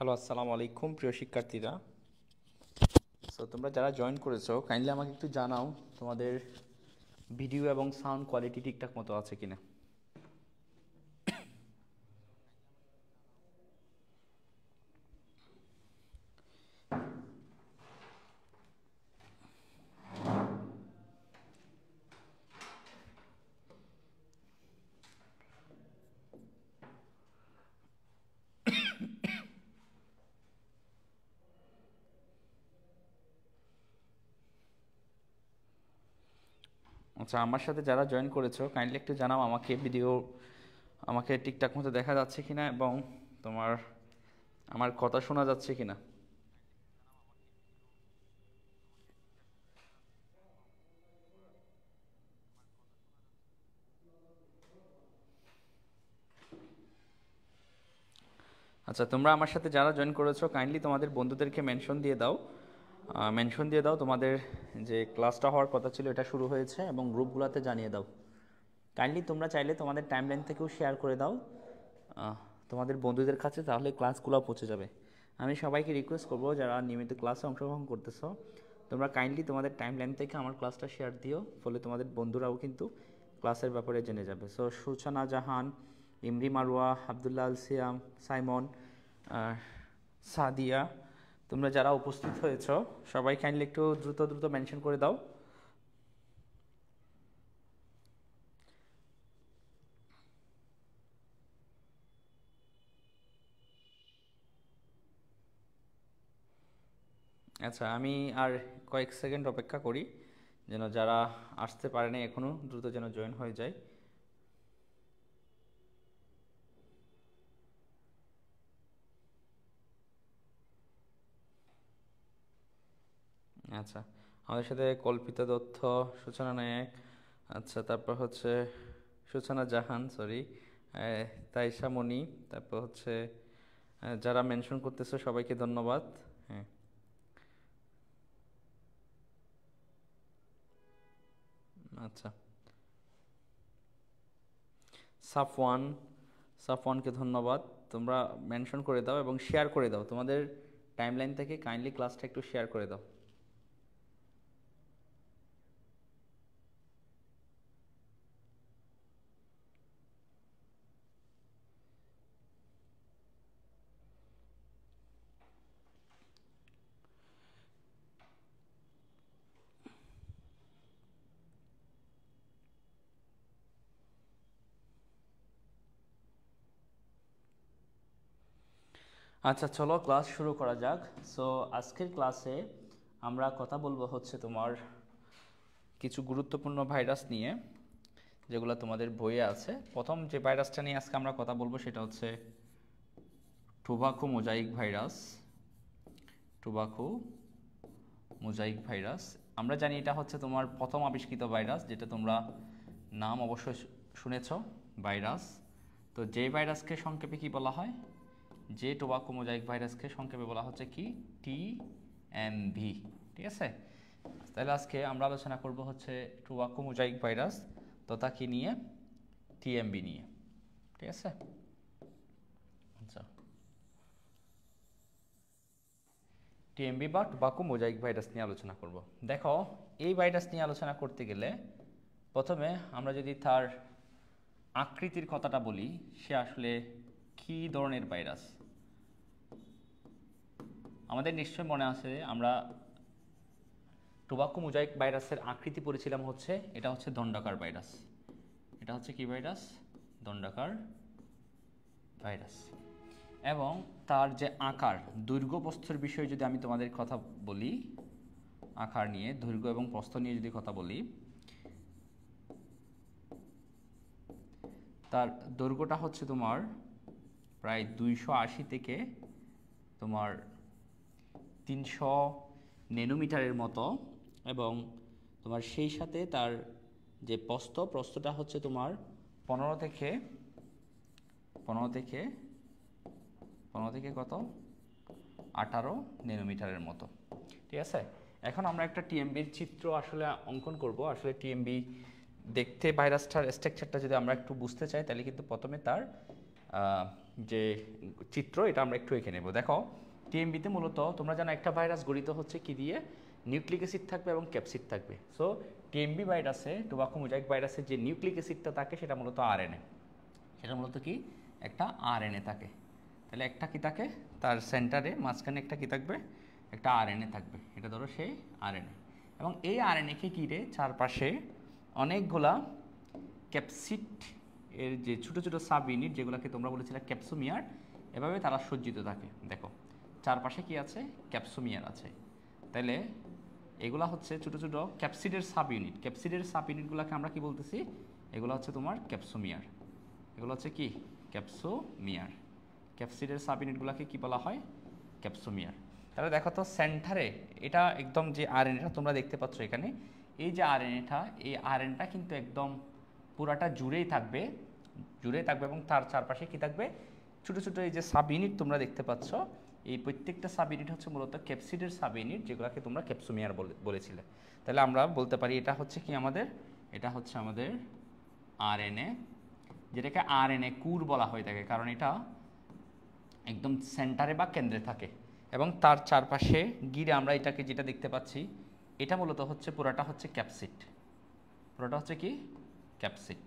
Hello, আসসালামু আলাইকুম প্রিয় শিক্ষার্থীরা। সো তোমরা যারা জয়েন করেছো কাইন্ডলি আমাকে একটু জানাও তোমাদের ভিডিও এবং সাউন্ড কোয়ালিটি ঠিকঠাক মতো আছে কিনা। আচ্ছা, আমার সাথে যারা জয়েন করেছো কাইন্ডলি একটু জানাও আমাকে ভিডিও আমাকে ঠিকঠাক মতো দেখা যাচ্ছে কিনা এবং তোমার আমার কথা শোনা যাচ্ছে কিনা। আচ্ছা, তোমরা আমার সাথে যারা জয়েন করেছো কাইন্ডলি তোমাদের বন্ধুদেরকে মেনশন দিয়ে দাও তোমাদের যে ক্লাসটা হওয়ার কথা ছিল এটা শুরু হয়েছে এবং গ্রুপগুলোতে জানিয়ে দাও। কাইন্ডলি তোমরা চাইলে তোমাদের টাইমলাইন থেকেও শেয়ার করে দাও তোমাদের বন্ধুদের কাছে, তাহলে ক্লাসগুলো পৌঁছে যাবে। আমি সবাইকে রিকোয়েস্ট করবো যারা নিয়মিত ক্লাসে অংশগ্রহণ করতেছো তোমরা কাইন্ডলি তোমাদের টাইমলাইন থেকে আমার ক্লাসটা শেয়ার দিও, ফলে তোমাদের বন্ধুরাও কিন্তু ক্লাসের ব্যাপারে জেনে যাবে। সো সূচনা জাহান, ইমরি মারুয়া, আবদুল্লাহ আল সিয়াম, সাইমন, সাদিয়া, তোমরা যারা উপস্থিত হয়েছো সবাই কাইন্ডলি একটু দ্রুত দ্রুত মেনশন করে দাও। আচ্ছা, আমি আর কয়েক সেকেন্ড অপেক্ষা করি যেন যারা আসতে পারেনি এখনও দ্রুত যেন জয়েন হয়ে যায়। আচ্ছা, আমাদের সাথে কল্পিতা দত্ত, সূচনা নায়ক, আচ্ছা তারপর হচ্ছে সূচনা জাহান, সরি, তাইশা মণি, তারপর হচ্ছে যারা মেনশন করতেছে সবাইকে ধন্যবাদ। হ্যাঁ, আচ্ছা, সাফওয়ান, সাফওয়ানকে ধন্যবাদ। তোমরা মেনশন করে দাও এবং শেয়ার করে দাও তোমাদের টাইমলাইন থেকে কাইন্ডলি ক্লাসটা একটু শেয়ার করে দাও। আচ্ছা, চলো ক্লাস শুরু করা যাক। সো আজকের ক্লাসে আমরা কথা বলবো হচ্ছে তোমার কিছু গুরুত্বপূর্ণ ভাইরাস নিয়ে যেগুলো তোমাদের বইয়ে আছে। প্রথম যে ভাইরাসটা নিয়ে আজকে আমরা কথা বলবো সেটা হচ্ছে tobacco mosaic virus. Tobacco mosaic virus, আমরা জানি এটা হচ্ছে তোমার প্রথম আবিষ্কৃত ভাইরাস, যেটা তোমরা নাম অবশ্যই শুনেছ, ভাইরাস। তো যে ভাইরাসকে সংক্ষেপে কি বলা হয়, যে টোবাকো মোজাইক ভাইরাসকে সংক্ষেপে বলা হচ্ছে কি টিএমভি। ঠিক আছে, তাহলে আজকে আমরা আলোচনা করব হচ্ছে টোবাকো মোজাইক ভাইরাস তথা কি নিয়ে, টিএমভি নিয়ে। ঠিক আছে, আচ্ছা, টিএমভি বা টোবাকো মোজাইক ভাইরাস নিয়ে আলোচনা করব। দেখো, এই ভাইরাস নিয়ে আলোচনা করতে গেলে প্রথমে আমরা যদি তার আকৃতির কথাটা বলি, সে আসলে কী ধরনের ভাইরাস। আমাদের নিশ্চয় মনে আছে আমরা টোবাকো মোজাইক ভাইরাসের আকৃতি পড়েছিলাম হচ্ছে, এটা হচ্ছে দণ্ডাকার ভাইরাস। এটা হচ্ছে কি ভাইরাস, দণ্ডাকার ভাইরাস। এবং তার যে আকার, দৈর্ঘ্য প্রস্থের বিষয়ে যদি আমি তোমাদের কথা বলি, আকার নিয়ে দৈর্ঘ্য এবং প্রস্থ নিয়ে যদি কথা বলি, তার দৈর্ঘ্যটা হচ্ছে তোমার প্রায় 280 থেকে তোমার 300 ন্যানোমিটারের মতো। এবং তোমার সেই সাথে তার যে প্রস্থটা হচ্ছে তোমার 15 থেকে 15 থেকে 15 থেকে কত 18 ন্যানোমিটারের মতো। ঠিক আছে, এখন আমরা একটা টিএমবির চিত্র আসলে অঙ্কন করব। আসলে টিএমবি দেখতে ভাইরাসটার স্ট্রাকচারটা যদি আমরা একটু বুঝতে চাই তাহলে কিন্তু প্রথমে তার যে চিত্র এটা আমরা একটু এঁকে নেব। দেখো টিএমবিতে মূলত তোমরা জানো একটা ভাইরাস গঠিত হচ্ছে কি দিয়ে, নিউক্লিক অ্যাসিড থাকবে এবং ক্যাপসিড থাকবে। সো টিএমবি ভাইরাসে, টোবাকো মোজাইক ভাইরাসে যে নিউক্লিক অ্যাসিডটা থাকে সেটা মূলত আরএনএ, সেটা মূলত কি একটা আরএনএ থাকে। তাহলে একটা কি থাকে, তার সেন্টারে মাঝখানে একটা কি থাকবে, একটা আরএনএ থাকবে, এটা ধরো সেই আরএনএ। এবং এই আরএনএকে ঘিরে চারপাশে অনেকগুলা ক্যাপসিড এর যে ছোটো ছোটো সাব ইউনিট যেগুলোকে তোমরা বলেছিলে ক্যাপসোমিয়ার, এভাবে তারা সজ্জিত থাকে। দেখো চারপাশে কি আছে, ক্যাপসোমিয়ার আছে। তাহলে এগুলা হচ্ছে ছোটো ছোটো ক্যাপসিডের সাব ইউনিট। ক্যাপসিডের সাব ইউনিটগুলোকে আমরা কি বলতেছি, এগুলো হচ্ছে তোমার ক্যাপসোমিয়ার। এগুলো হচ্ছে কি ক্যাপসোমিয়ার। ক্যাপসিডের সাব ইউনিটগুলোকে কী বলা হয়, ক্যাপসোমিয়ার। তাহলে দেখো তো সেন্টারে এটা একদম যে আরএনএটা তোমরা দেখতে পাচ্ছ এখানে, এই যে আরএনএটা, এই আরএনএটা কিন্তু একদম পুরাটা জুড়েই থাকবে এবং তার চারপাশে কি থাকবে, ছোটো ছোটো এই যে সাব ইউনিট তোমরা দেখতে পাচ্ছ, এই প্রত্যেকটা সাব ইউনিট হচ্ছে মূলত ক্যাপসিডের সাব ইউনিট, যেগুলোকে তোমরা ক্যাপসোমিয়ার বলেছিলে। তাহলে আমরা বলতে পারি এটা হচ্ছে কি আমাদের, এটা হচ্ছে আমাদের আরএনএ, যেটাকে আরএনএ কুর বলা হয়ে থাকে, কারণ এটা একদম সেন্টারে বা কেন্দ্রে থাকে এবং তার চারপাশে ঘিরে আমরা এটাকে যেটা দেখতে পাচ্ছি, এটা মূলত হচ্ছে পুরাটা হচ্ছে ক্যাপসিড। পুরোটা হচ্ছে কি ক্যাপসিড,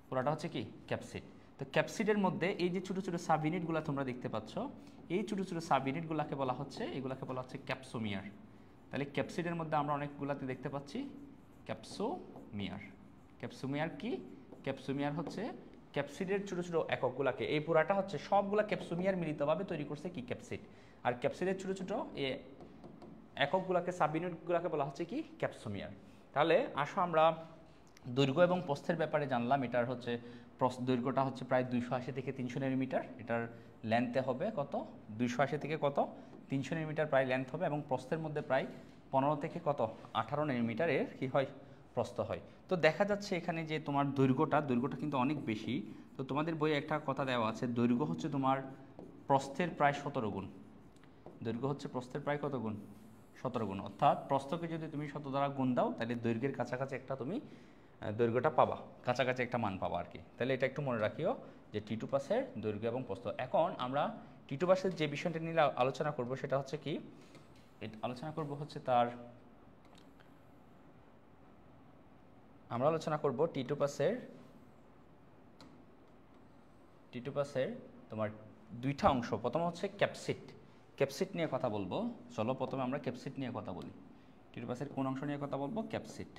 পুরোটা হচ্ছে কি ক্যাপসিড। তো ক্যাপসিডের মধ্যে এই যে ছোটো ছোটো সাব ইউনিটগুলো তোমরা দেখতে পাচ্ছ, এই ছোটো ছোটো সাব ইউনিটগুলোকে বলা হচ্ছে, এগুলোকে বলা হচ্ছে ক্যাপসোমিয়ার। তাহলে ক্যাপসিডের মধ্যে আমরা অনেকগুলোতে দেখতে পাচ্ছি ক্যাপসোমিয়ার। ক্যাপসোমিয়ার কি, ক্যাপসোমিয়ার হচ্ছে ক্যাপসিডের ছোটো ছোটো এককগুলোকে, এই পুরাটা হচ্ছে সবগুলা ক্যাপসোমিয়ার মিলিতভাবে তৈরি করছে কি ক্যাপসিড। আর ক্যাপসিডের ছোটো ছোটো এই এককগুলোকে সাব ইউনিটগুলোকে বলা হচ্ছে কি ক্যাপসোমিয়ার। তাহলে আসো আমরা দৈর্ঘ্য এবং প্রস্থের ব্যাপারে জানলাম। এটার হচ্ছে দৈর্ঘ্যটা হচ্ছে প্রায় 280 থেকে 300 মিলিমিটার, এটার লেন্থে হবে কত, 280 থেকে কত 300 মিলিমিটার প্রায় লেন্থ হবে, এবং প্রস্থের মধ্যে প্রায় 15 থেকে কত 18 মিলিমিটার এর কী হয়, প্রস্থ হয়। তো দেখা যাচ্ছে এখানে যে তোমার দৈর্ঘ্যটা কিন্তু অনেক বেশি। তো তোমাদের বইয়ে একটা কথা দেওয়া আছে, দৈর্ঘ্য হচ্ছে তোমার প্রস্থের প্রায় 17 গুণ। দৈর্ঘ্য হচ্ছে প্রস্থের প্রায় কত গুণ, 17 গুণ। অর্থাৎ প্রস্থকে যদি তুমি 17 দ্বারা গুণ দাও, তাহলে দৈর্ঘ্যের কাছাকাছি একটা তুমি দৈর্ঘ্যটা পাবা, কাছাকাছি একটা মান পাবা আর কি। তাহলে এটা একটু মনে রাখিও যে টি টু পাসের দৈর্ঘ্য এবং প্রস্থ। এখন আমরা টি টু পাসের যে বিষয়টা নিয়ে আলোচনা করব সেটা হচ্ছে কি, আলোচনা করব হচ্ছে তার, আমরা আলোচনা করব টি টু পাসের তোমার দুইটা অংশ। প্রথম হচ্ছে ক্যাপসিড নিয়ে কথা বলবো। চলো প্রথমে আমরা ক্যাপসিড নিয়ে কথা বলি। টি টু পাসের কোন অংশ নিয়ে কথা বলবো, ক্যাপসিড।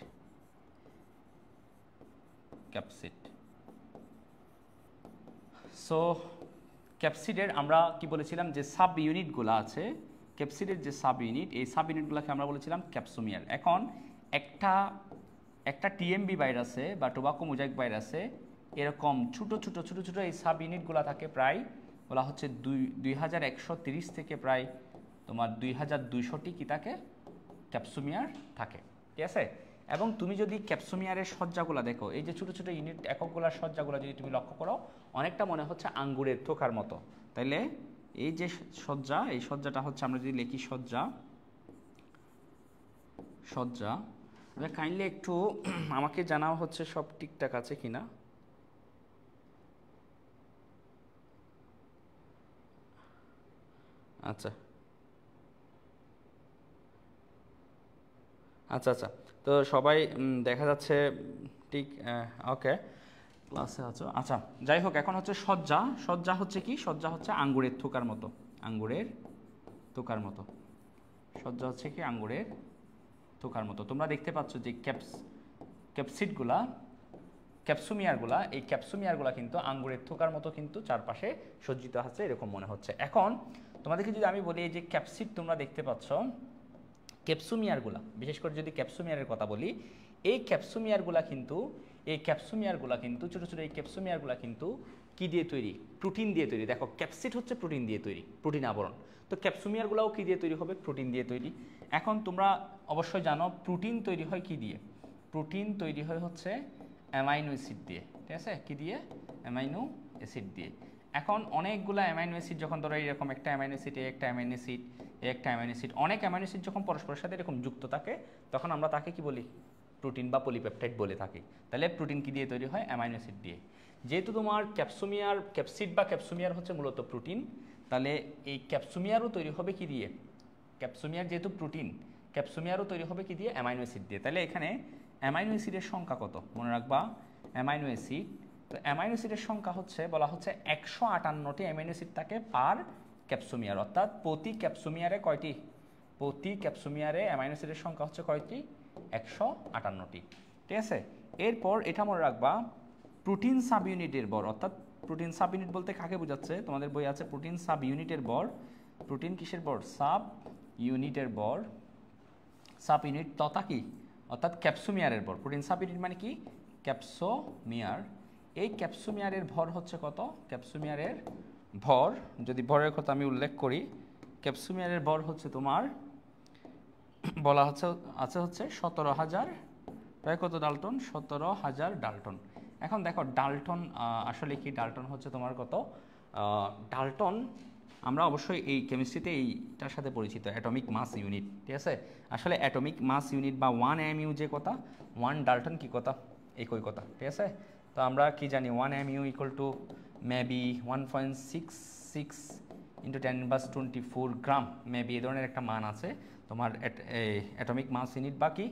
সো ক্যাপসিডের আমরা কি বলেছিলাম, যে সাব ইউনিটগুলো আছে, ক্যাপসিডের যে সাব ইউনিট, এই সাব ইউনিটগুলোকে আমরা বলেছিলাম ক্যাপসোমিয়ার। এখন একটা টিএমবি ভাইরাসে বা টোবাকো মোজাইক ভাইরাসে এরকম ছোটো এই সাব ইউনিটগুলো থাকে, প্রায় বলা হচ্ছে 2130 থেকে প্রায় তোমার 2200টি কি থাকে, ক্যাপসোমিয়ার থাকে, ঠিক আছে। এবং তুমি যদি ক্যাপসোমিয়ারের সজ্জাগুলো দেখো, এই যে ছোটো ছোটো ইউনিট এককগুলোর সজ্জাগুলো যদি তুমি লক্ষ্য করো, অনেকটা মনে হচ্ছে আঙ্গুরের থোকার মতো। তাইলে এই যে সজ্জা, এই সজ্জাটা হচ্ছে, আমরা যদি লিখি সজ্জা, কাইন্ডলি একটু আমাকে জানাও হচ্ছে সব ঠিকঠাক আছে কিনা। আচ্ছা আচ্ছা আচ্ছা, তো সবাই দেখা যাচ্ছে ঠিক, ওকে ক্লাসে আছো। আচ্ছা যাই হোক, এখন হচ্ছে সজ্জা হচ্ছে কি, সজ্জা হচ্ছে আঙ্গুরের থোকার মতো, সজ্জা হচ্ছে কি আঙ্গুরের থোকার মতো। তোমরা দেখতে পাচ্ছ যে ক্যাপসোমিয়ারগুলা, এই ক্যাপসোমিয়ারগুলা কিন্তু আঙ্গুরের থোকার মতো কিন্তু চারপাশে সজ্জিত আছে, এরকম মনে হচ্ছে। এখন তোমাদেরকে যদি আমি বলি, এই যে ক্যাপসিড তোমরা দেখতে পাচ্ছ, ক্যাপসোমিয়ারগুলা, বিশেষ করে যদি ক্যাপসোমিয়ারের কথা বলি, এই ক্যাপসোমিয়ারগুলা কিন্তু ছোটো ছোটো এই ক্যাপসোমিয়ারগুলা কিন্তু কি দিয়ে তৈরি, প্রোটিন দিয়ে তৈরি। দেখো ক্যাপসিড হচ্ছে প্রোটিন দিয়ে তৈরি, প্রোটিন আবরণ। তো ক্যাপসোমিয়ারগুলাও কি দিয়ে তৈরি হবে, প্রোটিন দিয়ে তৈরি। এখন তোমরা অবশ্যই জানো প্রোটিন তৈরি হয় কি দিয়ে, প্রোটিন তৈরি হয় হচ্ছে অ্যামাইনো অ্যাসিড দিয়ে, ঠিক আছে, কি দিয়ে, অ্যামাইনো অ্যাসিড দিয়ে। এখন অনেকগুলো অ্যামাইনো অ্যাসিড যখন ধরো এরকম একটা অ্যামাইনো অ্যাসিড, একটা অ্যামাইনো অ্যাসিড, একটা অ্যামাইনো অ্যাসিড, অনেক অ্যামাইনো অ্যাসিড যখন পরস্পরের সাথে এরকম যুক্ত থাকে, তখন আমরা তাকে কি বলি, প্রোটিন বা পলিপেপটাইড বলে থাকি। তাহলে প্রোটিন কি দিয়ে তৈরি হয়, অ্যামাইনো অ্যাসিড দিয়ে। যেহেতু তোমার ক্যাপসিড বা ক্যাপসুমিয়ার হচ্ছে মূলত প্রোটিন, তাহলে এই ক্যাপসুমিয়ারও তৈরি হবে কি দিয়ে? ক্যাপসুমিয়ার যেহেতু প্রোটিন, ক্যাপসুমিয়ারও তৈরি হবে কি দিয়ে? অ্যামাইনো অ্যাসিড দিয়ে। তাহলে এখানে অ্যামাইনো অ্যাসিডের সংখ্যা কত মনে রাখবা? অ্যামাইনো অ্যাসিড, তো অ্যামাইনো অ্যাসিডের সংখ্যা হচ্ছে বলা হচ্ছে 158টি অ্যামাইনো অ্যাসিড থাকে পার ক্যাপসুমিয়ার, অর্থাৎ প্রতি ক্যাপসুমিয়ারে কয়টি? প্রতি ক্যাপসুমিয়ারে অ্যামাইনো অ্যাসিডের সংখ্যা হচ্ছে কয়টি? 158টি। ঠিক আছে, এরপর এটা মনে রাখবা প্রোটিন সাব ইউনিটের ভর, অর্থাৎ প্রোটিন সাব ইউনিট বলতে কাকে বোঝাচ্ছে? তোমাদের বই আছে প্রোটিন সাব ইউনিটের ভর। প্রোটিন কিসের ভর? সাব ইউনিটের ভর। সাব ইউনিট তথা কি? অর্থাৎ ক্যাপসুমিয়ারের ভর। প্রোটিন সাব ইউনিট মানে কি? ক্যাপসোমিয়ার। এই ক্যাপসুমিয়ারের ভর হচ্ছে কত? ক্যাপসুমিয়ারের ভর, যদি ভরের কথা আমি উল্লেখ করি, ক্যাপসুমিয়ারের ভর হচ্ছে তোমার বলা হচ্ছে হচ্ছে 17,000, প্রায় কত ডাল্টন? 17,000 ডাল্টন। এখন দেখো ডাল্টন আসলে কি? ডাল্টন হচ্ছে তোমার কত? ডাল্টন আমরা অবশ্যই এই কেমিস্ট্রিতে এইটার সাথে পরিচিত, অ্যাটমিক মাস ইউনিট। ঠিক আছে, আসলে অ্যাটমিক মাস ইউনিট বা 1 mu যে কথা, 1 ডাল্টন কি কথা? একই কথা। ঠিক আছে, তো আমরা কি জানি 1 mu equal to maybe 1.66 into 10⁻24 gram, maybe এই ধরনের একটা মান আছে তোমার অ্যাটমিক মাস ইউনিট বা কি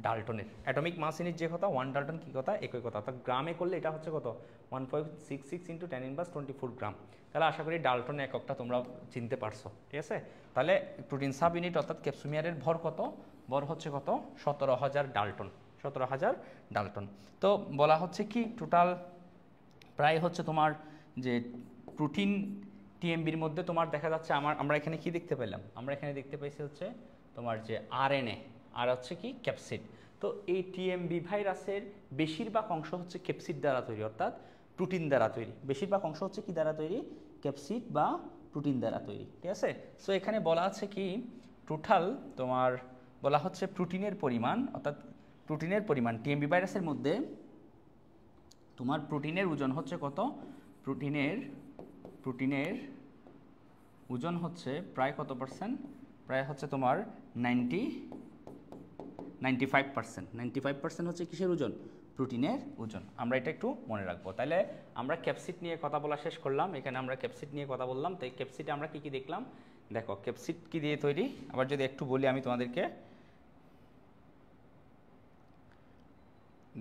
ডাল্টনের। অ্যাটমিক মাস ইউনিট যে কথা, 1 ডাল্টন কি কথা? একই কথা। অর্থাৎ গ্রামে করলে এটা হচ্ছে কত? 1.66 ইন্টু 10⁻24 গ্রাম। তাহলে আশা করি ডাল্টনের এককটা তোমরা চিনতে পারছো। ঠিক আছে, তাহলে প্রোটিন সাব ইউনিট অর্থাৎ ক্যাপসুমিয়ারের ভর কত? ভর হচ্ছে কত? 17,000 ডাল্টন। 17,000 ডাল্টন। তো বলা হচ্ছে কি টোটাল প্রায় হচ্ছে তোমার যে প্রোটিন টিএমবির মধ্যে তোমার দেখা যাচ্ছে আমরা এখানে কি দেখতে পেলাম? আমরা এখানে দেখতে পাইছি হচ্ছে তোমার যে আরএনএ, আর হচ্ছে কি ক্যাপসিড। তো এই টিএমবি ভাইরাসের বেশিরভাগ অংশ হচ্ছে ক্যাপসিড দ্বারা তৈরি, অর্থাৎ প্রোটিন দ্বারা তৈরি। বেশিরভাগ অংশ হচ্ছে কি দ্বারা তৈরি? ক্যাপসিড বা প্রোটিন দ্বারা তৈরি। ঠিক আছে, সো এখানে বলা আছে কি টোটাল তোমার বলা হচ্ছে প্রোটিনের পরিমাণ, অর্থাৎ প্রোটিনের পরিমাণ টিএমবি ভাইরাসের মধ্যে তোমার প্রোটিনের ওজন হচ্ছে কত? প্রোটিনের ওজন হচ্ছে প্রায় কত পার্সেন্ট? প্রায় হচ্ছে তোমার 95%। 95% হচ্ছে কিসের ওজন? প্রোটিনের ওজন। আমরা এটা একটু মনে রাখবো। তাহলে আমরা ক্যাপসিড নিয়ে কথা বলা শেষ করলাম। এখানে আমরা ক্যাপসিড নিয়ে কথা বললাম। তো এই ক্যাপসিডে আমরা কি কি দেখলাম? দেখো ক্যাপসিড কি দিয়ে তৈরি, আবার যদি একটু বলি আমি তোমাদেরকে।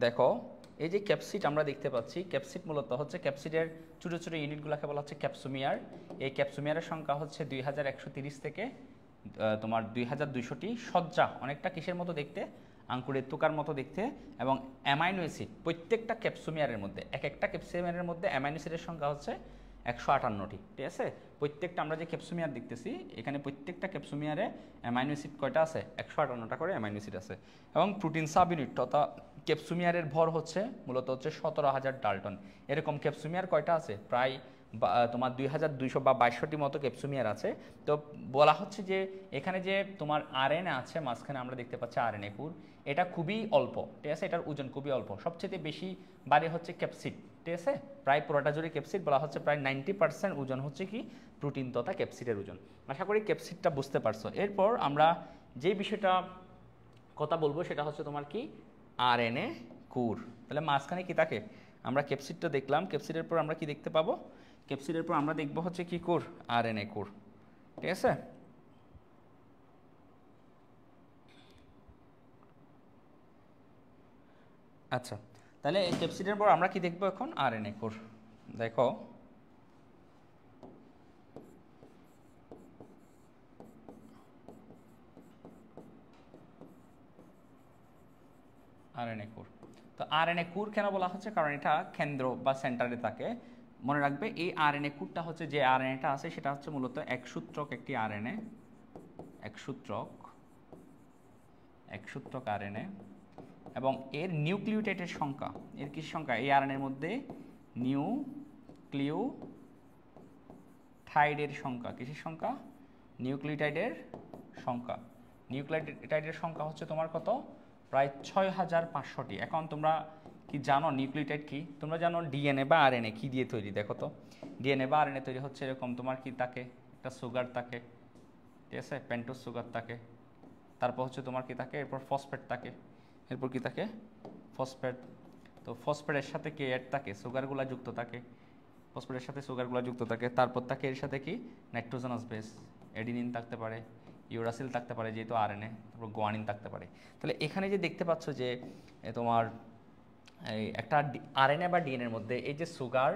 দেখো এই যে ক্যাপসিড আমরা দেখতে পাচ্ছি, ক্যাপসিড মূলত হচ্ছে ক্যাপসিডের ছোটো ছোটো ইউনিটগুলোকে বলা হচ্ছে ক্যাপসুমিয়ার। এই ক্যাপসুমিয়ারের সংখ্যা হচ্ছে 2130 থেকে তোমার 2200টি। সজ্জা অনেকটা কিসের মতো দেখতে? আঙ্কুরের তুকার মতো দেখতে। এবং অ্যামাইনো অ্যাসিড প্রত্যেকটা ক্যাপসুমিয়ারের মধ্যে, এক একটা ক্যাপসুমিয়ারের মধ্যে অ্যামাইনো অ্যাসিডের সংখ্যা হচ্ছে 158টি। ঠিক আছে, প্রত্যেকটা আমরা যে ক্যাপসুমিয়ার দেখতেছি এখানে প্রত্যেকটা ক্যাপসুমিয়ারে অ্যামাইনো অ্যাসিড কয়টা আছে? 158টা করে অ্যামাইনো অ্যাসিড আছে। এবং প্রোটিন সাব ইউনিট তথা ক্যাপসুমিয়ারের ভর হচ্ছে মূলত হচ্ছে 17,000 ডাল্টন। এরকম ক্যাপসুমিয়ার কয়টা আছে? প্রায় তোমার 2200 বা 2200টি মতো ক্যাপসুমিয়ার আছে। তো বলা হচ্ছে যে এখানে যে তোমার আরএনএ আছে মাঝখানে আমরা দেখতে পাচ্ছি আরএনএ কোর, এটা খুবই অল্প। ঠিক আছে, এটার ওজন খুবই অল্প। সবচেয়ে বেশি বাড়ে হচ্ছে ক্যাপসিড। ঠিক আছে, প্রায় পুরোটা জুড়ে ক্যাপসিড, বলা হচ্ছে প্রায় 90% ওজন হচ্ছে কি প্রোটিন তথা ক্যাপসিডের ওজন। আশা করি ক্যাপসিডটা বুঝতে পারছো। এরপর আমরা যে বিষয়টা কথা বলবো সেটা হচ্ছে তোমার কি আরএনএ কোর। তাহলে মাঝখানে কি থাকে? আমরা ক্যাপসিডটা দেখলাম, ক্যাপসিডের পর আমরা কি দেখতে পাবো? ক্যাপসিডের পর আমরা দেখবো হচ্ছে কি কোর? RNA core. ঠিক আছে, আচ্ছা তাহলে ক্যাপসিডের পর আমরা কি দেখবো এখন? RNA core. দেখো আরএনএ কোর। তো আরএনএ কোর কেন বলা হচ্ছে? কারণ এটা কেন্দ্র বা সেন্টারে থাকে। মনে রাখবে এই আরএনএ কোরটা হচ্ছে যে আরএনএটা আছে সেটা হচ্ছে মূলত একসূত্রক একটি আরএনএ, একসূত্রক আরএনএ। এবং এর নিউক্লিওটাইডের সংখ্যা, এর কিসের সংখ্যা? এই আরএনএর মধ্যে নিউক্লিওটাইডের সংখ্যা, কিসের সংখ্যা? নিউক্লিওটাইডের সংখ্যা। নিউক্লিওটাইডের সংখ্যা হচ্ছে তোমার কত? প্রায় 6500টি। এখন তোমরা কি জানো নিউক্লিওটাইড কি? তোমরা জানো ডিএনএ বা আরএনএ কি দিয়ে তৈরি? দেখো তো, ডিএনএ বা আরএনএ তৈরি হচ্ছে এরকম, তোমার কি থাকে? একটা সুগার থাকে, ঠিক আছে, পেন্টোজ সুগার থাকে, তারপর হচ্ছে তোমার কি থাকে? এরপর ফসফেট থাকে, এরপর কি থাকে? ফসফেট। তো তো ফসফেটের সাথে কি অ্যাড থাকে, সুগারগুলো যুক্ত থাকে, ফসফেটের সাথে সুগারগুলো যুক্ত থাকে। তারপর থাকে এর সাথে কি নাইট্রোজেনাস বেস, এডিনিন থাকতে পারে, ইউরাসিল থাকতে পারে যেহেতু আরএনএ, তারপর গুয়ানিন থাকতে পারে। তাহলে এখানে যে দেখতে পাচ্ছ যে তোমার এই একটা আরএনএ বা ডিএনএর মধ্যে এই যে সুগার,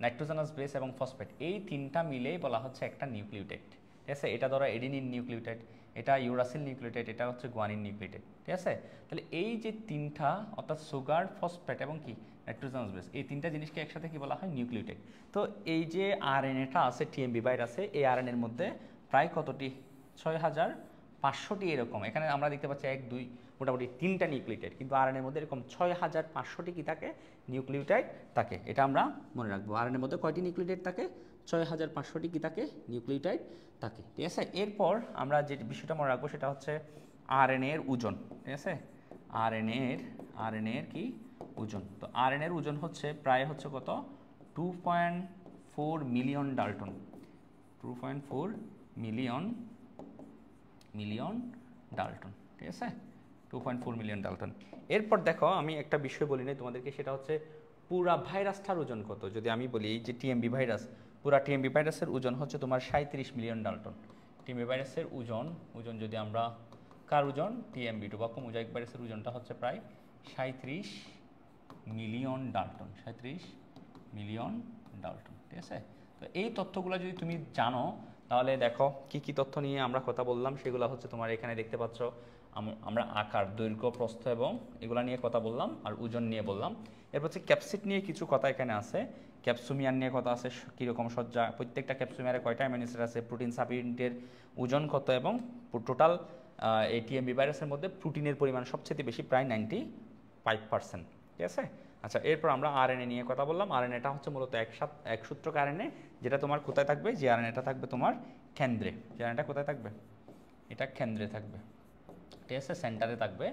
নাইট্রোজেনাস বেস এবং ফসফেট, এই তিনটা মিলেই বলা হচ্ছে একটা নিউক্লিওটাইড। ঠিক আছে, এটা ধরো এডিনিন নিউক্লিওটাইড, এটা ইউরাসিল নিউক্লিওটাইড, এটা হচ্ছে গুয়ানিন নিউক্লিওটাইড। ঠিক আছে, তাহলে এই যে তিনটা অর্থাৎ সুগার, ফসফেট এবং কি নাইট্রোজেনাস বেস, এই তিনটা জিনিসকে একসাথে কি বলা হয় নিউক্লিওটাইড। তো এই যে আরএনএটা আছে টিএমবি ভাইরাসে, এই আরএনএর মধ্যে প্রায় কতটি 6500টি এরকম। এখানে আমরা দেখতে পাচ্ছি 1 2 মোটামুটি 3টা নিউক্লিওটাইড, কিন্তু আরএনএর মধ্যে এরকম 6500টি কি থাকে নিউক্লিওটাইড থাকে। এটা আমরা মনে রাখবো, আরএনএর মধ্যে কয়টি নিউক্লিওটাইড থাকে, 6500টি কি থাকে নিউক্লিওটাইড থাকে। ঠিক আছে, এরপর আমরা যে বিষয়টা মনে রাখবো সেটা হচ্ছে আরএনএর ওজন। ঠিক আছে, আরএনএর কি ওজন। তো আরএনএর ওজন হচ্ছে প্রায় হচ্ছে কত 2.4 মিলিয়ন ডাল্টন, 2.4 মিলিয়ন ডাল্টন। ঠিক আছে, 2.4 মিলিয়ন ডাল্টন। এরপর দেখো আমি একটা বিষয় বলি নাই তোমাদেরকে, সেটা হচ্ছে পুরা ভাইরাসটার ওজন কত। যদি আমি বলি যে টিএমবি ভাইরাস, পুরা টিএমবি ভাইরাসের ওজন হচ্ছে তোমার 37 মিলিয়ন ডাল্টন। টিএমবি ভাইরাসের ওজন যদি আমরা কার ওজন, টিএমবি টোবাকো মোজাইক ভাইরাসের ওজনটা হচ্ছে প্রায় 37 মিলিয়ন ডাল্টন, 37 মিলিয়ন ডাল্টন। ঠিক আছে, তো এই তথ্যগুলো যদি তুমি জানো তাহলে দেখো কি কি তথ্য নিয়ে আমরা কথা বললাম, সেগুলো হচ্ছে তোমার এখানে দেখতে পাচ্ছ। আমরা আকার, দৈর্ঘ্য, প্রস্থ এবং এগুলা নিয়ে কথা বললাম, আর ওজন নিয়ে বললাম। এরপর হচ্ছে ক্যাপসিড নিয়ে কিছু কথা এখানে আছে, ক্যাপসুমিয়ার নিয়ে কথা আছে, কীরকম সজ্জা, প্রত্যেকটা ক্যাপসুমিয়ারে কয়টা অ্যামিনো অ্যাসিড আছে, প্রোটিন সাবইউনিটের ওজন কত, এবং টোটাল এই টিএমবি ভাইরাসের মধ্যে প্রোটিনের পরিমাণ সবচেয়ে বেশি, প্রায় 95%। ঠিক আছে, আচ্ছা এরপর আমরা আরএনএ নিয়ে কথা বললাম। আরএনএটা হচ্ছে মূলত এক সূত্রক আরএনএ, যেটা তোমার কোথায় থাকবে, যে আরএনএটা থাকবে তোমার কেন্দ্রে। যে আরএনএটা কোথায় থাকবে, এটা কেন্দ্রে থাকবে। ঠিক আছে, সেন্টারে থাকবে,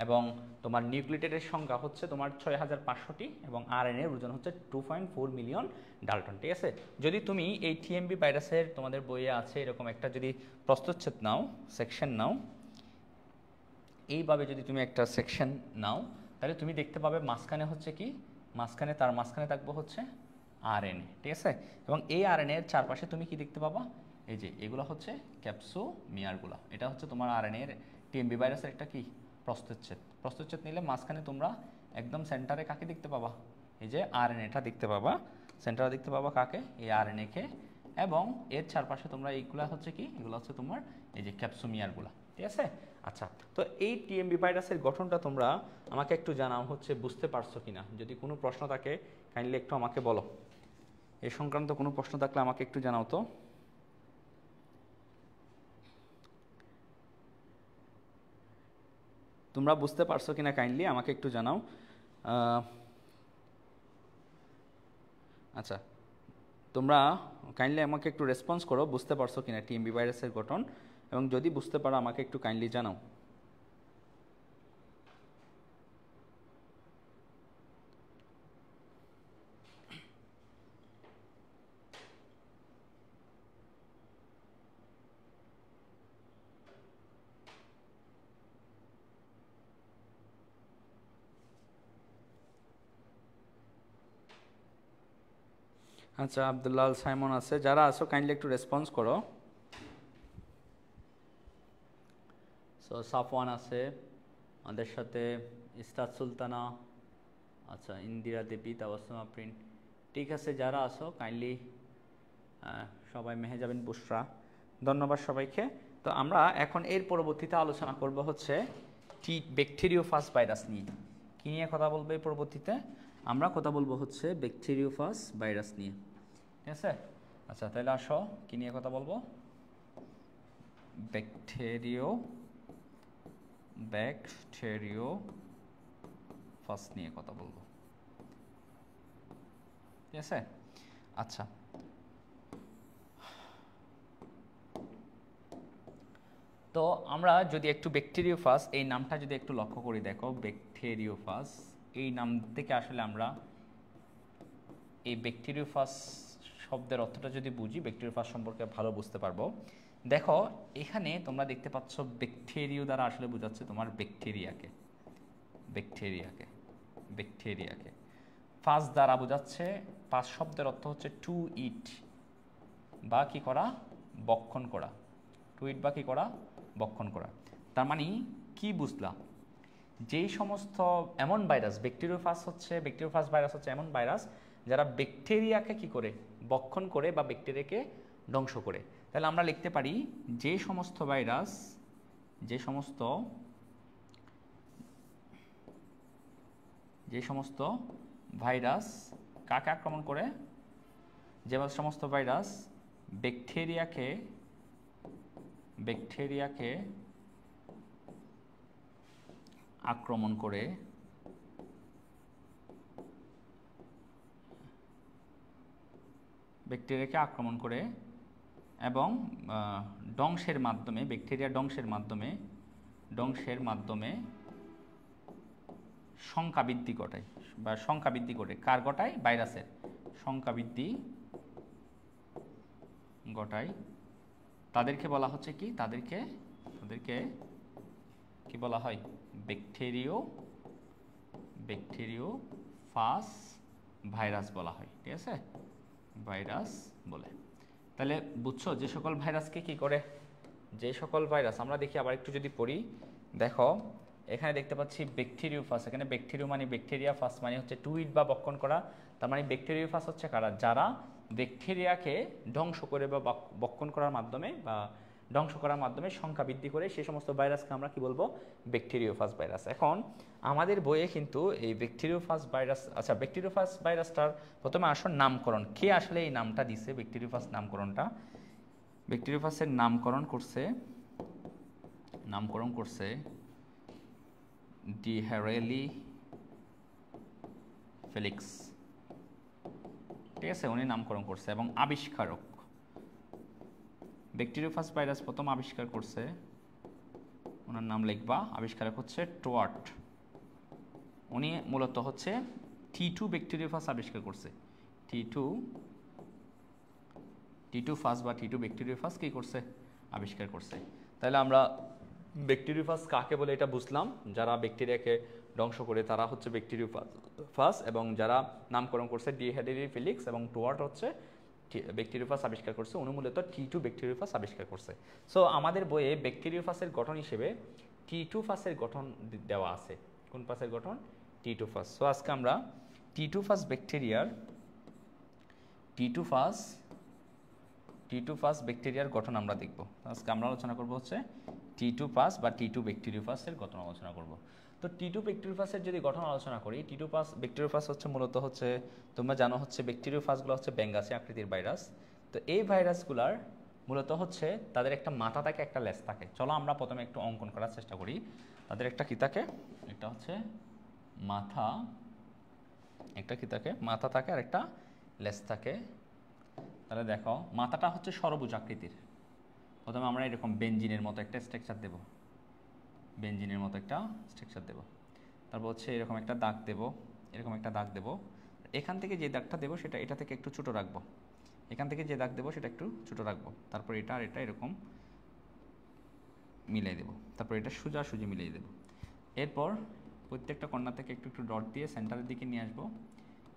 এবং তোমার নিউক্লিওটাইডের সংখ্যা হচ্ছে তোমার 6500টি, এবং আরএনএর ওজন হচ্ছে 2.4 মিলিয়ন ডাল্টন। ঠিক আছে, যদি তুমি এই টিএমবি ভাইরাসের তোমাদের বইয়ে আছে এরকম একটা যদি প্রস্তুচ্ছেদ নাও, সেকশন নাও, এইভাবে যদি তুমি একটা সেকশন নাও, তাহলে তুমি দেখতে পাবে মাঝখানে হচ্ছে কি, তার মাঝখানে থাকবে হচ্ছে আরএনএ। ঠিক আছে, এবং এই আরএনএর চারপাশে তুমি কি দেখতে পাবা, এই যে এগুলো হচ্ছে ক্যাপসোমিয়ারগুলো। এটা হচ্ছে তোমার আরএনএর টিএমবি ভাইরাসের একটা কি প্রস্তুচ্ছেদ নিলে মাঝখানে তোমরা একদম সেন্টারে কাকে দেখতে পাবা, এই যে আরএনএটা দেখতে পাবা, সেন্টারে দেখতে পাবা কাকে, এই আরএনএকে, এবং এর চারপাশে তোমরা এইগুলা হচ্ছে কি, এগুলো হচ্ছে তোমার এই যে ক্যাপসোমিয়ারগুলো। ঠিক আছে, আচ্ছা তো এই টিএমবি ভাইরাসের গঠনটা তোমরা আমাকে একটু জানাও হচ্ছে বুঝতে পারছো কিনা। যদি কোনো প্রশ্ন থাকে কাইন্ডলি একটু আমাকে বলো, এই সংক্রান্ত কোনো প্রশ্ন থাকলে আমাকে একটু জানাও তো। তোমরা বুঝতে পারছো কিনা কাইন্ডলি আমাকে একটু জানাও। আচ্ছা, তোমরা কাইন্ডলি আমাকে একটু রেসপন্স করো, বুঝতে পারছো কিনা টিএমবি ভাইরাসের গঠন, এবং যদি বুঝতে পারো আমাকে একটু কাইন্ডলি জানাও। আচ্ছা, আব্দুল্লাহ সাইমন আছে, যারা আছো কাইন্ডলি একটু রেসপন্স করো। সো সাফওয়ান আছে আমাদের সাথে, ইস্তাদ সুলতানা, আচ্ছা ইন্দিরা দেবী, তাবাসসুমা প্রিন্ট। ঠিক আছে, যারা আছো কাইন্ডলি সবাই, মেহেজাবিন বুশরা, ধন্যবাদ সবাইকে। তো আমরা এখন এর পরবর্তীতে আলোচনা করব হচ্ছে ব্যাকটেরিওফাজ ভাইরাস নিয়ে। কী নিয়ে কথা বলবো এই পরবর্তীতে, আমরা কথা বলবো হচ্ছে ব্যাকটেরিওফাজ ভাইরাস নিয়ে। ঠিক আছে, আচ্ছা তাহলে আসো কী নিয়ে কথা বলবো, ব্যাকটেরিওফাজ নিয়ে কথা বলবো। ঠিক আছে, আচ্ছা তো আমরা যদি একটু ব্যাকটেরিওফাজ এই নামটা যদি একটু লক্ষ্য করি, দেখো ব্যাকটেরিওফাজ এই নাম থেকে আসলে আমরা এই ব্যাকটেরিওফাজ শব্দের অর্থটা যদি বুঝি, ব্যাকটেরিওফাজ সম্পর্কে ভালো বুঝতে পারবো। দেখো এখানে তোমরা দেখতে পাচ্ছ ব্যাকটেরিও দ্বারা আসলে বোঝাচ্ছে তোমার ব্যাকটেরিয়াকে। ফাস দ্বারা বোঝাচ্ছে, ফাস শব্দের অর্থ হচ্ছে টু ইট বা কি করা, বক্ষণ করা। টু ইট বা কি করা, বক্ষণ করা। তার মানে কি বুঝলাম, যেই সমস্ত এমন ভাইরাস, ব্যাকটেরিওফাজ ভাইরাস হচ্ছে এমন ভাইরাস যারা ব্যাকটেরিয়াকে কি করে, বক্ষণ করে বা ব্যাকটেরিয়াকে ধ্বংস করে। তাহলে আমরা লিখতে পারি যে সমস্ত ভাইরাস কাকে আক্রমণ করে, যে সমস্ত ভাইরাস ব্যাকটেরিয়াকে আক্রমণ করে এবং ধ্বংসের মাধ্যমে, ব্যাকটেরিয়া ধ্বংসের মাধ্যমে সংখ্যা বৃদ্ধি ঘটায় বা সংখ্যা বৃদ্ধি ঘটে। কার ঘটায়? ভাইরাসের সংখ্যা বৃদ্ধি ঘটায়। তাদেরকে বলা হচ্ছে কি, তাদেরকে কি বলা হয়? ব্যাকটেরিওফাজ ভাইরাস বলা হয়। ঠিক আছে, ভাইরাস বলে। তাহলে বুঝছো যে সকল ভাইরাসকে কি করে, যে সকল ভাইরাস আমরা দেখি, আবার একটু যদি পড়ি, দেখো এখানে দেখতে পাচ্ছি ব্যাকটেরিওফাজ। এখানে ব্যাকটেরিয়া মানে ব্যাকটেরিয়া, ফাস মানে হচ্ছে টু ইট বা বক্ষণ করা। তার মানে ব্যাকটেরিওফাজ হচ্ছে কারা? যারা ব্যাকটেরিয়াকে ধ্বংস করে বা বক্ষণ করার মাধ্যমে বা ধ্বংস করার মাধ্যমে সংখ্যা বৃদ্ধি করে সেই সমস্ত ভাইরাসকে আমরা কি বলবো? Bacteriophage virus. এখন আমাদের বইয়ে কিন্তু এই ব্যাকটেরিওফাজ ভাইরাস, আচ্ছা ব্যাকটেরিওফাজ ভাইরাসটার প্রথমে আসল নামকরণ, কে আসলে এই নামটা দিছে ব্যাকটেরিওফাজ নামকরণটা? ব্যাকটেরিওফাজের নামকরণ করছে ডি হেরেলি ফেলিক্স। ঠিক আছে, উনি নামকরণ করছে এবং আবিষ্কারক, ব্যাকটেরিওফাজ ভাইরাস প্রথম আবিষ্কার করছে, ওনার নাম লিখবা। আবিষ্কারক হচ্ছে টোয়ার্ট। উনি মূলত হচ্ছে T2 ব্যাকটেরিওফাজ আবিষ্কার করছে। T2 ফাজ বা T2 ব্যাকটেরিওফাজ কি করছে? আবিষ্কার করছে। তাহলে আমরা ব্যাকটেরিওফাজ কাকে বলে এটা বুঝলাম। যারা ব্যাকটেরিয়াকে ধ্বংস করে তারা হচ্ছে ব্যাকটেরিওফাজ, এবং যারা নামকরণ করছে ডি হেরেলি ফেলিক্স এবং টোয়ার্ট হচ্ছে ব্যাকটেরিওফাজ আবিষ্কার করছে। উনি মূলত T2 ব্যাকটেরিওফাজ আবিষ্কার করছে। সো আমাদের বইয়ে ব্যাকটেরিওফাজের গঠন হিসেবে T2 ফাজের গঠন দেওয়া আছে। কোন ফাজের গঠন? T2 ফাজ। সো আজকে আমরা T2 ফাজ ব্যাকটেরিয়ার গঠন আমরা দেখব। আজকে আমরা আলোচনা করব হচ্ছে T2 ফাজ বা T2 ব্যাকটেরিওফাজের গঠন আলোচনা করব। তো T2 ব্যাকটেরিওফাজের যদি গঠন আলোচনা করি, T2 ব্যাকটেরিওফাজ হচ্ছে মূলত হচ্ছে, তোমরা জানো হচ্ছে ব্যাকটেরিওফাজগুলো হচ্ছে ব্যাঙ্গাসি আকৃতির ভাইরাস। তো এই ভাইরাসগুলার মূলত হচ্ছে তাদের একটা মাথা থাকে, একটা লেজ থাকে। চলো আমরা প্রথমে একটু অঙ্কন করার চেষ্টা করি। তাদের একটা কি থাকে? একটা হচ্ছে মাথা, একটা কি থাকে? মাথা থাকে আর একটা লেজ থাকে। তাহলে দেখো মাথাটা হচ্ছে সরভুজ আকৃতির। প্রথমে আমরা এরকম বেঞ্জিনের মতো একটা স্ট্রাকচার দেব, তারপর হচ্ছে এরকম একটা দাগ দেব, এখান থেকে যে দাগটা দেবো সেটা এটা থেকে একটু ছোটো রাখবো, এখান থেকে যে দাগ দেবো সেটা একটু ছোটো রাখবো, তারপর এটা আর এটা এরকম মিলিয়ে দেবো, তারপর এটা সোজাসুজি মিলিয়ে দেবো। এরপর প্রত্যেকটা কর্নার থেকে একটু একটু ডট দিয়ে সেন্টারের দিকে নিয়ে আসবো,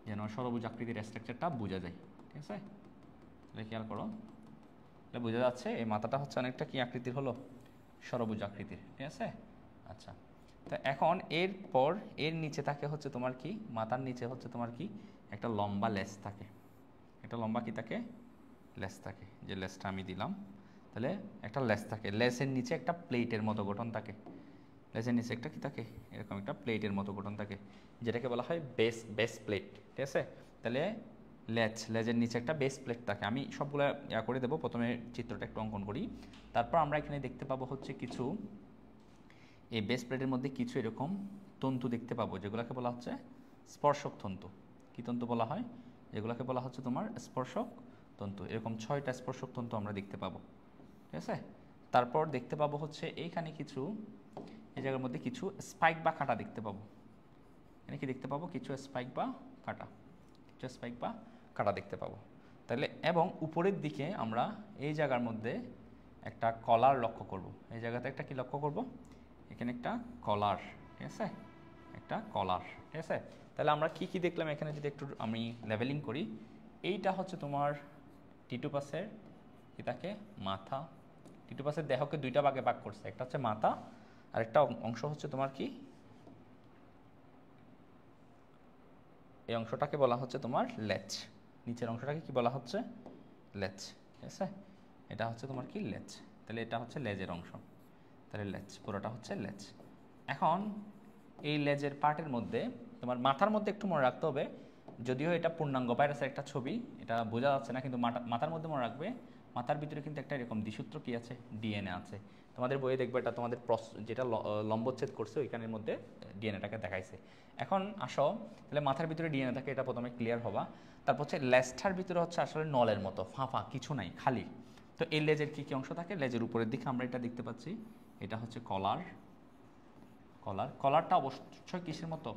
যেন সরভুজ আকৃতির স্ট্রাকচারটা বোঝা যায়। ঠিক আছে, তাহলে খেয়াল করো, এটা বোঝা যাচ্ছে এই মাথাটা হচ্ছে অনেকটা কি আকৃতির হলো? সরভুজ আকৃতির। ঠিক আছে, আচ্ছা। তো এখন এরপর এর নিচে থাকে হচ্ছে তোমার কি, মাথার নিচে হচ্ছে তোমার কি একটা লম্বা লেজ থাকে, একটা লম্বা কি থাকে? লেজ থাকে। যে লেজটা আমি দিলাম, তাহলে একটা লেজ থাকে, লেজের নিচে একটা প্লেটের মতো গঠন থাকে, লেজের নিচে একটা কি থাকে? এরকম একটা প্লেটের মতো গঠন থাকে, যেটাকে বলা হয় বেস প্লেট। ঠিক আছে, তাহলে লেজের নিচে একটা বেস প্লেট থাকে। আমি সবগুলো করে দেবো। প্রথমে চিত্রটা একটু অঙ্কন করি, তারপর আমরা এখানে দেখতে পাবো হচ্ছে কিছু, এই বেস প্লেটের মধ্যে কিছু এরকম তন্তু দেখতে পাবো, যেগুলোকে বলা হচ্ছে স্পর্শক তন্তু। কি তন্তু বলা হয়? যেগুলোকে বলা হচ্ছে তোমার স্পর্শক তন্তু। এরকম 6টা স্পর্শক তন্তু আমরা দেখতে পাবো। ঠিক আছে, তারপর দেখতে পাবো হচ্ছে এইখানে কিছু, এই জায়গার মধ্যে কিছু স্পাইক বা কাঁটা দেখতে পাবো। এখানে কি দেখতে পাবো? কিছু স্পাইক বা কাঁটা দেখতে পাবো। তাহলে এবং উপরের দিকে আমরা এই জায়গার মধ্যে একটা কলার লক্ষ্য করব। এই জায়গাতে একটা কি লক্ষ্য করব? এখানে একটা কলার। ঠিক আছে, একটা কলার। ঠিক আছে, তাহলে আমরা কি কি দেখলাম এখানে, যদি একটু আমি লেভেলিং করি, এইটা হচ্ছে তোমার টিটু পাসের এটাকে মাথা। টিটু পাসের দেহকে দুইটা ভাগে ভাগ করছে, একটা হচ্ছে মাথা আর একটা অংশ হচ্ছে তোমার কি, এই অংশটাকে বলা হচ্ছে তোমার লেজ। নিচের অংশটাকে কি বলা হচ্ছে, লেজ। ঠিক আছে, এটা হচ্ছে তোমার কি লেজ। তাহলে এটা হচ্ছে লেজের অংশ, তাহলে লেজ, পুরোটা হচ্ছে লেজ। এখন এই লেজের পার্টের মধ্যে তোমার মাথার মধ্যে একটু মনে রাখতে হবে, যদিও এটা পূর্ণাঙ্গ ভাইরাসের একটা ছবি, এটা বোঝা যাচ্ছে না, কিন্তু মাথার মধ্যে মনে রাখবে মাথার ভিতরে কিন্তু একটা এরকম দ্বিসূত্র কি আছে, ডিএনএ আছে। তোমাদের বইয়ে দেখবে এটা তোমাদের যেটা লম্বচ্ছেদ করছে ওইখানের মধ্যে ডিএনএটাকে দেখাইছে। এখন আসো, তাহলে মাথার ভিতরে ডিএনএ থাকে, এটা প্রথমে ক্লিয়ার হবা। তারপর হচ্ছে লেজটার ভিতরে হচ্ছে আসলে নলের মতো ফাঁপা, কিছু নাই, খালি। তো এই লেজের কী কী অংশ থাকে, লেজের উপরের দিকে আমরা এটা দেখতে পাচ্ছি, এটা হচ্ছে কলার। কলারটা অবশ্যই কিসের মতো,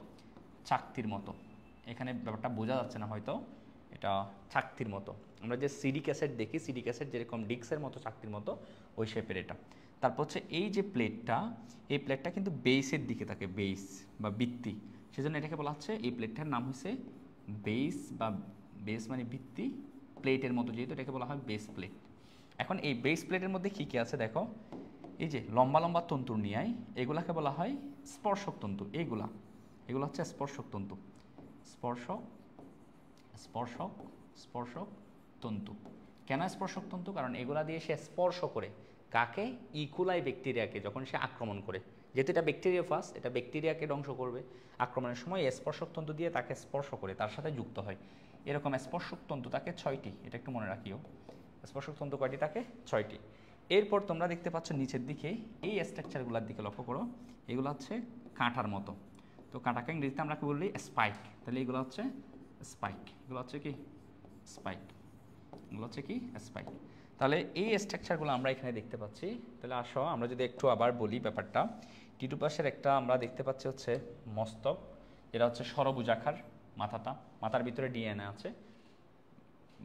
চাকতির মতো। এখানে ব্যাপারটা বোঝা যাচ্ছে না হয়তো, এটা চাকতির মতো। আমরা যে সিডিক অ্যাসিড দেখি, সিডিক অ্যাসিড যেরকম ডিক্সের মতো, চাকতির মতো, ওই শেপের এটা। তারপর হচ্ছে এই যে প্লেটটা, এই প্লেটটা কিন্তু বেসের দিকে থাকে, বেস বা ভিত্তি, সেজন্য এটাকে বলা হচ্ছে, এই প্লেটটার নাম হচ্ছে বেস, বা বেস মানে ভিত্তি, প্লেটের মতো যেহেতু এটাকে বলা হয় বেস প্লেট। এখন এই বেস প্লেটের মধ্যে কী কী আছে দেখো, এই যে লম্বা লম্বা তন্তুর নিয়ায়, এগুলাকে বলা হয় স্পর্শক তন্তু। এগুলো হচ্ছে স্পর্শক তন্তু, স্পর্শক স্পর্শক স্পর্শক তন্তু। কেন স্পর্শক তন্তু, কারণ এগুলা দিয়ে সে স্পর্শ করে কাকে, ইকুলাই ব্যাকটেরিয়াকে যখন সে আক্রমণ করে, যেহেতু এটা ব্যাকটেরিয়া ফার্স্ট, এটা ব্যাকটেরিয়াকে ধ্বংস করবে, আক্রমণের সময় এই স্পর্শক তন্তু দিয়ে তাকে স্পর্শ করে তার সাথে যুক্ত হয়। এরকম স্পর্শক তন্তু তাকে 6টি, এটা একটু মনে রাখিও। স্পর্শক তন্তু কয়টি থাকে, 6টি। এরপর তোমরা দেখতে পাচ্ছ নিচের দিকে এই স্ট্রাকচারগুলোর দিকে লক্ষ্য করো, এগুলো হচ্ছে কাঁটার মতো। তো কাঁটাকে ইংরেজিতে আমরা কি বলি, স্পাইক। তাহলে এগুলো হচ্ছে স্পাইক, এগুলো হচ্ছে কি স্পাইক, এগুলো হচ্ছে কি স্পাইক। তাহলে এই স্ট্রাকচারগুলো আমরা এখানে দেখতে পাচ্ছি। তাহলে আসো আমরা যদি একটু আবার বলি ব্যাপারটা, টিটু পাসের একটা আমরা দেখতে পাচ্ছি হচ্ছে মস্তক, এটা হচ্ছে ষড়ভুজাকার মাথাটা, মাথার ভিতরে ডিএনএ আছে,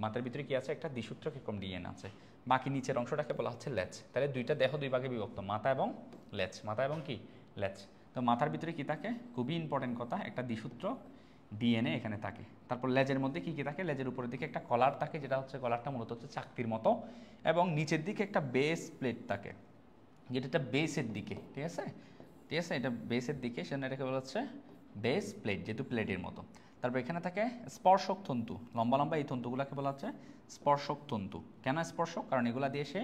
মাথার ভিতরে কি আছে, একটা দ্বিসূত্র কিরকম ডিএনএ আছে। বাকি নিচের অংশটাকে বলা হচ্ছে লেজ। তাহলে দুইটা দেহ দুই ভাগে বিভক্ত, মাথা এবং লেজ, মাথা এবং কি লেজ। তো মাথার ভিতরে কি থাকে, খুবই ইম্পর্টেন্ট কথা, একটা দ্বিসূত্র ডিএনএ এখানে থাকে। তারপর লেজের মধ্যে কি কি থাকে, লেজের উপরের দিকে একটা কলার থাকে, যেটা হচ্ছে কলারটা মূলত হচ্ছে চাকতির মতো, এবং নিচের দিকে একটা বেস প্লেট থাকে, যেটা একটা বেসের দিকে, ঠিক আছে, ঠিক আছে, এটা বেসের দিকে, সেজন্য এটাকে বলা হচ্ছে বেস প্লেট, যেহেতু প্লেটের মতো। তারপর এখানে থাকে স্পর্শক তন্তু, লম্বা লম্বা এই তন্তুগুলোকে বলা হচ্ছে স্পর্শক তন্তু। কেন স্পর্শক, কারণ এগুলা দিয়ে সে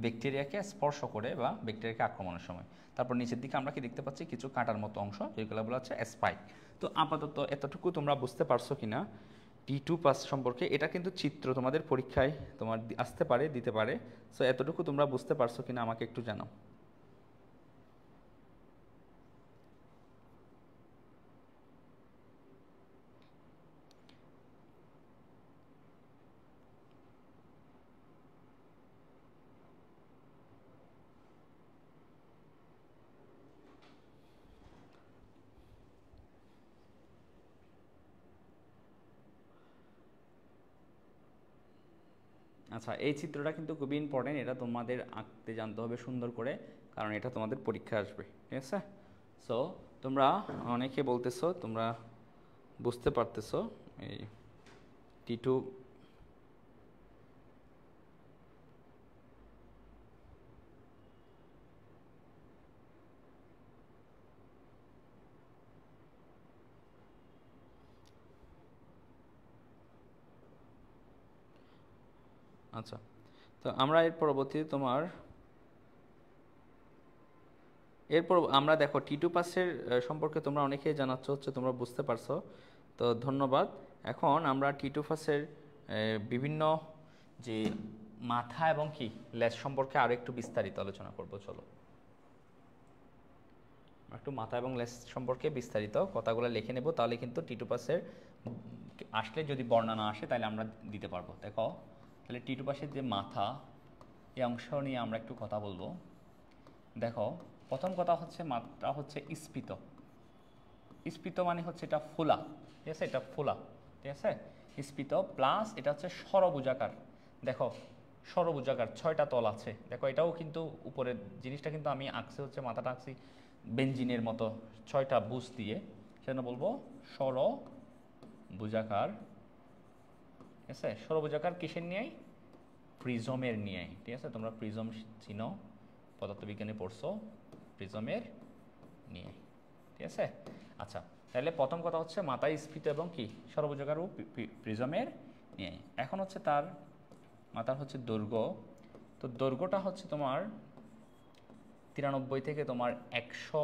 ব্যাকটেরিয়াকে স্পর্শ করে বা ব্যাকটেরিয়াকে আক্রমণের সময়। তারপর নিচের দিকে আমরা কি দেখতে পাচ্ছি, কিছু কাঁটার মতো অংশ, যেগুলো বলা হচ্ছে স্পাইক। তো আপাতত এতটুকু তোমরা বুঝতে পারছো কিনা টি2 পাস সম্পর্কে, এটা কিন্তু চিত্র তোমাদের পরীক্ষায় তোমার আসতে পারে, দিতে পারে। সো এতটুকু তোমরা বুঝতে পারছো কিনা আমাকে একটু জানাও। আচ্ছা, এই চিত্রটা কিন্তু খুবই ইম্পর্টেন্ট, এটা তোমাদের আঁকতে জানতে হবে সুন্দর করে, কারণ এটা তোমাদের পরীক্ষা আসবে, ঠিক আছে। সো তোমরা অনেকে বলতেছো তোমরা বুঝতে পারতেছো এই টি2। আচ্ছা, তো আমরা এর পরবর্তীতে তোমার এরপর আমরা দেখো টি2 পাসের সম্পর্কে তোমরা অনেকেই জানাচ্ছ, হচ্ছে তোমরা বুঝতে পারছো, তো ধন্যবাদ। এখন আমরা টি2 পাসের বিভিন্ন যে মাথা এবং কি লেজ সম্পর্কে আরও একটু বিস্তারিত আলোচনা করব। চলো একটু মাথা এবং লেজ সম্পর্কে বিস্তারিত কথাগুলো লিখে নেব, তাহলে কিন্তু টি2 পাসের আসলে যদি বর্ণনা আসে তাহলে আমরা দিতে পারবো। দেখো তাহলে টি2 পাসের যে মাথা, এই অংশ নিয়ে আমরা একটু কথা বলবো। দেখো প্রথম কথা হচ্ছে মাথা হচ্ছে স্ফীত, স্ফীত মানে হচ্ছে এটা ফোলা, ঠিক আছে, এটা ফোলা, ঠিক আছে, স্ফীত প্লাস এটা হচ্ছে ষড়ভুজাকার। দেখো ষড়ভুজাকার, 6টা তল আছে, দেখো এটাও কিন্তু উপরের জিনিসটা কিন্তু আমি আঁকছি হচ্ছে মাথাটা আঁকছি বেঞ্জিনের মতো 6টা বুশ দিয়ে, সেজন্য বলবো ষড়ভুজাকার, ঠিক আছে? ষড়ভুজাকার কিসের নিয়েই? প্রিজমের নিয়েই, ঠিক আছে? তোমরা প্রিজম চিনো, পদার্থবিজ্ঞানে পড়ছো, প্রিজমের নিয়ে, ঠিক আছে? আচ্ছা, তাহলে প্রথম কথা হচ্ছে মাথায় স্ফীত এবং কি ষড়ভুজাকার ও প্রিজমের নিয়ে। এখন হচ্ছে তার মাথার হচ্ছে দৈর্ঘ্য, তো দৈর্ঘ্যটা হচ্ছে তোমার 93 থেকে তোমার 100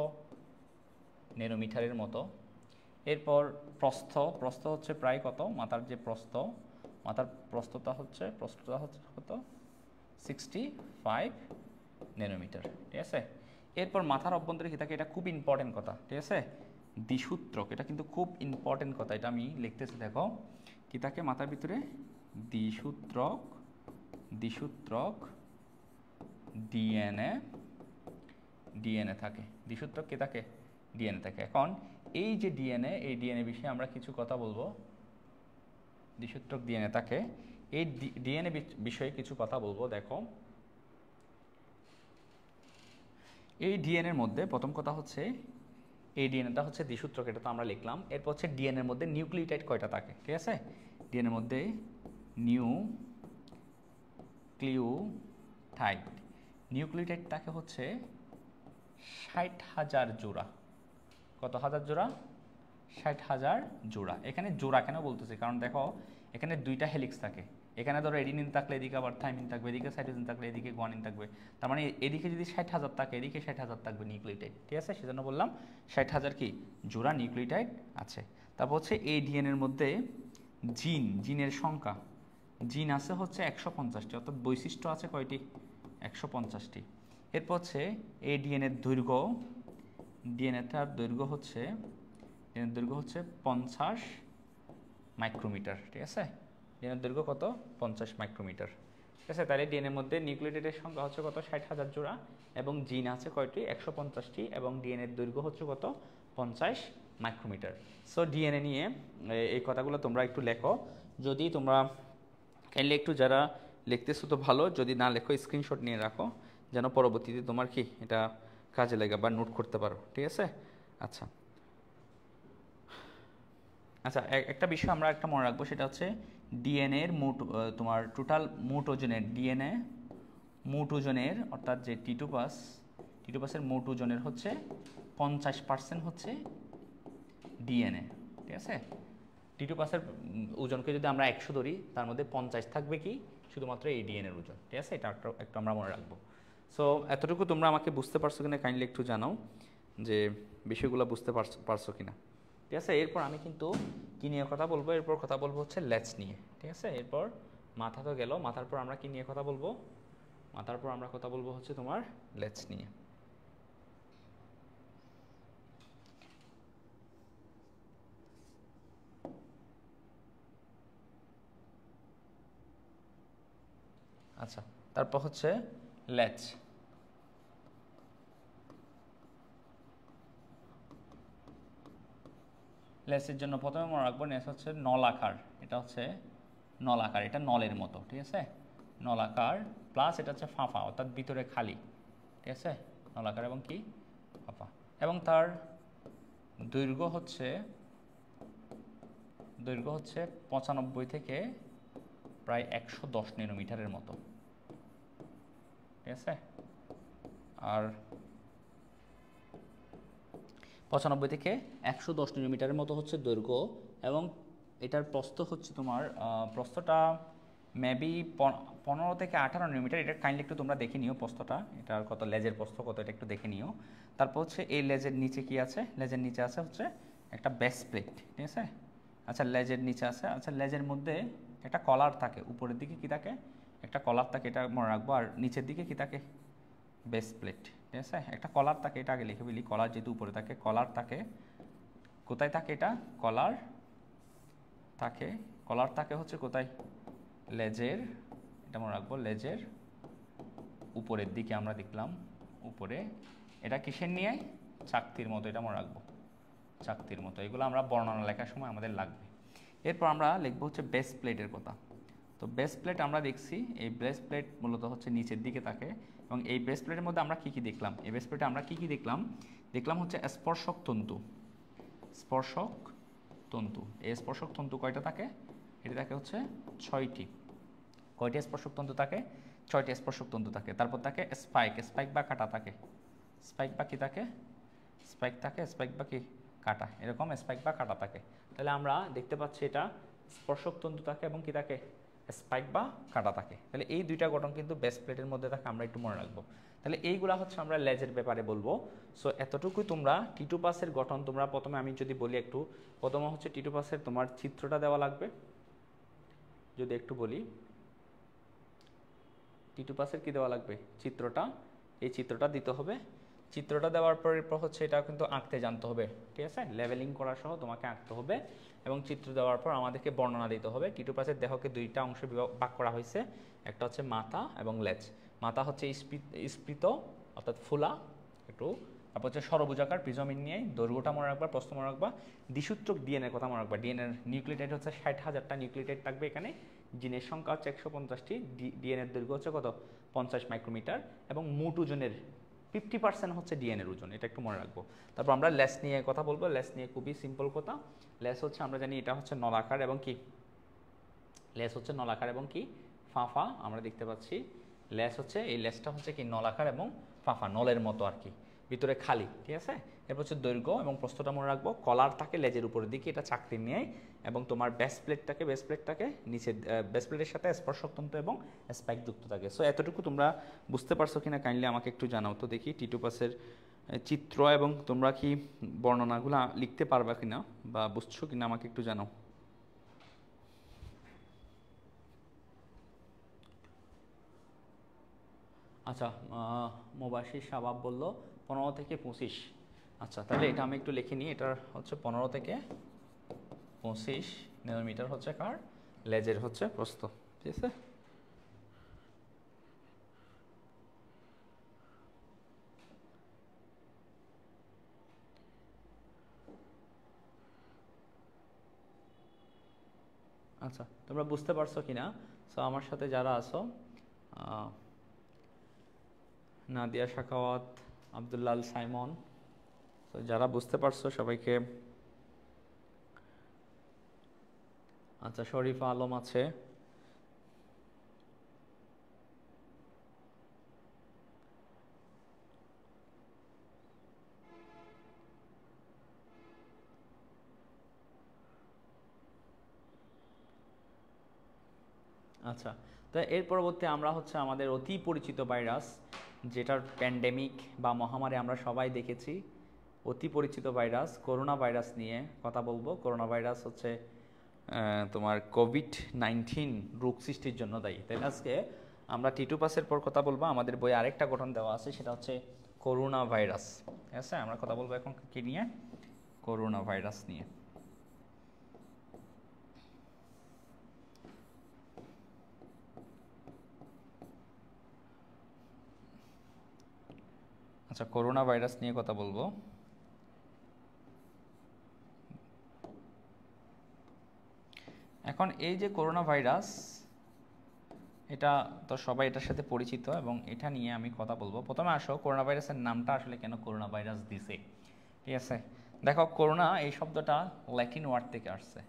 ন্যানোমিটারের মতো। এরপর প্রস্থ হচ্ছে প্রায় কত? মাথার যে মাথার প্রস্থতা হচ্ছে কত? 65 ন্যানোমিটার, ঠিক আছে? এরপর মাথার অভ্যন্তরে কি থাকে? এটা খুব ইম্পর্টেন্ট কথা, ঠিক আছে? দ্বিসূত্রক, এটা কিন্তু খুব ইম্পর্টেন্ট কথা, এটা আমি লিখতেছি, দেখো কি থাকে মাথার ভিতরে? দ্বিসূত্রক ডিএনএ থাকে। দ্বিসূত্রক কি থাকে? ডিএনএ থাকে। এখন এই যে এই ডিএনএ বিষয়ে আমরা কিছু কথা বলবো। দ্বিসূত্রক ডিএনএ থাকে, এই ডিএনএ বিষয়ে কিছু কথা বলবো। দেখো, এই ডিএনএর মধ্যে প্রথম কথা হচ্ছে এই ডিএনএটা হচ্ছে দ্বিসূত্রক, এটা তো আমরা লিখলাম। এরপর হচ্ছে ডিএনএর মধ্যে নিউক্লিওটাইড কয়টা থাকে, ঠিক আছে? ডিএনএর মধ্যে নিউক্লিওটাইড থাকে হচ্ছে 60,000 জোড়া। কত হাজার জোড়া? 60,000 জোড়া। এখানে জোড়া কেন বলতেছি? কারণ দেখো এখানে দুইটা হেলিক্স থাকে। এখানে ধরো এডিনিন থাকলে এদিকে আবার থাইমিন থাকবে, এদিকে সাইটোসিন থাকলে এদিকে গুয়ানিন থাকবে। তার মানে এদিকে যদি 60,000 থাকে, এদিকে 60,000 থাকবে নিউক্লিওটাইড, ঠিক আছে? সেজন্য বললাম 60,000 কি জোড়া নিউক্লিওটাইড আছে। তারপর হচ্ছে এই ডিএনএর মধ্যে জিনের সংখ্যা, জিন আছে হচ্ছে 150টি, অর্থাৎ বৈশিষ্ট্য আছে কয়টি? 150টি। এরপর হচ্ছে এই ডিএনএর দৈর্ঘ্য, ডিএনএটার দৈর্ঘ্য হচ্ছে 50 মাইক্রোমিটার, ঠিক আছে? ডিএনএর দৈর্ঘ্য কত? 50 মাইক্রোমিটার, ঠিক আছে? তাহলে ডিএনএর মধ্যে নিউক্লিওটাইডের সংখ্যা হচ্ছে কত? 60,000 জোড়া, এবং জিন আছে কয়টি? 150টি, এবং ডিএনএর দৈর্ঘ্য হচ্ছে কত? 50 মাইক্রোমিটার। সো ডিএনএ নিয়ে এই কথাগুলো তোমরা একটু লেখো। যদি তোমরা কাইন্ডলি একটু যারা লিখতেছো তো ভালো, যদি না লেখো স্ক্রিনশট নিয়ে রাখো, যেন পরবর্তীতে তোমার কি এটা কাজে লাগে বা নোট করতে পারো, ঠিক আছে? আচ্ছা আচ্ছা, একটা বিষয় আমরা একটা মনে রাখবো, সেটা হচ্ছে ডিএনএর তোমার টোটাল মোট ওজনের, ডিএনএ মোট ওজনের, অর্থাৎ যে টিটোপাসের মোট ওজনের হচ্ছে 50% হচ্ছে ডিএনএ, ঠিক আছে? টিটোপাসের ওজনকে যদি আমরা 100 ধরি, তার মধ্যে 50 থাকবে কি শুধুমাত্র এই ডিএনএর ওজন, ঠিক আছে? এটা একটু আমরা মনে রাখবো। সো এতটুকু তোমরা আমাকে বুঝতে পারছো কিনা কাইন্ডলি একটু জানাও, যে বিষয়গুলো বুঝতে পারছো কিনা, ঠিক আছে? এরপর আমি কিন্তু কী নিয়ে কথা বলবো? এরপর কথা বলবো হচ্ছে লেজ নিয়ে, ঠিক আছে? এরপর মাথা তো গেল, মাথার পর আমরা কী নিয়ে কথা বলবো? মাথার পর আমরা কথা বলবো হচ্ছে তোমার লেজ নিয়ে। আচ্ছা, তারপর হচ্ছে লেজ। লেজের জন্য প্রথমে মনে রাখবো লেজ হচ্ছে নলাকার, এটা হচ্ছে নলাকার, এটা নলের মতো, ঠিক আছে? নলাকার প্লাস এটা হচ্ছে ফাঁপা, অর্থাৎ ভিতরে খালি, ঠিক আছে? নলাকার এবং কি ফাঁপা, এবং তার দৈর্ঘ্য হচ্ছে 95 থেকে প্রায় 110 ন্যানোমিটারের মতো, ঠিক আছে? আর 95 থেকে 110 ন্যানোমিটারের মতো হচ্ছে দৈর্ঘ্য, এবং এটার প্রস্থ হচ্ছে তোমার প্রস্থটা মেবি 15 থেকে 18 ন্যানোমিটার। এটা কাইন্ডলি একটু তোমরা দেখে নিও প্রস্থটা, এটার কত, লেজের প্রস্থ কত, এটা একটু দেখে নিও। তারপর হচ্ছে এই লেজের নিচে কি আছে? লেজের নিচে আছে হচ্ছে একটা বেস প্লেট, ঠিক আছে? আচ্ছা, লেজের নিচে আছে, আচ্ছা লেজের মধ্যে একটা কলার থাকে, উপরের দিকে কি থাকে? একটা কলার থাকে, এটা মনে রাখবো। আর নিচের দিকে কি থাকে? বেস প্লেট, ঠিক আছে? একটা কলার থাকে, এটা আগে লিখে ফেলি। কলার যেহেতু উপরে থাকে, কলার থাকে কোথায় থাকে? এটা কলার থাকে হচ্ছে কোথায়? লেজের, এটা মনে রাখবো, লেজের উপরের দিকে আমরা দেখলাম, উপরে। এটা কিসের নিয়ে? চাকতির মতো, এটা মনে রাখবো, চাকতির মতো। এগুলো আমরা বর্ণনা লেখার সময় আমাদের লাগবে। এরপর আমরা লিখবো হচ্ছে বেস প্লেটের কথা। তো বেস প্লেট আমরা দেখছি, এই বেস প্লেট মূলত হচ্ছে নিচের দিকে থাকে, এবং এই বেস প্লেটের মধ্যে আমরা কী কী দেখলাম? এই বেস প্লেটে আমরা কী কী দেখলাম? দেখলাম হচ্ছে স্পর্শক তন্তু, তন্তু। এই স্পর্শক তন্তু কয়টা থাকে? এটি থাকে হচ্ছে 6টি। কয়টি স্পর্শক তন্তু থাকে? 6টি স্পর্শক তন্তু থাকে। তারপর থাকে স্পাইক, স্পাইক বা কাঁটা থাকে। স্পাইক বা কি থাকে? স্পাইক থাকে, স্পাইক বা কি কাঁটা, এরকম স্পাইক বা কাঁটা থাকে। তাহলে আমরা দেখতে পাচ্ছি এটা স্পর্শক তন্তু থাকে এবং কি থাকে? স্পাইক বা কাঁটা থাকে। তাহলে এই দুইটা গঠন কিন্তু বেস প্লেটের মধ্যে থাকে, আমরা একটু মনে রাখবো। তাহলে এইগুলা হচ্ছে আমরা লেজের ব্যাপারে বলবো। সো এতটুকুই তোমরা টিটু পাসের গঠন তোমরা প্রথমে, আমি যদি বলি একটু, প্রথমে হচ্ছে টিটু পাসের তোমার চিত্রটা দেওয়া লাগবে। যদি একটু বলি টিটু পাসের কি দেওয়া লাগবে? চিত্রটা, এই চিত্রটা দিতে হবে। চিত্রটা দেওয়ার পর হচ্ছে এটা কিন্তু আঁকতে জানতে হবে, ঠিক আছে? লেভেলিং করা সহ তোমাকে আঁকতে হবে এবং চিত্র দেওয়ার পর আমাদেরকে বর্ণনা দিতে হবে। টিটু পাসের দেহকে দুইটা অংশে ভাগ করা হয়েছে, একটা হচ্ছে মাথা এবং লেজ। মাথা হচ্ছে স্ফীত অর্থাৎ ফুলা একটু, তারপর হচ্ছে সরভুজাকার প্রিজমিন নিয়ে দৈর্ঘ্যটা মনে রাখবা, প্রস্থ মনে রাখবা, দ্বিসূত্রক ডিএনএর কথা মনে রাখবা। ডিএনএর নিউক্লিওটাইড হচ্ছে 60,000টা নিউক্লিওটাইড থাকবে এখানে, জিনের সংখ্যা হচ্ছে 150টি, ডিএনএর দৈর্ঘ্য হচ্ছে কত? 50 মাইক্রোমিটার এবং মোট ওজনের 50% হচ্ছে ডিএনএর ওজন, এটা একটু মনে রাখবো। তারপর আমরা লেস নিয়ে কথা বলবো। লেস নিয়ে খুবই সিম্পল কথা। লেস হচ্ছে আমরা জানি এটা হচ্ছে নলাকার এবং কি, লেস হচ্ছে নলাকার এবং কি ফাঁফা, আমরা দেখতে পাচ্ছি লেস হচ্ছে, এই লেসটা হচ্ছে কি নলাকার এবং ফাঁফা, নলের মতো আর কি, ভিতরে খালি, ঠিক আছে? এরপর হচ্ছে দৈর্ঘ্য এবং প্রস্থটা মনে রাখবো। কলার থাকে লেজের উপরের দিকে, এটা চাকতি নিয়ে, এবং তোমার বেস প্লেটটাকে নিচে, বেস প্লেটের সাথে স্পর্শক তন্তু এবং স্পাইক যুক্ত থাকে। সো এতটুকু তোমরা বুঝতে পারছো কিনা কাইন্ডলি আমাকে একটু জানাও তো দেখি। টিটু পাসের চিত্র এবং তোমরা কি বর্ণনাগুলো লিখতে পারবা কিনা বা বুঝছো কিনা আমাকে একটু জানাও। আচ্ছা, মুবাশির শাবাব বললো 15 থেকে 25। আচ্ছা, তাহলে এটা আমি একটু লিখে নিই। এটার হচ্ছে 15 থেকে 25 ন্যানোমিটার হচ্ছে কার? লেজের হচ্ছে প্রস্থ, ঠিক আছে? আচ্ছা, তোমরা বুঝতে পারছো কিনা? সো আমার সাথে যারা আছো, নাদিয়া শাখাওয়াত, আব্দুল্লাল সাইমন, তো যারা বুঝতে পারছো সবাইকে, আচ্ছা শরীফা আলম আছে, আচ্ছা। তো এর পরবর্তী আমরা হচ্ছে আমাদের অতি পরিচিত ভাইরাস, যেটার প্যান্ডেমিক বা মহামারী আমরা সবাই দেখেছি, অতি পরিচিত ভাইরাস করোনা ভাইরাস নিয়ে কথা বলবো। করোনা ভাইরাস হচ্ছে তোমার কোভিড-19 রোগ সৃষ্টির জন্য দায়ী। তাই আজকে আমরা টিটু পাসের পর কথা বলবো। আমাদের বইয়ে আরেকটা গঠন দেওয়া আছে, সেটা হচ্ছে করোনা ভাইরাস, ঠিক আছে? আমরা কথা বলবো এখন কি নিয়ে? করোনা ভাইরাস নিয়ে। আচ্ছা, করোনা ভাইরাস নিয়ে কথা বলবো। এখন এই যে করোনা ভাইরাস, এটা তো সবাই এটার সাথে পরিচিত এবং এটা নিয়ে আমি কথা বলবো। প্রথমে আসো, করোনা ভাইরাসের নামটা আসলে কেন করোনা ভাইরাস দিছে, ঠিক আছে? দেখো, করোনা এই শব্দটা ল্যাটিন ওয়ার্ড থেকে আসছে।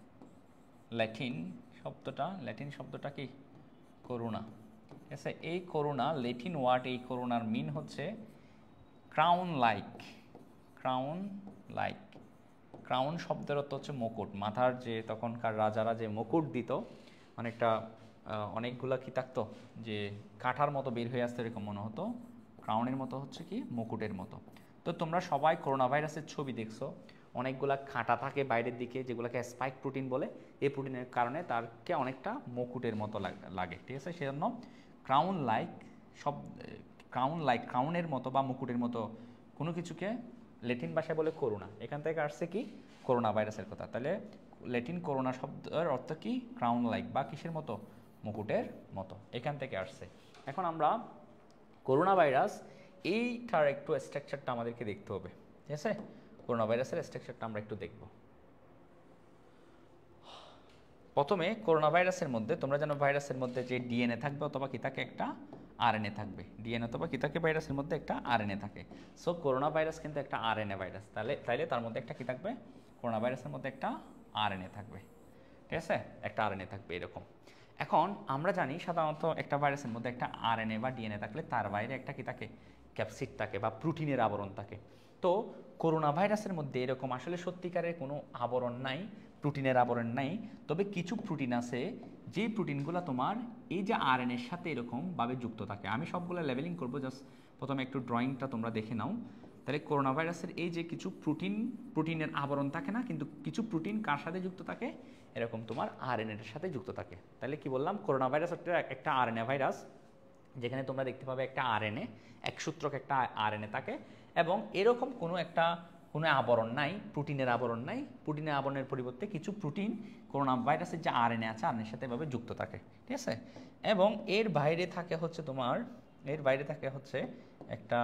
ল্যাটিন শব্দটা কি? করোনা, ঠিক আছে? এই করোনা ল্যাটিন ওয়ার্ড, এই করোনার মিন হচ্ছে crown like. Crown like, crown শব্দের অর্থ হচ্ছে মুকুট। মাথার যে তখনকার রাজারা যে মুকুট দিত, অনেকটা অনেকগুলা কি থাকতো, যে কাঁঠার মতো বের হয়ে আসতে এরকম মনে হতো। ক্রাউনের মতো হচ্ছে কি মুকুটের মতো। তো তোমরা সবাই করোনা ভাইরাসের ছবি দেখছো, অনেকগুলা কাঁটা থাকে বাইরের দিকে, যেগুলোকে স্পাইক প্রোটিন বলে। এই প্রোটিনের কারণে তারকে অনেকটা মুকুটের মতো লাগে, ঠিক আছে? সেজন্য ক্রাউন লাইক সব, ক্রাউনের মতো বা মুকুটের মতো কোনো কিছুকে ল্যাটিন ভাষায় বলে করোনা। এখান থেকে আসছে কি? করোনা ভাইরাসের কথা। তাহলে ল্যাটিন করোনা শব্দের অর্থ কি? ক্রাউন লাইক বা কিসের মতো? মুকুটের মতো, এখান থেকে আসছে। এখন আমরা করোনা ভাইরাস এইটার একটু স্ট্রাকচারটা আমাদেরকে দেখতে হবে, ঠিক আছে? করোনা ভাইরাসের স্ট্রাকচারটা আমরা একটু দেখব। প্রথমে করোনা ভাইরাসের মধ্যে তোমরা জানো, ভাইরাসের মধ্যে যে ডিএনএ থাকবে অথবা কি থাকে, একটা আরএনএ থাকবে। ডিএনএ অথবা কি থাকে, ভাইরাসের মধ্যে একটা আরএনএ থাকে। সো করোনা ভাইরাস কিন্তু একটা আরএনএ ভাইরাস। তাইলে তার মধ্যে একটা কি থাকবে? করোনা ভাইরাসের মধ্যে একটা আরএনএ থাকবে, ঠিক আছে, একটা আরএনএ থাকবে এরকম। এখন আমরা জানি সাধারণত একটা ভাইরাসের মধ্যে একটা আরএনএ বা ডিএনএ থাকলে তার বাইরে একটা কি থাকে, ক্যাপসিড থাকে বা প্রোটিনের আবরণ থাকে। তো করোনা ভাইরাসের মধ্যে এরকম আসলে সত্যিকারের কোনো আবরণ নাই, প্রোটিনের আবরণ নাই, তবে কিছু প্রোটিন আছে যে প্রোটিনগুলো তোমার এই যে আরএনএর সাথে এরকমভাবে যুক্ত থাকে। আমি সবগুলো লেভেলিং করবো, জাস্ট প্রথমে একটু ড্রয়িংটা তোমরা দেখে নাও। তাহলে করোনা ভাইরাসের এই যে কিছু প্রোটিনের আবরণ থাকে না, কিন্তু কিছু প্রোটিন কার সাথে যুক্ত থাকে, এরকম তোমার আরএনএর সাথে যুক্ত থাকে। তাহলে কি বললাম, করোনা ভাইরাস একটা আরএনএ ভাইরাস, যেখানে তোমরা দেখতে পাবে একটা আরএনএ, একসূত্রক একটা আরএনএ থাকে, এবং এরকম কোনো আবরণ নাই, প্রোটিনের আবরণ নাই। প্রোটিনের আবরণের পরিবর্তে কিছু প্রোটিন করোনা ভাইরাসের যে আরএনএ আছে আরএনএর সাথে এভাবে যুক্ত থাকে, ঠিক আছে। এবং এর বাইরে থাকে হচ্ছে তোমার, একটা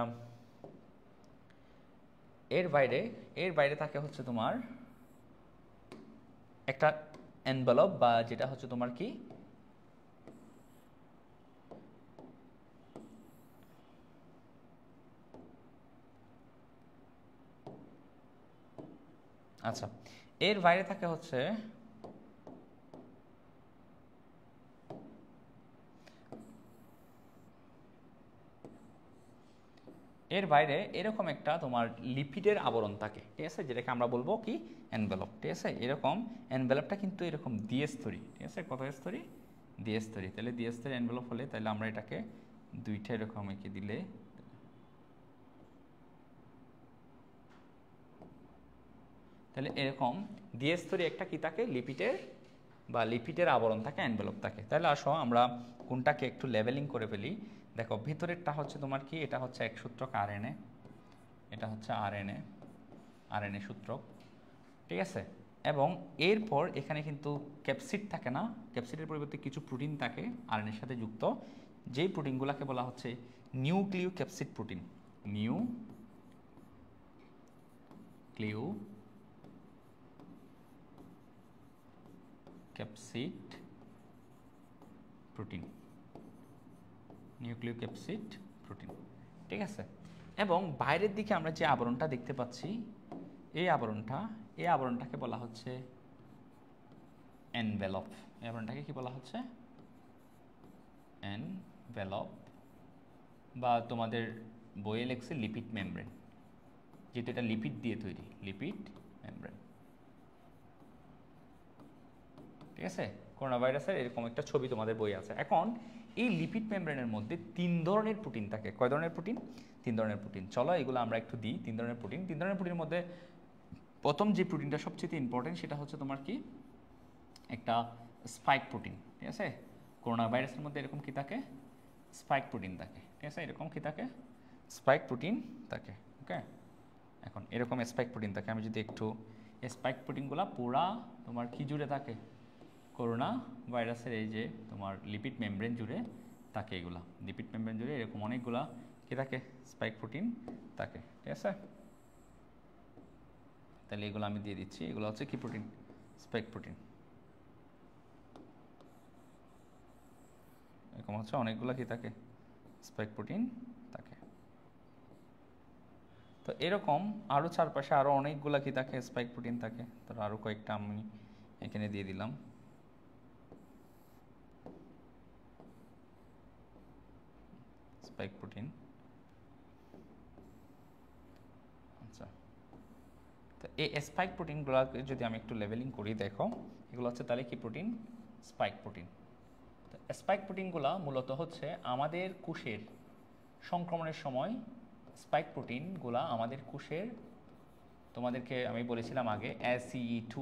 এর বাইরে থাকে হচ্ছে তোমার একটা এনভেলপ, বা যেটা হচ্ছে তোমার কি আচ্ছা, এর বাইরে থাকে হচ্ছে এর বাইরে এরকম একটা তোমার লিপিডের আবরণ থাকে, ঠিক আছে, যেটাকে আমরা বলবো কি এনভেলপ, ঠিক আছে। এরকম এনভেলপটা কিন্তু এরকম দ্বিস্তরী, ঠিক আছে, কত স্তরী, দ্বিস্তরী। তাহলে দ্বিস্তরী এনভেলপ হলে তাহলে আমরা এটাকে দুইটা এরকম এঁকে দিলে, তাহলে এরকম দ্বিস্তরী একটা কি থাকে, লিপিডের আবরণ থাকে, এনভেলপ থাকে। তাহলে আসো আমরা কোনটাকে একটু লেভেলিং করে ফেলি। দেখো ভিতরেরটা হচ্ছে তোমার কি, এটা হচ্ছে এক সূত্রক আরএনএ, এটা হচ্ছে আরএনএ সূত্রক, ঠিক আছে। এবং এরপর এখানে কিন্তু ক্যাপসিড থাকে না, ক্যাপসিডের পরিবর্তে কিছু প্রোটিন থাকে আরএনএর সাথে যুক্ত, যেই প্রোটিনগুলোকে বলা হচ্ছে নিউক্লিও capsid protein, নিউক্লিও capsid protein, নিউক্লিও capsid protein, ঠিক আছে। এবং বাইরের দিকে আমরা যে আবরণটা দেখতে পাচ্ছি, এই আবরণটাকে বলা হচ্ছে এনভেলপ। এই আবরণটাকে কি বলা হচ্ছে, এনভেলপ, বা তোমাদের বইয়ে লেখছে লিপিড মেমব্রেন, যেহেতু এটা লিপিড দিয়ে তৈরি, লিপিড মেমব্রেন, ঠিক আছে। করোনা ভাইরাসের এরকম একটা ছবি তোমাদের বই আছে। এখন এই লিপিড মেমব্রেনের মধ্যে 3 ধরনের প্রোটিন থাকে। কয় ধরনের প্রোটিন? 3 ধরনের প্রোটিন। চলো এগুলো আমরা একটু দিই। 3 ধরনের প্রোটিনের মধ্যে প্রথম যে প্রোটিনটা সবচেয়ে ইম্পর্টেন্ট সেটা হচ্ছে তোমার কি, একটা স্পাইক প্রোটিন, ঠিক আছে। করোনা ভাইরাসের মধ্যে এরকম কি থাকে, স্পাইক প্রোটিন থাকে, ঠিক আছে। এরকম কি থাকে, স্পাইক প্রোটিন থাকে, ওকে। এখন এরকম স্পাইক প্রোটিন থাকে। আমি যদি একটু স্পাইক প্রোটিনগুলো পুরা তোমার কি জুড়ে থাকে, করোনা ভাইরাসের এই যে তোমার লিপিড মেমব্রেন জুড়ে থাকে, এগুলা লিপিড মেমব্রেন জুড়ে এরকম অনেকগুলা কি থাকে, স্পাইক প্রোটিন থাকে, ঠিক আছে। তাহলে এগুলো আমি দিয়ে দিচ্ছি, এগুলো হচ্ছে কি প্রোটিন, স্পাইক প্রোটিন। এরকম হচ্ছে অনেকগুলো কি থাকে, স্পাইক প্রোটিন থাকে। তো এরকম আরও চারপাশে আরও অনেকগুলো কি থাকে, স্পাইক প্রোটিন থাকে। তো আরও কয়েকটা আমি এখানে দিয়ে দিলাম। স্পাইক প্রোটিন, আচ্ছা। তো এই স্পাইক প্রোটিনগুলোকে যদি আমি একটু লেভেলিং করি, দেখো এগুলো হচ্ছে তাহলে কি প্রোটিন, স্পাইক প্রোটিন। তো স্পাইক প্রোটিনগুলো মূলত হচ্ছে আমাদের কোষের সংক্রমণের সময়, স্পাইক প্রোটিনগুলো আমাদের কোষের, তোমাদেরকে আমি বলেছিলাম আগে, ACE2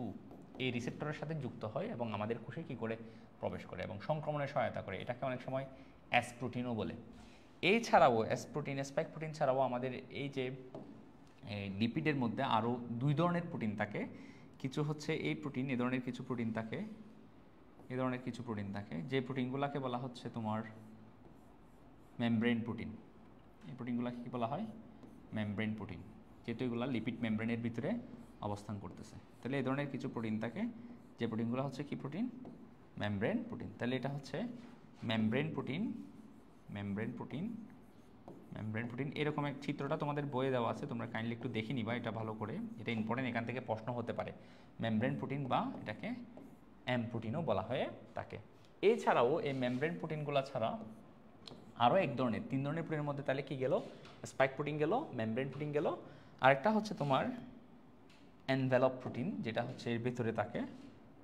এই রিসেপ্টরের সাথে যুক্ত হয় এবং আমাদের কোষে কি করে প্রবেশ করে এবং সংক্রমণে সহায়তা করে। এটাকে অনেক সময় এস প্রোটিনও বলে। এছাড়াও এস প্রোটিন, স্পাইক প্রোটিন ছাড়াও আমাদের এই যে লিপিডের মধ্যে আরও 2 ধরনের প্রোটিন থাকে। কিছু হচ্ছে এই প্রোটিন, এ ধরনের কিছু প্রোটিন থাকে, যে প্রোটিনগুলোকে বলা হচ্ছে তোমার মেমব্রেন প্রোটিন। এই প্রোটিনগুলোকে কি বলা হয়, মেমব্রেন প্রোটিন, যেহেতু এগুলো লিপিড মেমব্রেনের ভিতরে অবস্থান করতেছে। তাহলে এই ধরনের কিছু প্রোটিন থাকে, যে প্রোটিনগুলো হচ্ছে কি প্রোটিন, মেমব্রেন প্রোটিন। তাহলে এটা হচ্ছে মেমব্রেন প্রোটিন, মেমব্রেন প্রোটিন এরকম এক চিত্রটা তোমাদের বইয়ে দেওয়া আছে, তোমরা কাইন্ডলি একটু দেখে নিবা এটা ভালো করে, এটা ইম্পর্টেন্ট, এখান থেকে প্রশ্ন হতে পারে। মেমব্রেন প্রোটিন বা এটাকে এম প্রোটিনও বলা হয়ে থাকে। এছাড়াও এই মেমব্রেন প্রোটিনগুলো ছাড়া আরও এক ধরনের 3 ধরনের প্রোটিনের মধ্যে তাহলে কি গেল, স্পাইক প্রোটিন গেল, মেমব্রেন প্রোটিন গেল, আরেকটা হচ্ছে তোমার এনভেলপ প্রোটিন, যেটা হচ্ছে এর ভিতরে থাকে,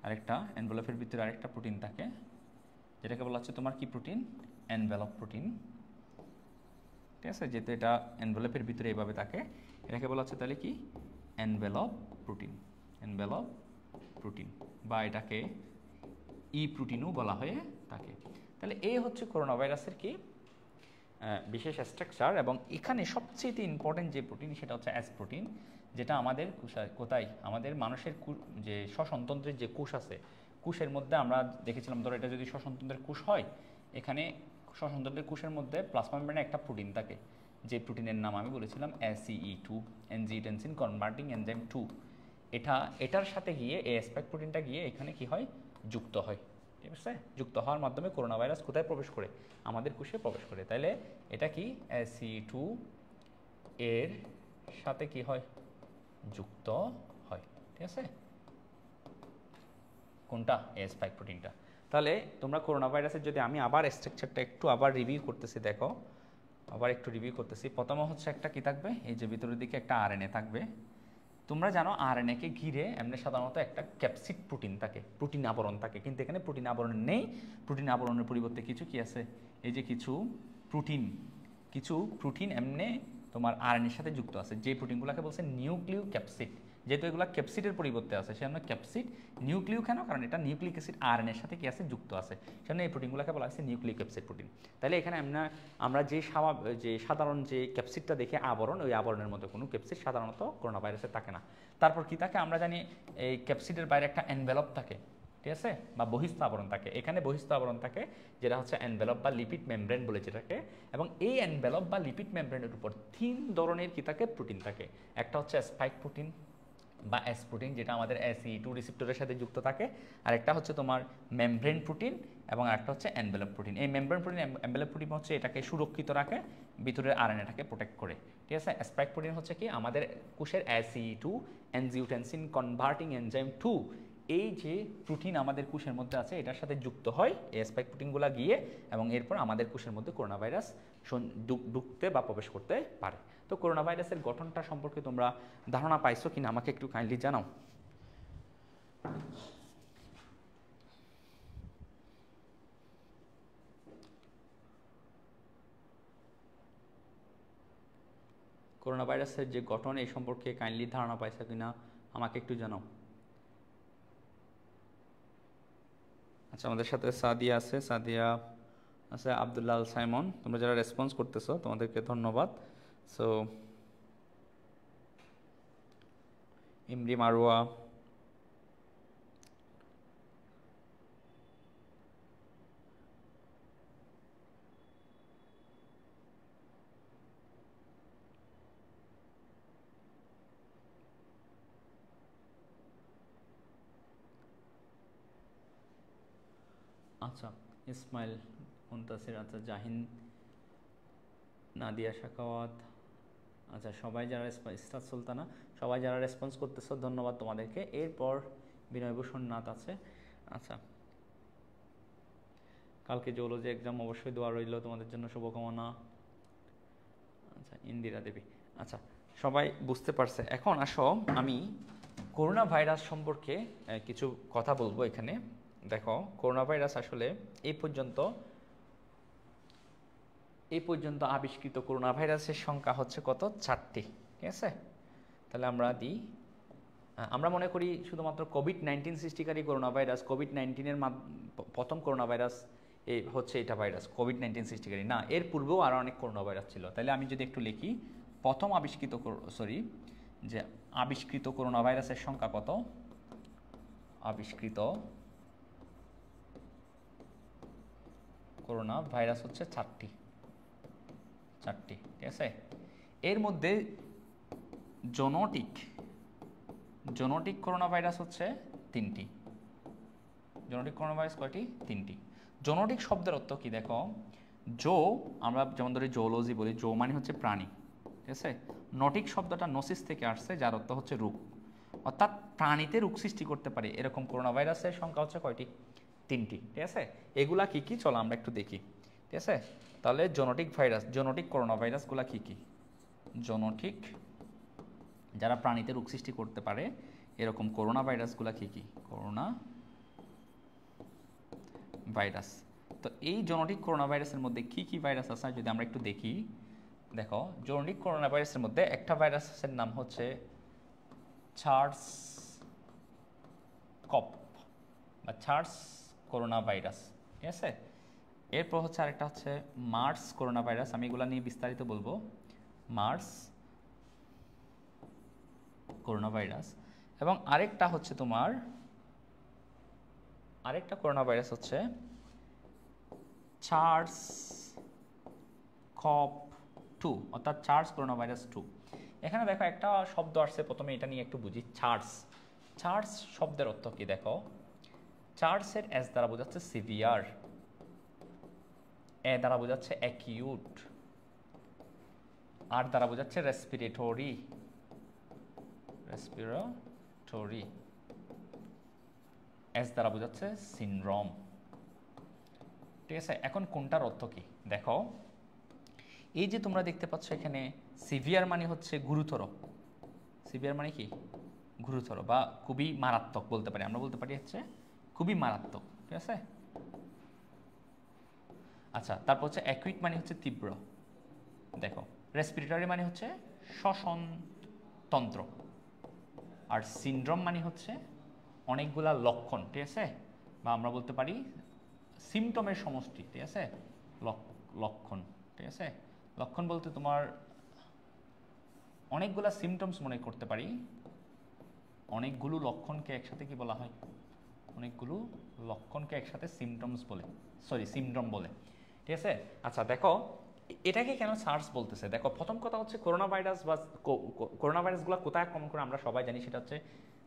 আরেকটা এনভেলপের ভিতরে আরেকটা প্রোটিন থাকে, যেটাকে বলা হচ্ছে তোমার কি প্রোটিন, এনভেলপ প্রোটিন। ঠিক আছে, যেহেতু এটা এনভেলপের ভিতরে এইভাবে থাকে, এটাকে বলা হচ্ছে তাহলে কি এনভেলপ প্রোটিন, এনভেলপ প্রোটিন, বা এটাকে ই প্রোটিনও বলা হয়ে থাকে। তাহলে এই হচ্ছে করোনা ভাইরাসের কি বিশেষ স্ট্রাকচার। এবং এখানে সবচেয়ে ইম্পর্টেন্ট যে প্রোটিন সেটা হচ্ছে এস প্রোটিন, যেটা আমাদের কোথায় আমাদের মানুষের যে শ্বসনতন্ত্রের যে কোষ আছে, কোষের মধ্যে আমরা দেখেছিলাম, ধরো এটা যদি শ্বসনতন্ত্রের কোষ হয়, এখানে শ্বসনতন্ত্রের কোষের মধ্যে প্লাজমা মেমব্রেনে একটা প্রোটিন থাকে, যে প্রোটিনের নাম আমি বলেছিলাম ACE2, অ্যানজিওটেনসিন কনভার্টিং এনজাইম 2। এটার সাথে গিয়ে এই স্পাইক প্রোটিনটা গিয়ে এখানে কি হয়, যুক্ত হয়। ঠিক আছে, যুক্ত হওয়ার মাধ্যমে করোনা ভাইরাস কোথায় প্রবেশ করে, আমাদের কোষে প্রবেশ করে। তাইলে এটা কি ACE2 এর সাথে কি হয়, যুক্ত হয়। ঠিক আছে, কোনটা, এই স্পাইক প্রোটিনটা। তাহলে তোমরা করোনা ভাইরাসের যদি আমি আবার স্ট্রাকচারটা একটু আবার রিভিউ করতেছি, দেখো আবার একটু রিভিউ করতেছি। প্রথমে হচ্ছে একটা কি থাকবে, এই যে ভিতরের দিকে একটা আরএনএ থাকবে। তোমরা জানো আরএনএকে ঘিরে এমনি সাধারণত একটা ক্যাপসিড প্রোটিন থাকে, প্রোটিন আবরণ থাকে, কিন্তু এখানে প্রোটিন আবরণ নেই। প্রোটিন আবরণের পরিবর্তে কিছু কি আছে, এই যে কিছু প্রোটিন এমনি তোমার আরএনএর সাথে যুক্ত আছে, যে প্রোটিনগুলোকে বলছে নিউক্লিও ক্যাপসিড। যেহেতু এগুলো ক্যাপসিডের পরিবর্তে আছে, সেজন্য ক্যাপসিড নিউক্লিও কেন, কারণ এটা নিউক্লিক অ্যাসিড আরএনএর সাথে কি আছে, যুক্ত আছে, সেজন্য এই প্রোটিনগুলোকে বলা হচ্ছে নিউক্লিক ক্যাপসিড প্রোটিন। তাহলে এখানে আমরা যে সাধারণ যে ক্যাপসিডটা দেখে আবরণ, ওই আবরণের মধ্যে কোনো ক্যাপসিড সাধারণত করোনা ভাইরাসে থাকে না। তারপর কি থাকে, আমরা জানি এই ক্যাপসিডের বাইরে একটা এনভেলপ থাকে, ঠিক আছে, বা বহিস্থ আবরণ থাকে। এখানে বহিস্থ আবরণ থাকে, যেটা হচ্ছে এনভেলপ বা লিপিড মেমব্রেন বলে যেটাকে। এবং এই এনভেলপ বা লিপিড মেমব্রেনের উপর 3 ধরনের কি থাকে, প্রোটিন থাকে। একটা হচ্ছে স্পাইক প্রোটিন বা এস প্রোটিন, যেটা আমাদের ACE2 রিসেপ্টরের সাথে যুক্ত থাকে। আর একটা হচ্ছে তোমার মেমব্রেন প্রোটিন, এবং আরেকটা হচ্ছে এনভেলপ প্রোটিন। এই মেমব্রেন প্রোটিন, এনভেলপ প্রোটিন হচ্ছে এটাকে সুরক্ষিত রাখে, ভিতরের আরএনএটাকে প্রোটেক্ট করে। ঠিক আছে, স্পাইক প্রোটিন হচ্ছে কি আমাদের কোষের ACE2 অ্যানজিওটেনসিন কনভার্টিং এনজাইম 2, এই যে প্রোটিন আমাদের কোষের মধ্যে আছে, এটার সাথে যুক্ত হয় এই স্পাইক প্রোটিনগুলো গিয়ে, এবং এরপর আমাদের কোষের মধ্যে করোনা ভাইরাস ঢুকতে বা প্রবেশ করতে পারে। তো করোনা ভাইরাসের গঠনটা সম্পর্কে তোমরা ধারণা পাইছো কিনা আমাকে একটু কাইন্ডলি জানাও। করোনা ভাইরাসের যে গঠন, এই সম্পর্কে কাইন্ডলি ধারণা পাইছো কিনা আমাকে একটু জানাও। আচ্ছা, আমাদের সাথে সাদিয়া আছে, সাদিয়া আছে, আবদুল্লাহ আল সাইমন, তোমরা যারা রেসপন্স করতেছো তোমাদেরকে ধন্যবাদ। সো ইমরি মারুয়া, আচ্ছা ইসমাইল মুনতাসির, আচ্ছা জাহিন, নাদিয়া শাকাওয়াত, আচ্ছা সবাই যারা ইস্তাদ সুলতানা, সবাই যারা রেসপন্স করতেছো ধন্যবাদ তোমাদেরকে। এরপর বিনয়ভূষণ নাথ আছে। আচ্ছা, কালকে জুওলজি এক্সাম, অবশ্যই দোয়া রইল তোমাদের জন্য, শুভকামনা। আচ্ছা ইন্দিরা দেবী, আচ্ছা সবাই বুঝতে পারছে। এখন আসো আমি করোনা ভাইরাস সম্পর্কে কিছু কথা বলবো এখানে। দেখো করোনা ভাইরাস আসলে এই পর্যন্ত আবিষ্কৃত করোনা ভাইরাসের সংখ্যা হচ্ছে কত, 4টি। ঠিক আছে, তাহলে আমরা মনে করি শুধুমাত্র কোভিড-19 সৃষ্টিকারী করোনা ভাইরাস, কোভিড-19-এর প্রথম করোনা ভাইরাস এই হচ্ছে এটা ভাইরাস, কোভিড-19 সৃষ্টিকারী না, এর পূর্বেও আরও অনেক করোনা ভাইরাস ছিল। তাহলে আমি যদি একটু লিখি, প্রথম আবিষ্কৃত করোনা ভাইরাসের সংখ্যা কত, আবিষ্কৃত করোনা ভাইরাস হচ্ছে 4টি। ঠিক আছে, এর মধ্যে জোনোটিক করোনা ভাইরাস হচ্ছে 3টি। জোনোটিক করোনা ভাইরাস কয়টি, 3টি। জোনোটিক শব্দের অর্থ কি দেখো, জো আমরা যেমন ধরি জুওলজি বলি, জো মানে হচ্ছে প্রাণী, ঠিক আছে। নটিক শব্দটা নোসিস থেকে আসছে, যার অর্থ হচ্ছে রোগ, অর্থাৎ প্রাণীতে রোগ সৃষ্টি করতে পারে এরকম করোনা ভাইরাসের সংখ্যা হচ্ছে কয়টি? 3টি, ঠিক আছে। এগুলা কি কি চলো আমরা একটু দেখি, ঠিক আছে। তাহলে জোনোটিক ভাইরাস, জোনোটিক করোনা ভাইরাসগুলা কি কি? জোনোটিক যারা প্রাণীতে রোগ সৃষ্টি করতে পারে এরকম করোনা ভাইরাসগুলা কি কি? Corona virus. তো এই জোনোটিক করোনা ভাইরাসের মধ্যে কি কি ভাইরাস আছে যদি আমরা একটু দেখি। দেখো, জোনোটিক করোনা ভাইরাসের মধ্যে একটা ভাইরাসের নাম হচ্ছে চার্স কপ বা চার্স করোনা ভাইরাস, ঠিক আছে। এরপর হচ্ছে আরেকটা হচ্ছে মার্স করোনা ভাইরাস, আমি এগুলো নিয়ে বিস্তারিত বলবো। MERS coronavirus. এবং আরেকটা হচ্ছে তোমার আরেকটা করোনা ভাইরাস হচ্ছে চার্স কপ 2, অর্থাৎ চার্স করোনা ভাইরাস 2। এখানে দেখো একটা শব্দ আসছে, প্রথমে এটা নিয়ে একটু বুঝি। চার্স, চার্স শব্দের অর্থ কি? দেখো, চার্সের এস দ্বারা বোঝাচ্ছে সিভিয়ার, এ দ্বারা বোঝাচ্ছে অ্যাকিউট, আর দ্বারা বোঝাচ্ছে রেসপিরেটরি, রেসপিরেটরি, এস দ্বারা বোঝাচ্ছে সিনড্রোম, ঠিক আছে। এখন কোনটার অর্থ কি দেখো, এই যে তোমরা দেখতে পাচ্ছ এখানে সিভিয়ার মানে হচ্ছে গুরুতর, সিভিয়ার মানে কি? গুরুতর বা খুবই মারাত্মক বলতে পারি, আমরা বলতে পারি হচ্ছে খুবই মারাত্মক, ঠিক আছে। আচ্ছা, তারপর হচ্ছে অ্যাকুইট মানে হচ্ছে তীব্র, দেখো। রেসপিরেটরি মানে হচ্ছে শ্বসন তন্ত্র, আর সিনড্রোম মানে হচ্ছে অনেকগুলা লক্ষণ, ঠিক আছে, বা আমরা বলতে পারি সিমটমের সমষ্টি, ঠিক আছে। লক্ষণ, ঠিক আছে। লক্ষণ বলতে তোমার অনেকগুলা সিমটমস মনে করতে পারি, অনেকগুলো লক্ষণকে একসাথে কি বলা হয়? অনেকগুলো লক্ষণকে একসাথে সিমটমস বলে, সরি সিমড্রোম বলে, ঠিক আছে। আচ্ছা দেখো, এটাকে কেন সার্স বলতেছে? দেখো, প্রথম কথা হচ্ছে করোনা ভাইরাস বা করোনা ভাইরাসগুলো কোথায় আক্রমণ করে আমরা সবাই জানি, সেটা হচ্ছে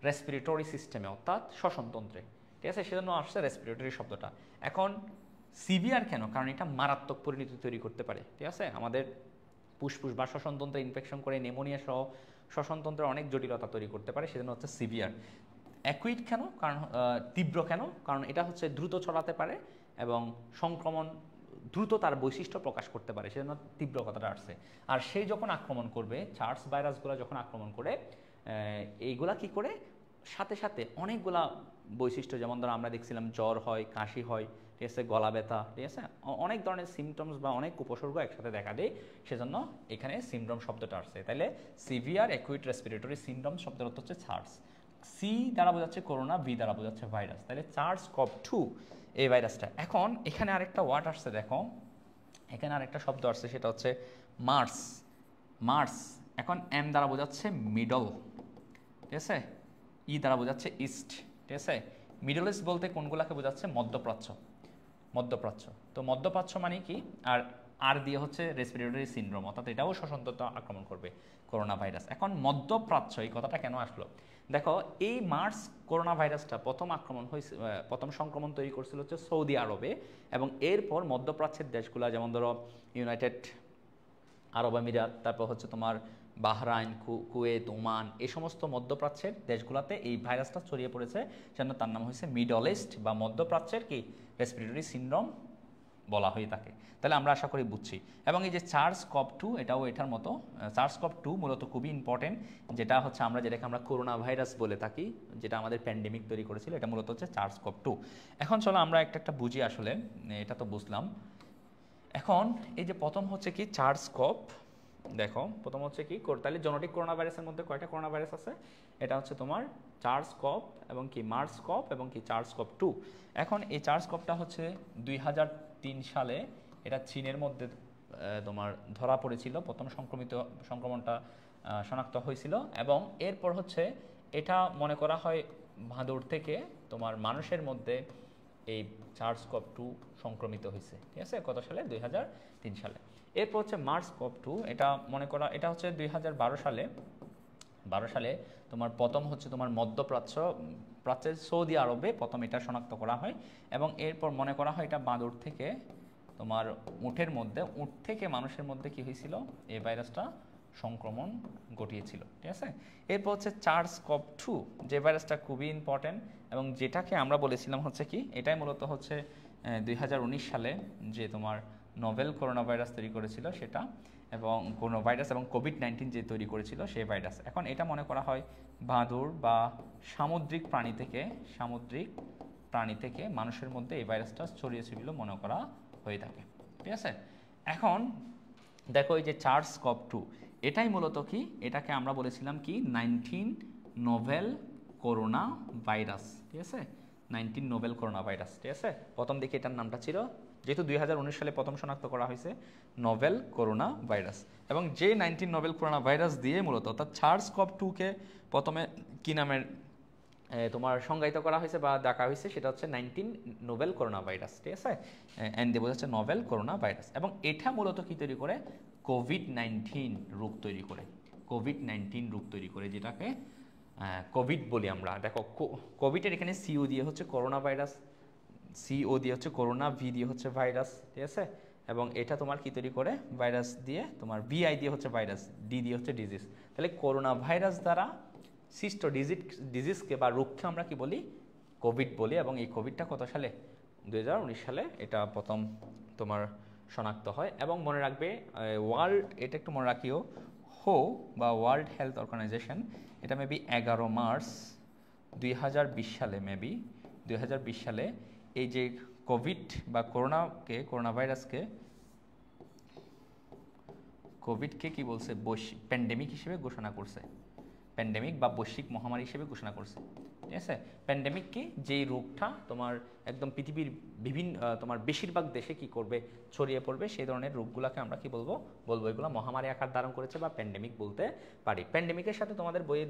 রেসপিরেটরি সিস্টেমে, অর্থাৎ শ্বসনতন্ত্রে, ঠিক আছে। সেজন্য আসছে রেসপিরেটরি শব্দটা। এখন সিভিয়ার কেন? কারণ এটা মারাত্মক পরিণতি তৈরি করতে পারে, ঠিক আছে। আমাদের ফুসফুস বা শ্বসনতন্ত্রে ইনফেকশন করে নিউমোনিয়া সহ শ্বসনতন্ত্রের অনেক জটিলতা তৈরি করতে পারে, সেজন্য হচ্ছে সিভিয়ার। অ্যাকুইট কেন? কারণ তীব্র কেন? কারণ এটা হচ্ছে দ্রুত ছড়াতে পারে এবং সংক্রমণ দ্রুত তার বৈশিষ্ট্য প্রকাশ করতে পারে, সেজন্য তীব্র কথাটা আসছে। আর সেই যখন আক্রমণ করবে, চার্স ভাইরাসগুলো যখন আক্রমণ করে, এইগুলা কি করে সাথে সাথে অনেকগুলা বৈশিষ্ট্য, যেমন ধরো আমরা দেখছিলাম জ্বর হয়, কাশি হয়, ঠিক আছে, গলা ব্যথা, ঠিক আছে, অনেক ধরনের সিমটমস বা অনেক উপসর্গ একসাথে দেখা দেয়, সেজন্য এখানে সিনড্রোম শব্দটা আসছে। তাহলে সিভিয়ার অ্যাকুইট রেসপিরেটরি সিনড্রোম শব্দের অর্থ হচ্ছে চার্স। সি দ্বারা বোঝাচ্ছে করোনা, ভি দ্বারা বোঝাচ্ছে ভাইরাস, তাহলে চার্স কভ 2 এই ভাইরাসটা। এখন এখানে আরেকটা ওয়ার্ড আসছে, দেখো এখানে আরেকটা শব্দ আসছে, সেটা হচ্ছে মার্স। মার্স এখন এম দ্বারা বোঝাচ্ছে মিডল, ঠিক আছে, ই দ্বারা বোঝাচ্ছে ইস্ট, ঠিক আছে। মিডল ইস্ট বলতে কোনগুলাকে বোঝাচ্ছে? মধ্যপ্রাচ্য, মধ্যপ্রাচ্য। তো মধ্যপ্রাচ্য মানে কি? আর আর দিয়ে হচ্ছে রেসপিরেটরি সিনড্রোম, অর্থাৎ এটাও শ্বসনতন্ত্র আক্রমণ করবে করোনা ভাইরাস। এখন মধ্যপ্রাচ্য এই কথাটা কেন আসলো? দেখো, এই মার্স করোনা ভাইরাসটা প্রথম আক্রমণ হয়েছে, প্রথম সংক্রমণ তৈরি করছিল হচ্ছে সৌদি আরবে, এবং এরপর মধ্যপ্রাচ্যের দেশগুলো, যেমন ধরো ইউনাইটেড আরব আমিরাত, তারপর হচ্ছে তোমার বাহরাইন, কুয়েত, ওমান, এই সমস্ত মধ্যপ্রাচ্যের দেশগুলোতে এই ভাইরাসটা ছড়িয়ে পড়েছে, সেজন্য তার নাম হয়েছে মিডল ইস্ট বা মধ্যপ্রাচ্যের কি রেসপিরেটরি সিনড্রোম বলা হয়ে থাকে। তাহলে আমরা আশা করি বুঝছি। এবং এই যে চার্স কভ 2 এটাও এটার মতো। চার্স কভ 2 মূলত খুবই ইম্পর্টেন্ট, যেটা হচ্ছে যেটাকে আমরা করোনা ভাইরাস বলে থাকি, যেটা আমাদের প্যান্ডেমিক তৈরি করেছিল, এটা মূলত হচ্ছে চার্স কভ 2। এখন চলো আমরা একটা বুঝি, আসলে এটা তো বুঝলাম। এখন এই যে প্রথম হচ্ছে কি চার্স কভ, দেখো প্রথম হচ্ছে কি, তাহলে জেনেটিক করোনা ভাইরাসের মধ্যে কয়টা করোনা ভাইরাস আছে? এটা হচ্ছে তোমার চার্স কভ এবং কি মার্স কভ এবং কি চার্স কভ 2। এখন এই চার্স কভটা হচ্ছে 2003 সালে এটা চীনের মধ্যে তোমার ধরা পড়েছিল, প্রথম সংক্রমণটা শনাক্ত হয়েছিল, এবং এরপর হচ্ছে এটা মনে করা হয় ভাদুর থেকে তোমার মানুষের মধ্যে এই চার্স কভ 2 সংক্রমিত হয়েছে, ঠিক আছে। কত সালে? 2003 সালে। এরপর হচ্ছে মার্স কভ 2, এটা মনে করা, এটা হচ্ছে 2012 সালে তোমার প্রথম হচ্ছে তোমার মধ্যপ্রাচ্যের সৌদি আরবে প্রথম এটা শনাক্ত করা হয়, এবং এরপর মনে করা হয় এটা বাঁদর থেকে তোমার উটের মধ্যে, উট থেকে মানুষের মধ্যে কি হয়েছিল, এই ভাইরাসটা সংক্রমণ ঘটিয়েছিল। ঠিক আছে, এরপর হচ্ছে SARS-CoV-2, যে ভাইরাসটা খুবই ইম্পর্টেন্ট এবং যেটাকে আমরা বলেছিলাম হচ্ছে কি, এটাই মূলত হচ্ছে 2019 সালে যে তোমার নোভেল করোনা ভাইরাস তৈরি করেছিল সেটা, এবং করোনা ভাইরাস এবং কোভিড-19 যে তৈরি করেছিল সেই ভাইরাস। এখন এটা মনে করা হয় বাদুড় বা সামুদ্রিক প্রাণী থেকে মানুষের মধ্যে এই ভাইরাসটা ছড়িয়েছে বলে মনে করা হয়ে থাকে। ঠিক আছে, এখন দেখো এই যে SARS-CoV-2, এটাই মূলত কি, এটাকে আমরা বলেছিলাম কি 19 নোভেল করোনা ভাইরাস। ঠিক আছে, 19 নোভেল করোনা ভাইরাস। ঠিক আছে, প্রথম দিকে এটার নামটা ছিল, যেহেতু 2019 সালে প্রথম শনাক্ত করা হয়েছে, নোভেল করোনা ভাইরাস। এবং যে 19 নোভেল করোনা ভাইরাস দিয়ে মূলত অর্থাৎ SARS-CoV-2কে প্রথমে কি নামের তোমার সংজ্ঞায়িত করা হয়েছে বা ডাকা হয়েছে, সেটা হচ্ছে 19 নোভেল করোনা ভাইরাস। ঠিক আছে, এন দিয়ে বোঝাচ্ছে নোভেল করোনা ভাইরাস। এবং এটা মূলত কি তৈরি করে, কোভিড-19 রোগ তৈরি করে, যেটাকে কোভিড বলি আমরা। দেখো কোভিডের এখানে সিও দিয়ে হচ্ছে করোনা ভাইরাস, সিও দিয়ে হচ্ছে করোনা, ভি দিয়ে হচ্ছে ভাইরাস। ঠিক আছে, এবং এটা তোমার কি তৈরি করে, ভাইরাস দিয়ে তোমার ভিআই দিয়ে হচ্ছে ভাইরাস, ডি দিয়ে হচ্ছে ডিজিজ। তাহলে করোনা ভাইরাস দ্বারা সৃষ্ট ডিজিজকে বা রোগকে আমরা কি বলি, কোভিড বলি। এবং এই কোভিডটা কত সালে, 2019 সালে এটা প্রথম তোমার শনাক্ত হয়। এবং মনে রাখবে ওয়ার্ল্ড, এটা একটু মনে রাখিও, বা ওয়ার্ল্ড হেলথ অর্গানাইজেশন, এটা মেবি 11 মার্চ 2020 সালে, এই যে কোভিড বা করোনা ভাইরাসকে, কোভিডকে কি বলছে, বৈশ্বিক প্যান্ডেমিক হিসেবে ঘোষণা করছে, প্যান্ডেমিক বা বৈশ্বিক মহামারী হিসেবে ঘোষণা করছে। ঠিক আছে, প্যান্ডেমিক কি, যেই রোগটা তোমার একদম পৃথিবীর বিভিন্ন তোমার বেশিরভাগ দেশে কি করবে, ছড়িয়ে পড়বে, সেই ধরনের রোগগুলোকে আমরা কি বলবো, এগুলো মহামারী আকার ধারণ করেছে বা প্যান্ডেমিক বলতে পারি। প্যান্ডেমিকের সাথে তোমাদের বইয়ে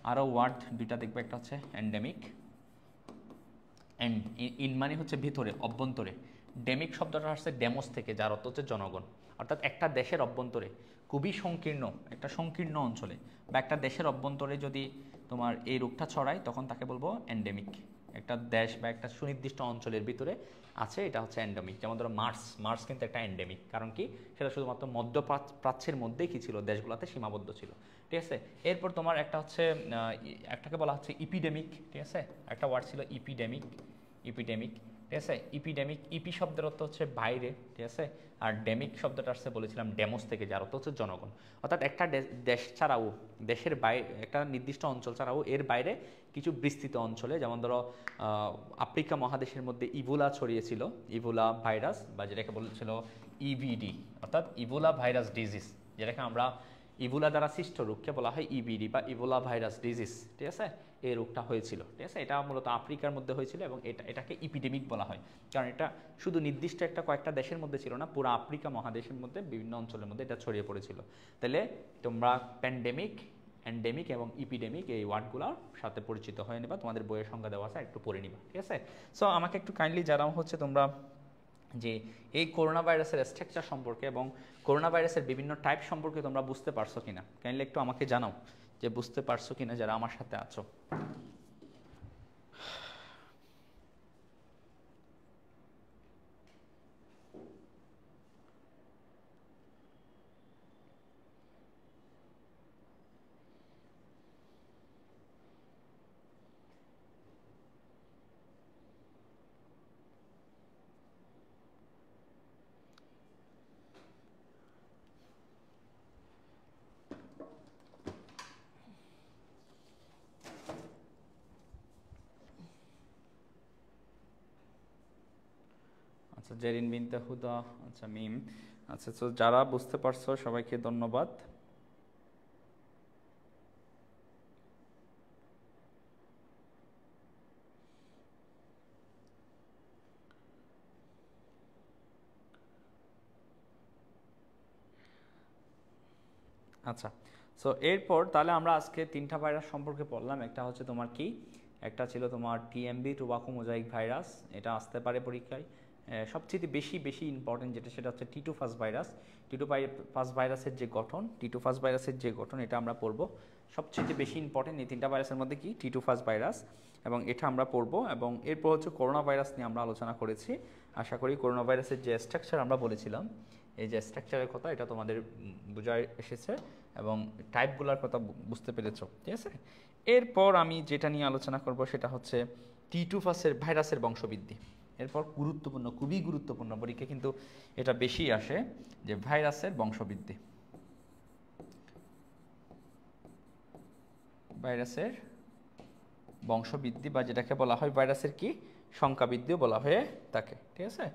আরও ওয়ার্ড দুইটা দেখবে, একটা হচ্ছে এন্ডেমিক, ইন মানে হচ্ছে ভিতরে, অভ্যন্তরে। ডেমিক শব্দটা আসছে ডেমোস থেকে, যার অর্থ হচ্ছে জনগণ। অর্থাৎ একটা দেশের অভ্যন্তরে, খুবই একটা সংকীর্ণ অঞ্চলে বা একটা দেশের অভ্যন্তরে যদি তোমার এই রোগটা ছড়ায়, তখন তাকে বলবো এন্ডেমিক। একটা দেশ বা একটা সুনির্দিষ্ট অঞ্চলের ভিতরে আছে, এটা হচ্ছে এন্ডেমিক। যেমন ধরো মার্স কিন্তু একটা এন্ডেমিক, কারণ কি, সেটা শুধুমাত্র মধ্যপ্রাচ্যের মধ্যেই কি ছিল, দেশগুলোতে সীমাবদ্ধ ছিল। ঠিক আছে, এরপর তোমার একটা হচ্ছে একটাকে বলা হচ্ছে ইপিডেমিক। ঠিক আছে, একটা ওয়ার্ড ছিল ইপিডেমিক। ঠিক আছে, ইপি শব্দের অর্থ হচ্ছে বাইরে। ঠিক আছে, আর ডেমিক শব্দটা আসছে বলেছিলাম ডেমোস থেকে, যার অর্থ হচ্ছে জনগণ। অর্থাৎ একটা দেশ ছাড়াও, দেশের বাইরে, একটা নির্দিষ্ট অঞ্চল ছাড়াও এর বাইরে কিছু বিস্তৃত অঞ্চলে, যেমন ধরো আফ্রিকা মহাদেশের মধ্যে ইবোলা ছড়িয়েছিল, ইবোলা ভাইরাস, বা যেটাকে বলেছিল ইবিডি, অর্থাৎ ইবোলা ভাইরাস ডিজিজ, যেটাকে আমরা ইবোলা দ্বারা সৃষ্ট রোগকে বলা হয় ইবিডি বা ইবোলা ভাইরাস ডিজিজ। ঠিক আছে, এই রোগটা হয়েছিল। ঠিক আছে, এটা মূলত আফ্রিকার মধ্যে হয়েছিল এবং এটাকে ইপিডেমিক বলা হয়, কারণ এটা শুধু নির্দিষ্ট কয়েকটা দেশের মধ্যে ছিল না, পুরো আফ্রিকা মহাদেশের মধ্যে বিভিন্ন অঞ্চলের মধ্যে এটা ছড়িয়ে পড়েছিল। তাহলে তোমরা প্যান্ডেমিক, এন্ডেমিক এবং ইপিডেমিক এই ওয়ার্ডগুলোর সাথে পরিচিত হয়ে নেবা, তোমাদের বইয়ের সংজ্ঞা দেওয়া আছে, একটু পড়ে নিবা। ঠিক আছে, সো আমাকে একটু কাইন্ডলি জানাও হচ্ছে তোমরা যে এই করোনা ভাইরাসের স্ট্রাকচার সম্পর্কে এবং করোনা ভাইরাসের বিভিন্ন টাইপ সম্পর্কে তোমরা বুঝতে পারছো কিনা, কাইন্ডলি একটু আমাকে জানাও যে বুঝতে পারছো কিনা যারা আমার সাথে আছো। আচ্ছা, জেরিন বিনতে হুদা, আচ্ছা মিম, আচ্ছা, তো যারা বুঝতে পারছো সবাইকে ধন্যবাদ। আচ্ছা, সো এরপর তাহলে আমরা আজকে তিনটা ভাইরাস সম্পর্কে পড়লাম। একটা হচ্ছে তোমার কি, একটা ছিল তোমার টিএমবি, টোবাকো মোজাইক ভাইরাস, এটা আসতে পারে পরীক্ষায়। সবচেয়ে বেশি ইম্পর্টেন্ট যেটা, সেটা হচ্ছে টিটু ফাস ভাইরাস। টিটু ফাস ভাইরাসের যে গঠন এটা আমরা পড়বো। সবচেয়ে বেশি ইম্পর্টেন্ট এই তিনটা ভাইরাসের মধ্যে কি, টিটু ফাস ভাইরাস, এবং এটা আমরা পড়বো। এবং এরপর হচ্ছে করোনা ভাইরাস নিয়ে আমরা আলোচনা করেছি। আশা করি করোনা ভাইরাসের যে স্ট্রাকচার আমরা বলেছিলাম, এই যে স্ট্রাকচারের কথা এটা তোমাদের বোঝায় এসেছে এবং টাইপগুলোর কথা বুঝতে পেরেছো, ঠিক আছে। এরপর আমি যেটা নিয়ে আলোচনা করব সেটা হচ্ছে T2 ভাইরাসের বংশবৃদ্ধি। এরপর গুরুত্বপূর্ণ, খুবই গুরুত্বপূর্ণ, পরীক্ষা কিন্তু এটা বেশি আসে, যে ভাইরাসের বংশবৃদ্ধি। ভাইরাসের বংশবৃদ্ধি বা যেটাকে বলা হয় ভাইরাসের কি সংখ্যা বৃদ্ধিও বলা হয়ে থাকে, ঠিক আছে।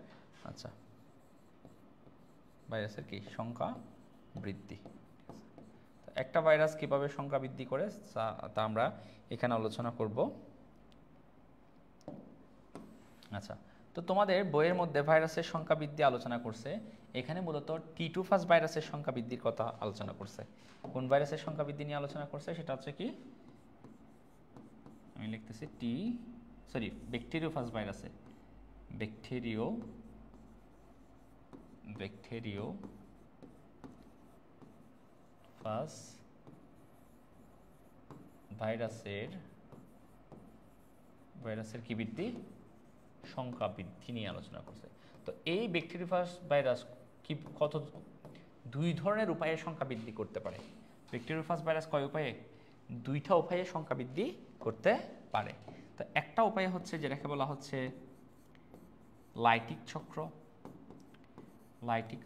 আচ্ছা, ভাইরাসের কি সংখ্যা বৃদ্ধি, একটা ভাইরাস কিভাবে সংখ্যা বৃদ্ধি করে তা আমরা এখানে আলোচনা করব। আচ্ছা, তো তোমাদের বইয়ের মধ্যে ভাইরাসের সংখ্যা বৃদ্ধি আলোচনা করছে, এখানে মূলত T2 ভাইরাসের সংখ্যা বৃদ্ধির কথা আলোচনা করছে। কোন ভাইরাসের সংখ্যা বৃদ্ধি নিয়ে আলোচনা করছে সেটা হচ্ছে কি, আমি লিখতেছি ব্যাকটেরিওফাজ ভাইরাসে, ব্যাকটেরিওফাজ ভাইরাসের কি বৃদ্ধি, সংখ্যা বৃদ্ধি নিয়ে আলোচনা করছে। তো এই ব্যাকটেরিওফাজ ভাইরাস কি দুই ধরনের উপায়ে সংখ্যা বৃদ্ধি করতে পারে। ব্যাকটেরিওফাজ ভাইরাস কয় উপায়ে, দুইটা উপায়ে সংখ্যা বৃদ্ধি করতে পারে। তো একটা উপায় হচ্ছে যেটাকে বলা হচ্ছে লাইটিক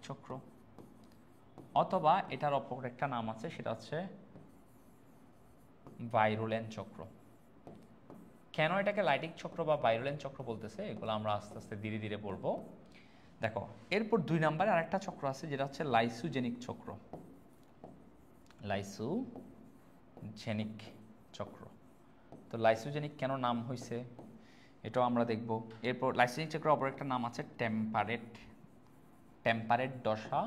চক্র, অথবা এটার অপর একটা নাম আছে সেটা হচ্ছে ভাইরুলেন্ট চক্র। কেন এটাকে লাইটিক চক্র বা ভাইরুলেন্ট চক্র বলতেছে এগুলো আমরা আস্তে আস্তে ধীরে ধীরে পড়বো। দেখো, এরপর 2 নম্বরে আরেকটা চক্র আছে যেটা হচ্ছে লাইসোজেনিক চক্র। তো লাইসোজেনিক কেন নাম হয়েছে এটাও আমরা দেখব। এরপর লাইসোজেনিক চক্র অপর একটা নাম আছে টেম্পারেট দশা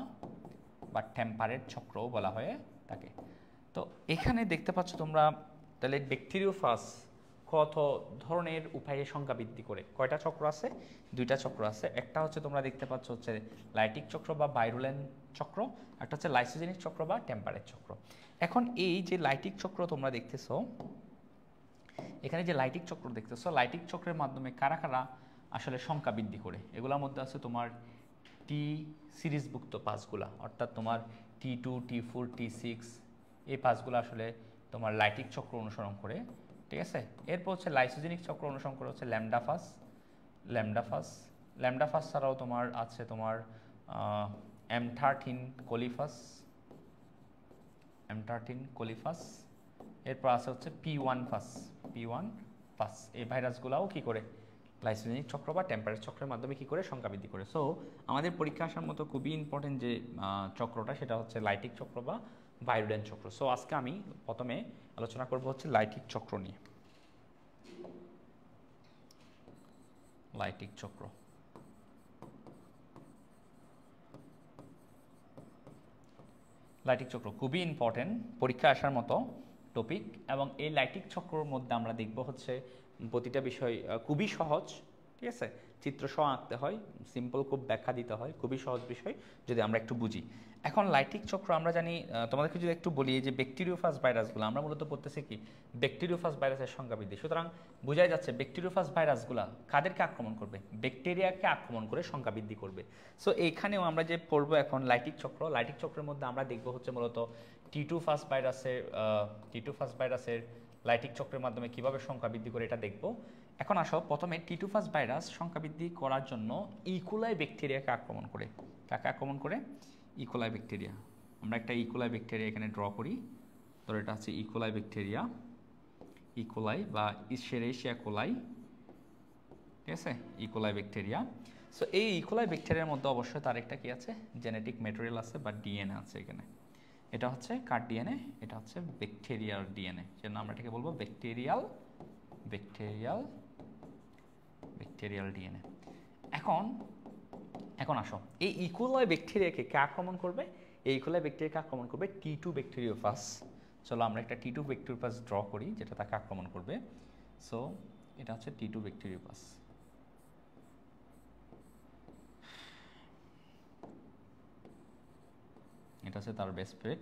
বা টেম্পারেট চক্রও বলা হয়ে থাকে। তো এখানে দেখতে পাচ্ছ তোমরা, তাহলে ব্যাকটেরিওফাজ কত ধরনের উপায়ে সংখ্যা বৃদ্ধি করে, কয়টা চক্র আছে, দুইটা চক্র আছে। একটা হচ্ছে তোমরা দেখতে পাচ্ছ হচ্ছে লাইটিক চক্র বা ভাইরুলেন্ট চক্র, একটা হচ্ছে লাইসোজেনিক চক্র বা টেম্পারেট চক্র। এখন এই যে লাইটিক চক্র তোমরা দেখতেছো, এখানে যে লাইটিক চক্র দেখতেছো, লাইটিক চক্রের মাধ্যমে কারা কারা আসলে সংখ্যা বৃদ্ধি করে, এগুলোর মধ্যে আছে তোমার টি সিরিজভুক্ত পাঁচগুলা, অর্থাৎ তোমার T2, T4, T6, এই পাঁচগুলো আসলে তোমার লাইটিক চক্র অনুসরণ করে, ঠিক আছে। এরপর হচ্ছে লাইসোজেনিক চক্র অনুসরণ করে হচ্ছে ল্যামডাফাস ছাড়াও তোমার আছে তোমার M13 কোলিফাস, এরপর আছে হচ্ছে P1 ফাস। এই ভাইরাসগুলাও কি করে লাইসোজেনিক চক্র বা টেম্পারেট চক্রের মাধ্যমে কি করে সংখ্যা বৃদ্ধি করে। সো আমাদের পরীক্ষা আসার মতো খুবই ইম্পর্টেন্ট যে চক্রটা সেটা হচ্ছে লাইটিক চক্র বা ভাইরুলেন্ট চক্র। সো আজকে আমি প্রথমে আলোচনা করব হচ্ছে লাইটিক চক্র নিয়ে। লাইটিক চক্র খুবই ইম্পর্টেন্ট, পরীক্ষা আসার মতো টপিক। এবং এই লাইটিক চক্রের মধ্যে আমরা দেখব হচ্ছে প্রতিটা বিষয় খুবই সহজ, ঠিক আছে, চিত্রসহ আঁকতে হয়, সিম্পল খুব ব্যাখ্যা দিতে হয়, খুবই সহজ বিষয় যদি আমরা একটু বুঝি। এখন লাইটিক চক্র আমরা জানি, তোমাদেরকে যদি একটু বলি যে ব্যাকটেরিওফাজ ভাইরাসগুলো আমরা মূলত পড়তেছি কি ব্যাকটেরিওফাজ ভাইরাসের সংখ্যা বৃদ্ধি। সুতরাং বোঝাই যাচ্ছে ব্যাকটেরিওফাজ ভাইরাসগুলো কাদেরকে আক্রমণ করবে, ব্যাকটেরিয়াকে আক্রমণ করে সংখ্যা বৃদ্ধি করবে। সো এইখানেও আমরা যে পড়বো এখন লাইটিক চক্রের মধ্যে আমরা দেখবো হচ্ছে মূলত T2 ভাইরাসের লাইটিক চক্রের মাধ্যমে কিভাবে সংখ্যা বৃদ্ধি করে এটা দেখব। এখন আসো, প্রথমে T2 ভাইরাস সংখ্যা বৃদ্ধি করার জন্য ইকোলাই ব্যাকটেরিয়াকে আক্রমণ করে। কাকে আক্রমণ করে? E. coli bacteria. আমরা একটা ইকোলাই ব্যাকটেরিয়া এখানে ড্র করি, ধরো এটা হচ্ছে ইকোলাই ব্যাকটেরিয়া, ইকোলাই বা ইশেরেশিয়া কোলাই, ঠিক আছে, ইকোলাই ব্যাকটেরিয়া। সো এই ইকোলাই ব্যাকটেরিয়ার মধ্যে অবশ্যই তার একটা কি আছে, জেনেটিক ম্যাটেরিয়াল আছে বা ডিএনএ আছে এখানে। এটা হচ্ছে কার ডিএনএ? এটা হচ্ছে ব্যাকটেরিয়াল ডিএনএ, সেজন্য আমরা এটাকে বলবো ব্যাকটেরিয়াল ডিএনএ। এখন আসো, এই ইকোলাই ব্যাকটেরিয়াকে কে আক্রমণ করবে? এই ইকোলাই ব্যাকটেরিয়াকে আক্রমণ করবে T2 ব্যাকটেরিওফাজ। চলো আমরা একটা T2 ব্যাকটেরিওফাজ ড্র করি যেটা তাকে আক্রমণ করবে। সো এটা হচ্ছে T2 ব্যাকটেরিওফাজ। এটা হচ্ছে তার বেস পেট,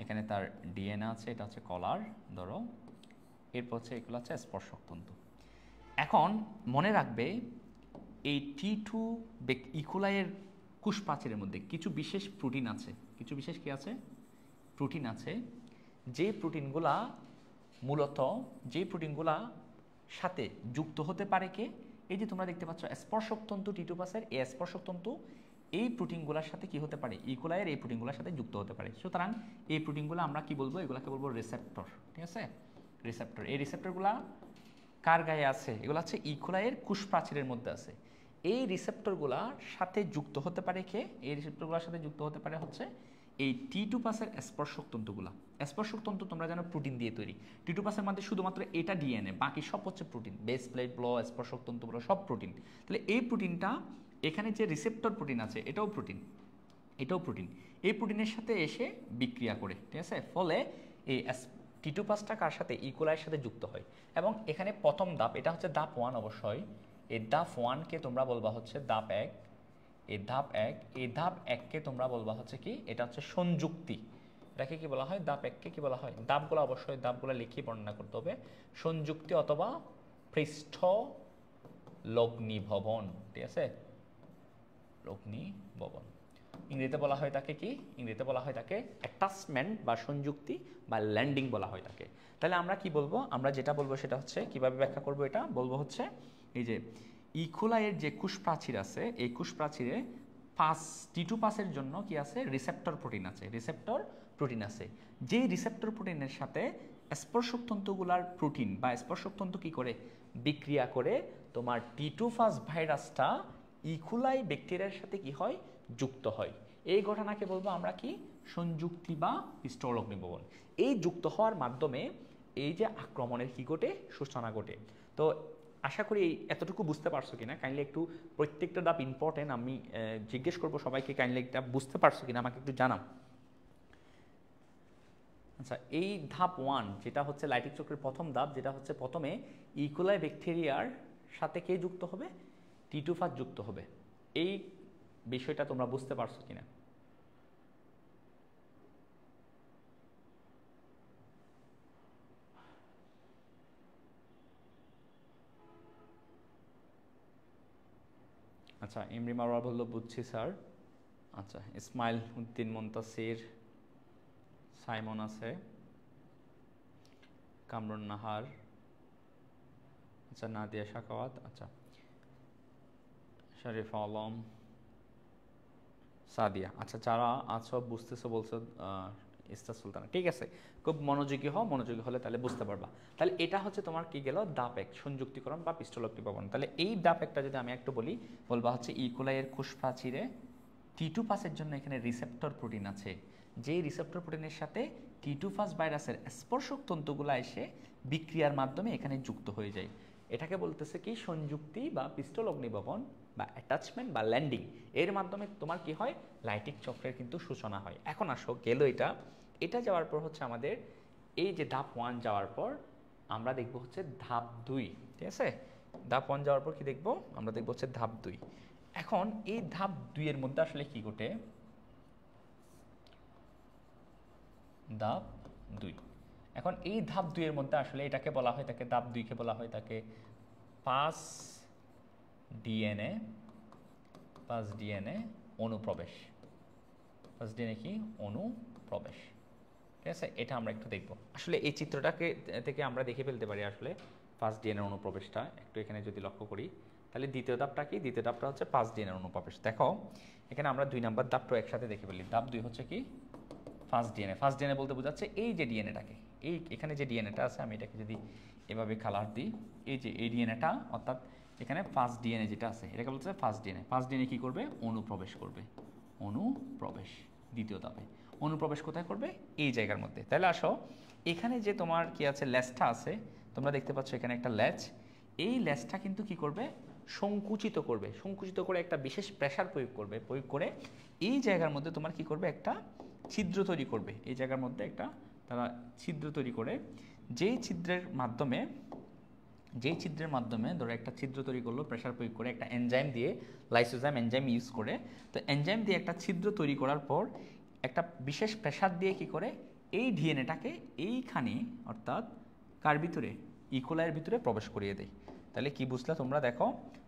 এখানে তার ডিএনএ আছে, এটা হচ্ছে কলার ধরো, এরপর হচ্ছে এগুলো হচ্ছে স্পর্শক তন্তু। এখন মনে রাখবে এই T2 ইকোলাইয়ের কোষ প্রাচীরের মধ্যে কিছু বিশেষ প্রোটিন আছে, কিছু বিশেষ কি আছে, প্রোটিন আছে, যে প্রোটিনগুলা মূলত যে প্রোটিনগুলা সাথে যুক্ত হতে পারে কে, এই যে তোমরা দেখতে পাচ্ছ স্পর্শক তন্তু T2 পাসের, এই স্পর্শক তন্তু এই প্রোটিনগুলোর সাথে কি হতে পারে, ইকোলাইয়ের এই প্রোটিনগুলোর সাথে যুক্ত হতে পারে। সুতরাং এই প্রোটিনগুলো আমরা কি বলবো, এগুলোকে বলবো রিসেপ্টর। ঠিক আছে, রিসেপ্টর। এই রিসেপ্টরগুলা কার গায়ে আছে, এগুলো হচ্ছে ইকোলাইয়ের কোষ প্রাচীরের মধ্যে আছে। এই রিসেপ্টরগুলার সাথে যুক্ত হতে পারে কে, এই রিসেপ্টরগুলোর সাথে যুক্ত হতে পারে হচ্ছে এই T2 পাসের স্পর্শক তন্তুগুলা। স্পর্শক তন্তু তোমরা জানো প্রোটিন দিয়ে তৈরি। T2 পাসের মধ্যে শুধুমাত্র এটা ডিএনএ, বাকি সব হচ্ছে প্রোটিন। বেস প্লেট, ব্লো, স্পর্শক তন্তুগুলো সব প্রোটিন। তাহলে এই প্রোটিনটা, এখানে যে রিসেপ্টর প্রোটিন আছে এটাও প্রোটিন, এটাও প্রোটিন। এই প্রোটিনের সাথে এসে বিক্রিয়া করে, ঠিক আছে, ফলে এই T2 পাসটা কার সাথে, ইকোলাইয়ের সাথে যুক্ত হয়। এবং এখানে প্রথম ধাপ, এটা হচ্ছে ধাপ 1 অবশ্যই। এই ধাপ 1কে তোমরা বলবা হচ্ছে ধাপ 1, এই ধাপ 1, এই ধাপ 1কে তোমরা বলবা হচ্ছে কি, এটা হচ্ছে সংযুক্তি। এটাকে কি বলা হয়, ধাপ 1কে কি বলা হয়, ধাপগুলো অবশ্যই ধাপগুলো লিখে বর্ণনা করতে হবে। সংযুক্তি অথবা পৃষ্ঠ লগ্নিভবন, ঠিক আছে, লগ্নিভবন। ইংরেজিতে বলা হয় তাকে কি, ইংরেজিতে বলা হয় তাকে অ্যাটাচমেন্ট বা সংযুক্তি বা ল্যান্ডিং বলা হয় তাকে। তাহলে আমরা কি বলবো, আমরা যেটা বলবো সেটা হচ্ছে, কিভাবে ব্যাখ্যা করবো এটা বলবো হচ্ছে, এই যে ইকোলাইয়ের যে কোষ প্রাচীর আছে, এই কোষ প্রাচীরে T2 পাসের জন্য কি আছে, রিসেপ্টর প্রোটিন আছে, রিসেপ্টর প্রোটিন আছে। যেই রিসেপ্টর প্রোটিনের সাথে স্পর্শক তন্তুগুলার প্রোটিন বা স্পর্শক তন্তু কি করে, বিক্রিয়া করে তোমার T2 পাস ভাইরাসটা ইকোলাই ব্যাকটেরিয়ার সাথে কি হয়, যুক্ত হয়। এই ঘটনাকে বলবো আমরা কি, সংযুক্তি বা পৃষ্ঠলগ্নিভবন। এই যুক্ত হওয়ার মাধ্যমে এই যে আক্রমণের কি ঘটে, সূচনা ঘটে। তো আশা করি এতটুকু বুঝতে পারছো কিনা, কাইন্ডলি একটু, প্রত্যেকটা ধাপ ইম্পর্টেন্ট, আমি জিজ্ঞেস করবো সবাইকে, কাইন্ডলি এটা বুঝতে পারছো কিনা আমাকে একটু জানাও। আচ্ছা, এই ধাপ 1 যেটা হচ্ছে লাইটিক চক্রের প্রথম ধাপ, যেটা হচ্ছে প্রথমে ইকোলাই ব্যাকটেরিয়ার সাথে কে যুক্ত হবে, T2 পাস যুক্ত হবে। এই বিষয়টা তোমরা বুঝতে পারছো কিনা? আচ্ছা, ইমরি মারওয়ার বললো বুঝছি স্যার। আচ্ছা, ইসমাইল উদ্দিন, মুনতাসির, সাইমন আছে, কামরুন নাহার, আচ্ছা, নাদিয়া শাকাওয়াত, আচ্ছা, শরীফ আলম, সাদিয়া, আচ্ছা, যারা আছো বুঝতেছো বলছো, ইস্তা সুলতানা, ঠিক আছে, খুব মনোযোগী হও, মনোযোগী হলে তাহলে বুঝতে পারবা। তাহলে এটা হচ্ছে তোমার কি গেল, ধাপ 1, সংযুক্তিকরণ বা পৃষ্ঠলগ্নিভবন। তাহলে এই ধাপ 1টা যদি আমি একটু বলি, বলবা হচ্ছে ইকোলাইয়ের কোষ প্রাচীরে T2 পাসের জন্য এখানে রিসেপ্টর প্রোটিন আছে, যেই রিসেপ্টর প্রোটিনের সাথে T2 পাস ভাইরাসের স্পর্শক তন্তুগুলো এসে বিক্রিয়ার মাধ্যমে এখানে যুক্ত হয়ে যায়। এটাকে বলতেছে কি, সংযুক্তি বা পৃষ্ঠলগ্নিভবন বা অ্যাটাচমেন্ট বা ল্যান্ডিং। এর মাধ্যমে তোমার কি হয়, লাইটিক চক্রের কিন্তু সূচনা হয়। এখন আসো, গেল এটা যাওয়ার পর হচ্ছে আমাদের এই যে ধাপ 1 যাওয়ার পর আমরা দেখব হচ্ছে ধাপ 2, ঠিক আছে, ধাপ 1 যাওয়ার পর কি দেখব, আমরা দেখব হচ্ছে ধাপ 2। এখন এই ধাপ 2 এর মধ্যে আসলে কি ঘটে, ধাপ 2, এখন এই ধাপ 2 এর মধ্যে আসলে এটাকে বলা হয়, তাকে ধাপ 2 কে বলা হয় তাকে পাস ডিএনএ অনুপ্রবেশ। পাস ডিএনএ কি, অনুপ্রবেশ, ঠিক আছে। এটা আমরা একটু দেখব, আসলে এই চিত্রটাকে থেকে আমরা দেখে ফেলতে পারি আসলে পাস ডিএনএ অনুপ্রবেশটা। একটু এখানে যদি লক্ষ্য করি, তাহলে দ্বিতীয় ধাপটা কি, দ্বিতীয় ধাপটা হচ্ছে পাস ডিএনএ অনুপ্রবেশ। দেখো এখানে আমরা 2 নম্বর ধাপটা একসাথে দেখে ফেলি। ধাপ 2 হচ্ছে কি, ফার্স্ট ডিএনএ। ফার্স্ট ডিএনএ বলতে বোঝাচ্ছে এই যে ডিএনএটাকে, এই এখানে যে ডিএনএটা আছে, আমি এটাকে যদি এভাবে কালার দিই, এই যে এই ডিএনএটা, অর্থাৎ এখানে ফার্স্ট ডিএনএ যেটা আছে এটাকে বলছে ফার্স্ট ডিএনএ। ফার্স্ট ডিএনএ কী করবে, অনুপ্রবেশ করবে, অনুপ্রবেশ। দ্বিতীয় ধাপে অনুপ্রবেশ কোথায় করবে, এই জায়গার মধ্যে। তাহলে আসো, এখানে যে তোমার কি আছে, ল্যাচটা আছে, তোমরা দেখতে পাচ্ছ এখানে একটা ল্যাচ। এই ল্যাচটা কিন্তু কি করবে, সংকুচিত করবে, সংকুচিত করে একটা বিশেষ প্রেসার প্রয়োগ করবে, প্রয়োগ করে এই জায়গার মধ্যে তোমার কি করবে, একটা ছিদ্র তৈরি করবে। এই জায়গার মধ্যে একটা তারা ছিদ্র তৈরি করে, যেই ছিদ্রের মাধ্যমে ধরো একটা ছিদ্র তৈরি করলো প্রেসার প্রয়োগ করে, একটা এনজাইম দিয়ে, লাইসোজাইম এনজাইম ইউজ করে। তো এনজাইম দিয়ে একটা ছিদ্র তৈরি করার পর একটা বিশেষ প্রেসার দিয়ে কি করে, এই ডিএনএটাকে এইখানে, অর্থাৎ কার ভিতরে, ইকোলাইয়ের ভিতরে প্রবেশ করিয়ে দেয়। তাহলে কি বুঝলা তোমরা, দেখো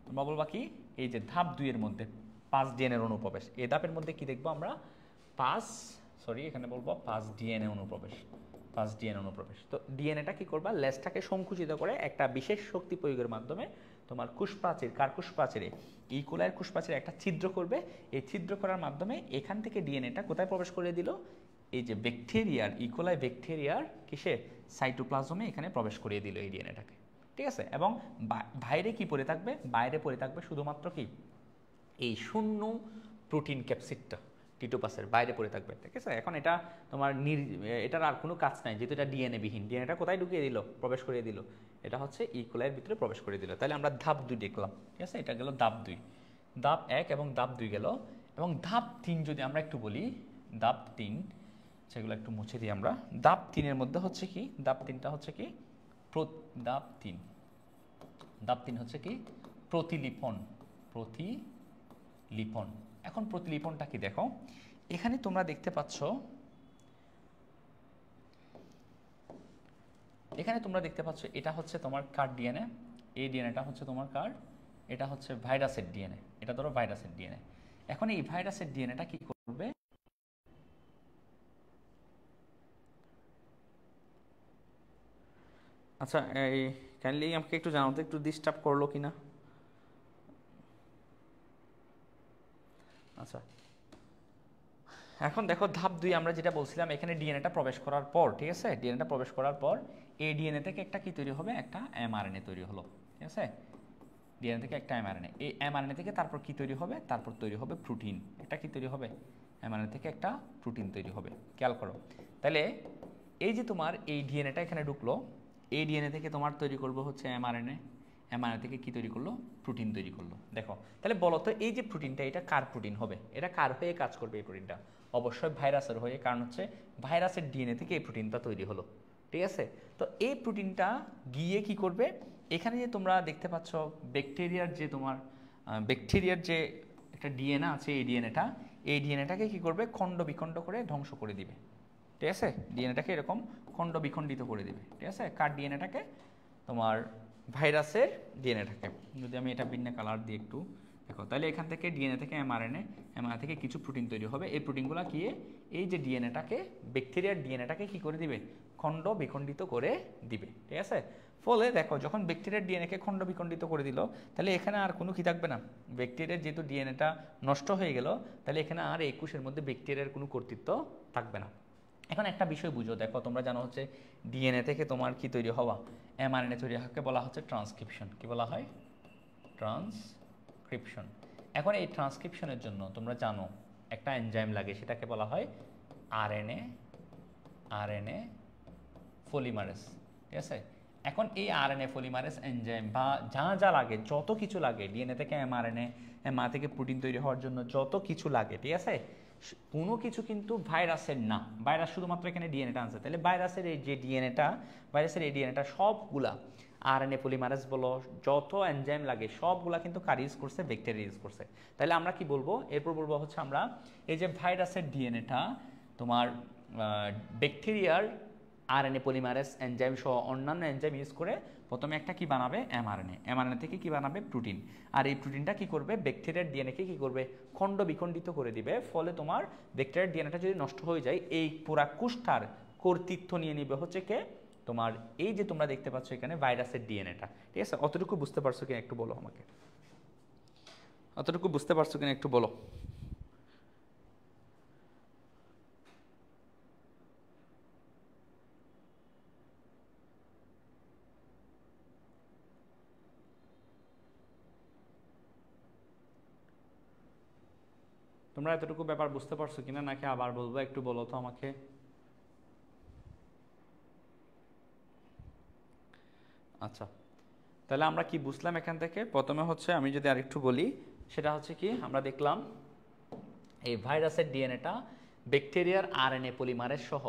তোমরা বলবা কি এই যে ধাপ 2 এর মধ্যে 5 ডিএনএর অনুপ্রবেশ, এই ধাপের মধ্যে কি দেখবো আমরা 5 এখানে বলবো 5 ডিএনএ অনুপ্রবেশ, 5 ডিএনএ অনুপ্রবেশ। তো ডিএনএটা কি করবা, লেজটাকে সংকুচিত করে একটা বিশেষ শক্তি প্রয়োগের মাধ্যমে তোমার কোষপ্রাচীর, কার কোষপ্রাচীরে, ইকোলাইয়ের কোষপ্রাচীরে একটা ছিদ্র করবে। এই ছিদ্র করার মাধ্যমে এখান থেকে ডিএনএটা কোথায় প্রবেশ করে দিল, এই যে ব্যাকটেরিয়ার, ইকোলাই ব্যাকটেরিয়ার কিসে, সাইটোপ্লাজমে এখানে প্রবেশ করিয়ে দিল এই ডিএনএটাকে, ঠিক আছে। এবং বাইরে কি পড়ে থাকবে, বাইরে পড়ে থাকবে শুধুমাত্র কি এই শূন্য প্রোটিন ক্যাপসিডটা টিটোপাসের বাইরে পড়ে থাকবে, ঠিক আছে। এখন এটা তোমার এটার আর কোনো কাজ নাই, যেহেতু এটা ডিএনএ বিহীন। ডিএনএটা কোথায় ঢুকিয়ে দিল, প্রবেশ করিয়ে দিল, এটা হচ্ছে ইকোলাইয়ের ভিতরে প্রবেশ করে দিল। তাহলে আমরা ধাপ 2 দেখলাম, ঠিক আছে। এটা গেল ধাপ 2, ধাপ 1 এবং ধাপ 2 গেল। এবং ধাপ 3 যদি আমরা একটু বলি, ধাপ 3 সেগুলো একটু মুছে দিই আমরা। ধাপ 3 এর মধ্যে হচ্ছে কি, ধাপ 3টা হচ্ছে কি, ধাপ 3 হচ্ছে কি প্রতিলিপন, প্রতিলিপন। এখন প্রতিলিপনটা কি দেখো, এখানে তোমরা দেখতে পাচ্ছ, এখানে তোমরা দেখতে পাচ্ছ এটা হচ্ছে তোমার কার ডিএনএ, এই ডিএনএটা হচ্ছে তোমার কার, এটা হচ্ছে ভাইরাসের ডিএনএ, এটা ধরো ভাইরাসের ডিএনএ। এখন এই ভাইরাসের ডিএনএটা কি করবে, আচ্ছা এই কাইন্ডলি আমাকে একটু জানাও তো, একটু ডিস্টার্ব করলো কিনা। আচ্ছা এখন দেখো ধাপ 2 আমরা যেটা বলছিলাম, এখানে ডিএনএটা প্রবেশ করার পর, ঠিক আছে, ডিএনএটা প্রবেশ করার পর এই ডিএনএ থেকে একটা কি তৈরি হবে, একটা এমআরএনএ তৈরি হলো, ঠিক আছে। ডিএনএ থেকে একটা এমআরএনএ, এই এমআরএনএ থেকে তারপর কি তৈরি হবে, তারপর তৈরি হবে প্রোটিন। এটা কি তৈরি হবে, এমআরএনএ থেকে একটা প্রোটিন তৈরি হবে, খেয়াল করো। তাহলে এই যে তোমার এই ডিএনএটা এখানে ঢুকলো, এই ডিএনএ থেকে তোমার তৈরি করবো হচ্ছে এমআরএনএ, এমআরএনএ থেকে কি তৈরি করলো, প্রোটিন তৈরি করলো। দেখো তাহলে বলো তো এই যে প্রোটিনটা, এটা কার প্রোটিন হবে, এটা কার হয়ে কাজ করবে এই প্রোটিনটা, অবশ্যই ভাইরাসের হয়ে, কারণ হচ্ছে ভাইরাসের ডিএনএ থেকে এই প্রোটিনটা তৈরি হলো, ঠিক আছে। তো এই প্রোটিনটা গিয়ে কি করবে, এখানে যে তোমরা দেখতে পাচ্ছ ব্যাকটেরিয়ার যে তোমার ব্যাকটেরিয়ার যে একটা ডিএনএ আছে, এই ডিএনএটাকে কি করবে, খণ্ড বিখণ্ড করে ধ্বংস করে দিবে, ঠিক আছে। ডিএনএটাকে এরকম খণ্ড বিখণ্ডিত করে দিবে, ঠিক আছে। কার ডিএনএটাকে, তোমার ভাইরাসের ডিএনএটাকে। যদি আমি এটা ভিন্ন কালার দিয়ে একটু দেখো, তাহলে এখান থেকে ডিএনএ থেকে এমআরএনএ, এমআরএনএ থেকে কিছু প্রোটিন তৈরি হবে। এই প্রোটিনগুলো কি এই যে ডিএনএটাকে, ব্যাকটেরিয়ার ডিএনএটাকে কি করে দিবে, খণ্ড বিখণ্ডিত করে দিবে, ঠিক আছে। ফলে দেখো যখন ব্যাকটেরিয়ার ডিএনএকে খণ্ড বিখণ্ডিত করে দিল, তাহলে এখানে আর কোনো কি থাকবে না, ব্যাকটেরিয়ার যেহেতু ডিএনএটা নষ্ট হয়ে গেল, তাহলে এখানে আর এই কোষের মধ্যে ব্যাকটেরিয়ার কোনো কর্তৃত্ব থাকবে না। এখন একটা বিষয় বুঝো, দেখো তোমরা জানো হচ্ছে ডিএনএ থেকে তোমার কি তৈরি হওয়া, এমআরএনএ তৈরি হওয়াকে বলা হচ্ছে ট্রান্সক্রিপশন। কি বলা হয়, ট্রান্সক্রিপশন। এখন এই ট্রান্সক্রিপশনের জন্য তোমরা জানো একটা এনজাইম লাগে, সেটাকে বলা হয় আরএনএ পলিমারেজ, ঠিক আছে। এখন এই আরএনএ পলিমারেজ এনজাইম বা যা যা লাগে, যত কিছু লাগে ডিএনএ থেকে এমআরএনএ, এমআরএনএ থেকে প্রোটিন তৈরি হওয়ার জন্য যত কিছু লাগে, ঠিক আছে, কোনো কিছু কিন্তু ভাইরাসের না, ভাইরাস শুধুমাত্র এখানে ডিএনএটা আনছে। তাহলে ভাইরাসের এই যে ডিএনএটা সবগুলা আরএনএ পলিমারেজ বলো, যত এনজাইম লাগে সবগুলা কিন্তু কার ইউজ করছে, ব্যাকটেরিয়া ইউজ করছে। তাহলে আমরা কি বলবো, এরপর বলবো হচ্ছে আমরা এই যে ভাইরাসের ডিএনএটা তোমার ব্যাকটেরিয়ার আরএনএ পলিমারেজ এনজাইম সহ অন্যান্য এনজাইম ইউজ করে প্রথমে একটা কি বানাবে, এমআরএনএ থেকে কি বানাবে, প্রোটিন। আর এই প্রোটিনটা কি করবে, ব্যাকটেরিয়ার ডিএনএকে কি করবে, খণ্ড বিখণ্ডিত করে দিবে। ফলে তোমার ব্যাকটেরিয়ার ডিএনএটা যদি নষ্ট হয়ে যায়, এই পুরা কোষটার কর্তৃত্ব নিয়ে নিবে হচ্ছে কে, তোমার এই যে তোমরা দেখতে পাচ্ছ এখানে ভাইরাসের ডিএনএটা, ঠিক আছে। অতটুকু বুঝতে পারছো কিনা একটু বলো আমাকে, অতটুকু বুঝতে পারছো কিনা একটু বলো। তোমরা এতটুকু ব্যাপার বুঝতে পারছো কিনা, নাকি আবার বলবো, একটু বলো তো আমাকে। আচ্ছা তাহলে আমরা কি বুঝলাম এখান থেকে, প্রথমে হচ্ছে আমি যদি আরেকটু বলি, সেটা হচ্ছে কি আমরা দেখলাম এই ভাইরাসের ডিএনএটা ব্যাকটেরিয়ার আরএনএ পলিমারেজ সহ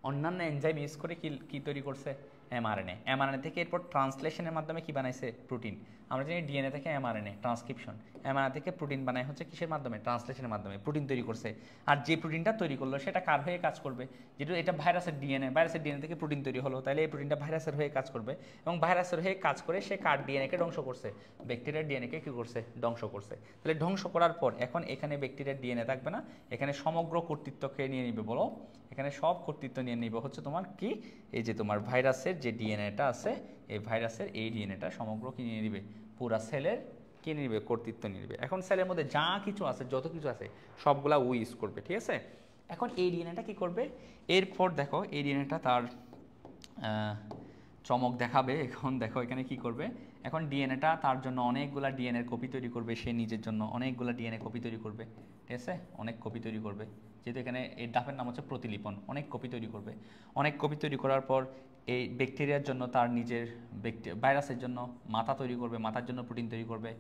অন্যান্য এনজাইম ইউজ করে কি তৈরি করছে, এমআরএনএ, এমআরএনএ থেকে এরপর ট্রান্সলেশনের মাধ্যমে কি বানাইছে প্রোটিন। আমরা জানি ডিএনএ থেকে এমআরএনএ ট্রান্সক্রিপশন, এমআরএনএ থেকে প্রোটিন বানায় হচ্ছে কিসের মাধ্যমে, ট্রান্সলেশনের মাধ্যমে প্রোটিন তৈরি করছে। আর যে প্রোটিনটা তৈরি করলো সেটা কার হয়ে কাজ করবে, যেহেতু এটা ভাইরাসের ডিএনএ, ভাইরাসের ডিএনএ থেকে প্রোটিন তৈরি হলো, তাহলে এই প্রোটিনটা ভাইরাসের হয়ে কাজ করবে এবং ভাইরাসের হয়ে কাজ করে সে কার ডিএনএকে ধ্বংস করছে, ব্যাকটেরিয়ার ডিএনএকে কী করছে, ধ্বংস করছে। তাহলে ধ্বংস করার পর এখন এখানে ব্যাকটেরিয়ার ডিএনএ থাকবে না, এখানে সমগ্র কর্তৃত্বকে নিয়ে নিবে, বলো এখানে সব কর্তৃত্ব নিয়ে নিবে হচ্ছে তোমার কি, এই যে তোমার ভাইরাসের যে ডিএনএটা আছে, এই ভাইরাসের এই ডিএনএটা সমগ্র কি নিয়ে নিবে, পুরা সেলের কি নিয়ে নিবে, কর্তৃত্ব নিয়ে নিবে। এখন সেলের মধ্যে যা কিছু আছে, যত কিছু আছে সবগুলা ও ইউজ করবে, ঠিক আছে। এখন এই ডিএনএটা কি করবে, এরপর দেখো এই ডিএনএটা তার চমক দেখাবে। এখন দেখো এখানে কি করবে, এখন ডিএনএটা তার জন্য অনেকগুলা ডিএনএর কপি তৈরি করবে, সে নিজের জন্য অনেকগুলা ডিএনএ কপি তৈরি করবে, ঠিক আছে, অনেক কপি তৈরি করবে। যেহেতু এখানে এই ধাপের নাম হচ্ছে প্রতিলিপন, অনেক কপি তৈরি করবে। অনেক কপি তৈরি করার পর এই ব্যাকটেরিয়ার জন্য তার নিজের ভাইরাসের জন্য মাথা তৈরি করবে, মাথার জন্য প্রোটিন তৈরি করবে,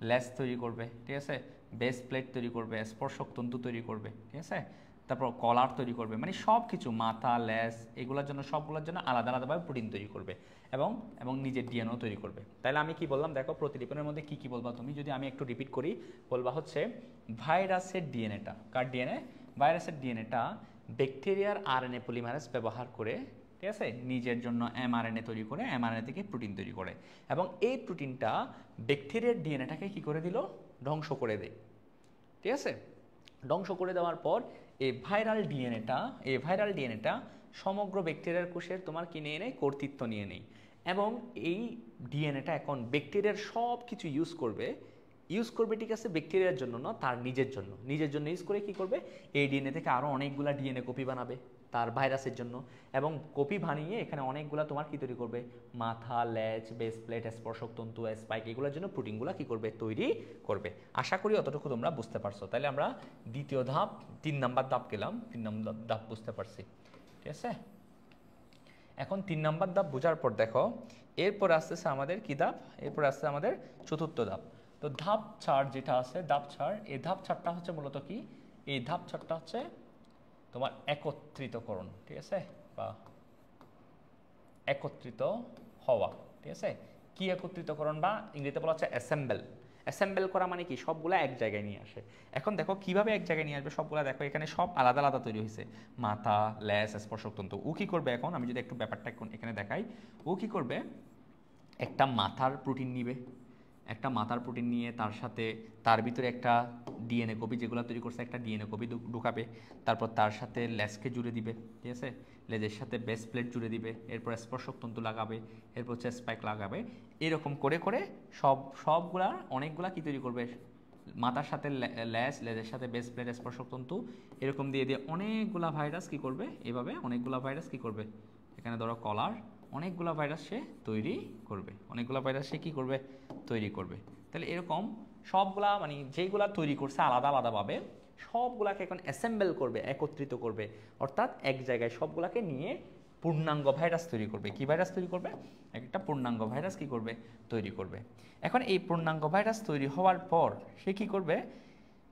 লেজ তৈরি করবে, ঠিক আছে, বেস প্লেট তৈরি করবে, স্পর্শক তন্তু তৈরি করবে, ঠিক আছে, তারপর কলার তৈরি করবে, মানে সব কিছু মাথা লেজ এগুলোর জন্য সবগুলোর জন্য আলাদা আলাদাভাবে প্রোটিন তৈরি করবে এবং এবং নিজের ডিএনএও তৈরি করবে। তাহলে আমি কি বললাম দেখো, প্রতিলিপনের মধ্যে কি কি বলবা তুমি, যদি আমি একটু রিপিট করি, বলবা হচ্ছে ভাইরাসের ডিএনএটা, কার ডিএনএ, ভাইরাসের ডিএনএটা ব্যাকটেরিয়ার আরএনএ পলিমারেজ ব্যবহার করে, ঠিক আছে, নিজের জন্য এমআরএনএ তৈরি করে, এমআরএনএ থেকে প্রোটিন তৈরি করে এবং এই প্রোটিনটা ব্যাকটেরিয়ার ডিএনএটাকে কি করে দিল, ধ্বংস করে দেয়, ঠিক আছে। ধ্বংস করে দেওয়ার পর এই ভাইরাল ডিএনএটা সমগ্র ব্যাকটেরিয়ার কোষের তোমার কি নিয়ে নেয়, কর্তৃত্ব নিয়ে নেয় এবং এই ডিএনএটা এখন ব্যাকটেরিয়ার সব কিছু ইউজ করবে, ঠিক আছে, ব্যাকটেরিয়ার জন্য না, তার নিজের জন্য ইউজ করে কি করবে, এই ডিএনএ থেকে আরও অনেকগুলা ডিএনএ কপি বানাবে তার ভাইরাসের জন্য এবং কপি বানিয়ে এখানে অনেকগুলা তোমার কি তৈরি করবে, মাথা লেজ বেস প্লেট স্পর্শক তন্তু স্পাইক এগুলোর জন্য প্রোটিনগুলো কি করবে, তৈরি করবে। আশা করি অতটুকু তোমরা বুঝতে পারছো। তাহলে আমরা দ্বিতীয় ধাপ 3 নাম্বার ধাপ গেলাম, 3 নাম্বার ধাপ বুঝতে পারছি, ঠিক আছে। এখন 3 নাম্বার ধাপ বোঝার পর দেখো এরপর আসতেছে আমাদের কি ধাপ, এরপর আসছে আমাদের চতুর্থ ধাপ। তো ধাপ 4 যেটা আছে, ধাপ 4, এই ধাপ 4টা হচ্ছে মূলত কি, এই ধাপ 4টা হচ্ছে তোমার একত্রিতকরণ, ঠিক আছে, বা একত্রিত হওয়া, ঠিক আছে। কি একত্রিতকরণ বা ইংরেজিতে বলা হচ্ছে অ্যাসেম্বল করা, মানে কি সবগুলা এক জায়গায় নিয়ে আসে। এখন দেখো কিভাবে এক জায়গায় নিয়ে আসবে সবগুলা, দেখো এখানে সব আলাদা আলাদা তৈরি হয়েছে, মাথা লেজ স্পর্শক তন্তু। ও কি করবে, এখন আমি যদি একটু ব্যাপারটা এখানে দেখাই, ও কি করবে, একটা মাথার প্রোটিন নিবে, একটা মাথার প্রোটিন নিয়ে তার সাথে তার ভিতরে একটা ডিএনএ কপি যেগুলো তৈরি করছে একটা ডিএনএ কপি ঢুকাবে, তারপর তার সাথে লেজকে জুড়ে দিবে, ঠিক আছে, লেজের সাথে বেস প্লেট জুড়ে দিবে, এরপর স্পর্শক তন্তু লাগাবে, এরপর হচ্ছে স্পাইক লাগাবে, এরকম করে করে সবগুলা অনেকগুলা কি তৈরি করবে, মাথার সাথে লেজের সাথে বেস প্লেট স্পর্শক তন্তু এরকম দিয়ে দিয়ে অনেকগুলা ভাইরাস কি করবে, এভাবে অনেকগুলা ভাইরাস কি করবে, এখানে ধরো কলার, অনেকগুলা ভাইরাস সে তৈরি করবে, অনেকগুলা ভাইরাস সে কী করবে, তৈরি করবে। তাহলে এরকম সবগুলা মানে যেগুলা তৈরি করছে আলাদা আলাদাভাবে সবগুলাকে এখন অ্যাসেম্বল করবে, একত্রিত করবে, অর্থাৎ এক জায়গায় সবগুলাকে নিয়ে পূর্ণাঙ্গ ভাইরাস তৈরি করবে। কি ভাইরাস তৈরি করবে, একটা পূর্ণাঙ্গ ভাইরাস কি করবে, তৈরি করবে। এখন এই পূর্ণাঙ্গ ভাইরাস তৈরি হওয়ার পর সে কি করবে,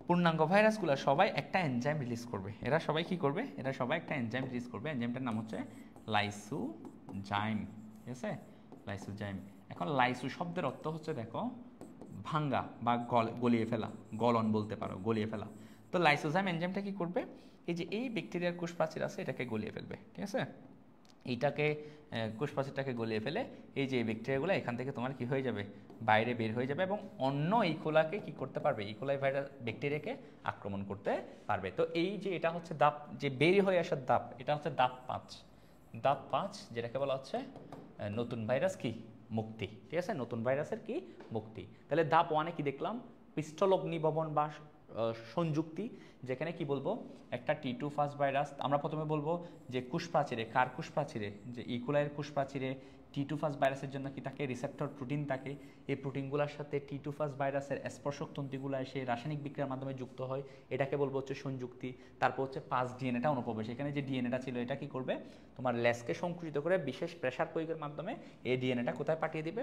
পূর্ণাঙ্গ ভাইরাসগুলো সবাই একটা এনজাইম রিলিজ করবে, এরা সবাই কি করবে, এরা সবাই একটা এনজাইম রিলিজ করবে, এনজাইমটার নাম হচ্ছে লাইসোজাইম, ঠিক আছে, লাইসোজাইম। এখন লাইসো শব্দের অর্থ হচ্ছে দেখো ভাঙ্গা বা গলিয়ে ফেলা, গলন বলতে পারো, গলিয়ে ফেলা। তো লাইসোজাইম এনজাইমটা কি করবে, এই যে এই ব্যাকটেরিয়ার কোষ প্রাচীর আছে এটাকে গলিয়ে ফেলবে, ঠিক আছে, এইটাকে কোষ প্রাচীরটাকে গলিয়ে ফেলে এই যে ব্যাকটেরিয়াগুলো এখান থেকে তোমার কি হয়ে যাবে, বাইরে বের হয়ে যাবে এবং অন্য ইকোলাকে কি করতে পারবে, ইকোলাই ভাইরাস ব্যাকটেরিয়াকে আক্রমণ করতে পারবে। তো এই যে এটা হচ্ছে ধাপ, যে বের হয়ে আসার ধাপ, এটা হচ্ছে ধাপ 5, ধাপ 5 যেটাকে বলা হচ্ছে নতুন ভাইরাস কি মুক্তি, ঠিক আছে, নতুন ভাইরাসের কি মুক্তি। তাহলে ধাপ 1-এ কি দেখলাম, পৃষ্ঠলগ্নিভবন বা সংযুক্তি, যেখানে কি বলবো একটা T2 ফাস্ট ভাইরাস, আমরা প্রথমে বলবো যে কোষ প্রাচীরে, কার কোষ প্রাচীরে, যে ইকোলাইয়ের কোষ প্রাচীরে T2 ফাস্ট ভাইরাসের জন্য কি থাকে, রিসেপ্টর প্রোটিন থাকে, এই প্রোটিনগুলোর সাথে T2 ফাস্ট ভাইরাসের স্পর্শক তন্তুগুলো এসে রাসায়নিক বিক্রিয়ার মাধ্যমে যুক্ত হয়, এটাকে বলবো হচ্ছে সংযুক্তি। তারপর হচ্ছে 5 ডিএনএটা অনুপ্রবেশ, এখানে যে ডিএনএটা ছিল এটা কি করবে, তোমার লেজকে সংকুচিত করে বিশেষ প্রেসার প্রয়োগের মাধ্যমে এই ডিএনএটা কোথায় পাঠিয়ে দিবে,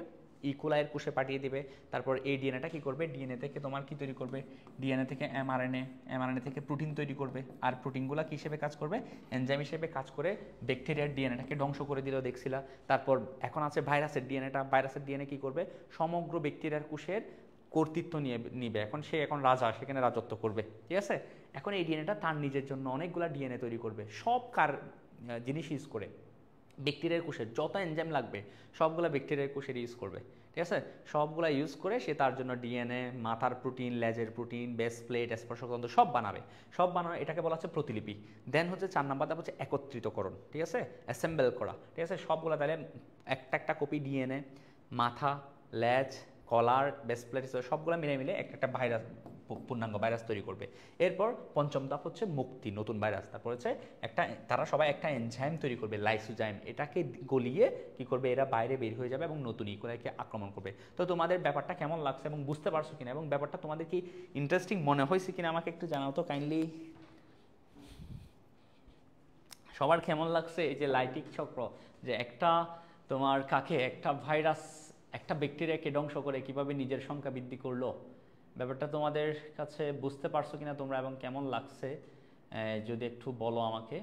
ইকোলাইয়ের কোষে পাঠিয়ে দিবে। তারপর এই ডিএনএটা কী করবে, ডিএনএ থেকে তোমার কি তৈরি করবে, ডিএনএ থেকে এমআরএনএ, এমআরএনএ থেকে প্রোটিন তৈরি করবে। আর প্রোটিনগুলো কী হিসেবে কাজ করবে, এনজাইম হিসেবে কাজ করে ব্যাকটেরিয়ার ডিএনএটাকে ধ্বংস করে দিলেও দেখছিলা। তারপর এখন আছে ভাইরাসের ডিএনএটা, ভাইরাসের ডিএনএ কী করবে, সমগ্র ব্যাকটেরিয়ার কোষের কর্তৃত্ব নিবে। এখন রাজা, সেখানে রাজত্ব করবে, ঠিক আছে। এখন এই ডিএনএটা তার নিজের জন্য অনেকগুলা ডিএনএ তৈরি করবে, সব কার জিনিস ইউজ করে, ব্যাকটেরিয়ার কোষের যত এনজাইম লাগবে সবগুলো ব্যাকটেরিয়ার কোষের ইউজ করবে, ঠিক আছে। সবগুলা ইউজ করে সে তার জন্য ডিএনএ, মাথার প্রোটিন, লেজের প্রোটিন, বেস প্লেট, স্পর্শকতন্ত্র সব বানাবে। এটাকে বলা হচ্ছে প্রতিলিপি। দেন হচ্ছে 4 নাম্বার ধাপ হচ্ছে একত্রিতকরণ, ঠিক আছে, অ্যাসেম্বল করা, ঠিক আছে। সবগুলা তাহলে একটা একটা কপি ডিএনএ, মাথা, লেজ, কলার, বেস প্লেট সবগুলো মিলে একটা ভাইরাস, পূর্ণাঙ্গ ভাইরাস তৈরি করবে। এরপর 5ম ধাপ হচ্ছে মুক্তি, নতুন ভাইরাস। তারপর হচ্ছে তারা সবাই একটা এনজাইম তৈরি করবে, লাইসোজাইম। এটাকে গলিয়ে কি করবে, এরা বাইরে বের হয়ে যাবে এবং নতুন ইকোলাইকে আক্রমণ করবে। তো তোমাদের ব্যাপারটা কেমন লাগছে এবং বুঝতে পারছো কিনা, এবং ব্যাপারটা তোমাদের কি ইন্টারেস্টিং মনে হয়েছে কিনা আমাকে একটু জানাও তো কাইন্ডলি। সবার কেমন লাগছে এই যে লাইটিক চক্র, যে একটা তোমার একটা ভাইরাস একটা ব্যাকটেরিয়াকে ধ্বংস করে কিভাবে নিজের সংখ্যা বৃদ্ধি করলো, ব্যাপারটা তোমাদের কাছে বুঝতে পারছো কিনা তোমরা, এবং কেমন লাগছে যদি একটু বলো আমাকে।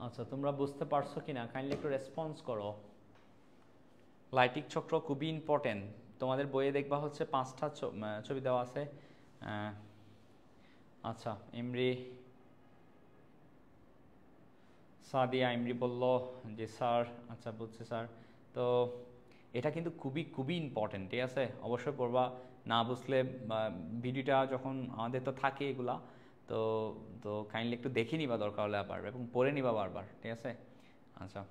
আচ্ছা, তোমরা বুঝতে পারছো কিনা কাইন্ডলি একটু রেসপন্স করো। লাইটিক চক্র খুবই ইম্পর্টেন্ট, তোমাদের বইয়ে দেখবা হচ্ছে 5টা ছবি দেওয়া আছে। আচ্ছা, সাদিয়া ইমরি বলল যে স্যার, আচ্ছা বুঝছি স্যার। তো এটা কিন্তু খুবই ইম্পর্টেন্ট, ঠিক আছে, অবশ্যই পড়বা। না বুঝলে ভিডিওটা যখন আমাদের তো থাকে এগুলা, তো তো কাইন্ডলি একটু দেখে নিবা দরকার হলে আবার, এবং পড়ে নিবা বারবার, ঠিক আছে। আচ্ছা,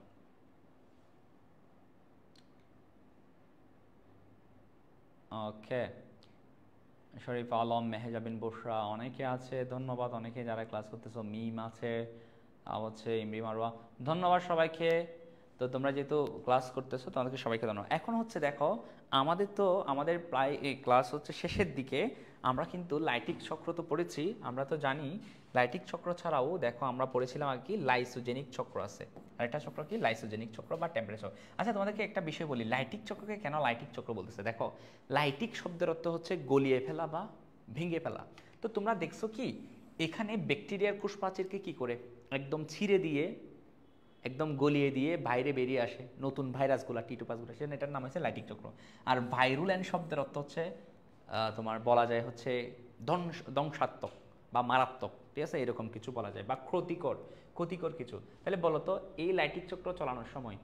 ওকে। শরীফ আলম, মেহেজাবিন বসরা, অনেকে আছে, ধন্যবাদ অনেকে যারা ক্লাস করতেছো। মিম আছে, হচ্ছে ইমরি মারওয়া, ধন্যবাদ সবাইকে। তো তোমরা যেহেতু ক্লাস করতেছো তোমাদেরকে সবাইকে ধন্যবাদ। এখন হচ্ছে দেখো, আমাদের প্রায় এই ক্লাস হচ্ছে শেষের দিকে। আমরা কিন্তু লাইটিক চক্র তো পড়েছি, আমরা তো জানি লাইটিক চক্র ছাড়াও দেখো আমরা পড়েছিলাম আর কি লাইসোজেনিক চক্র আছে। আরেকটা চক্র কি লাইসোজেনিক চক্র বা টেম্পারেচার। আচ্ছা, তোমাদেরকে একটা বিষয় বলি, লাইটিক চক্রকে কেন লাইটিক চক্র বলতেছে। দেখো, লাইটিক শব্দের অর্থ হচ্ছে গলিয়ে ফেলা বা ভেঙে ফেলা। তো তোমরা দেখছো কি এখানে ব্যাকটেরিয়ার কোষ প্রাচীরকে কি করে একদম ছিঁড়ে দিয়ে, একদম গলিয়ে দিয়ে বাইরে বেরিয়ে আসে নতুন ভাইরাসগুলো, টিটোপাসগুলো, সেজন্য এটার নাম হচ্ছে লাইটিক চক্র। আর ভাইরুলেন্ট শব্দের অর্থ হচ্ছে তোমার বলা যায় হচ্ছে ধ্বংসাত্মক বা মারাত্মক, ঠিক আছে, এরকম কিছু বলা যায়, বা ক্ষতিকর কিছু। তাহলে বলো তো, এই লাইটিক চক্র চালানোর সময়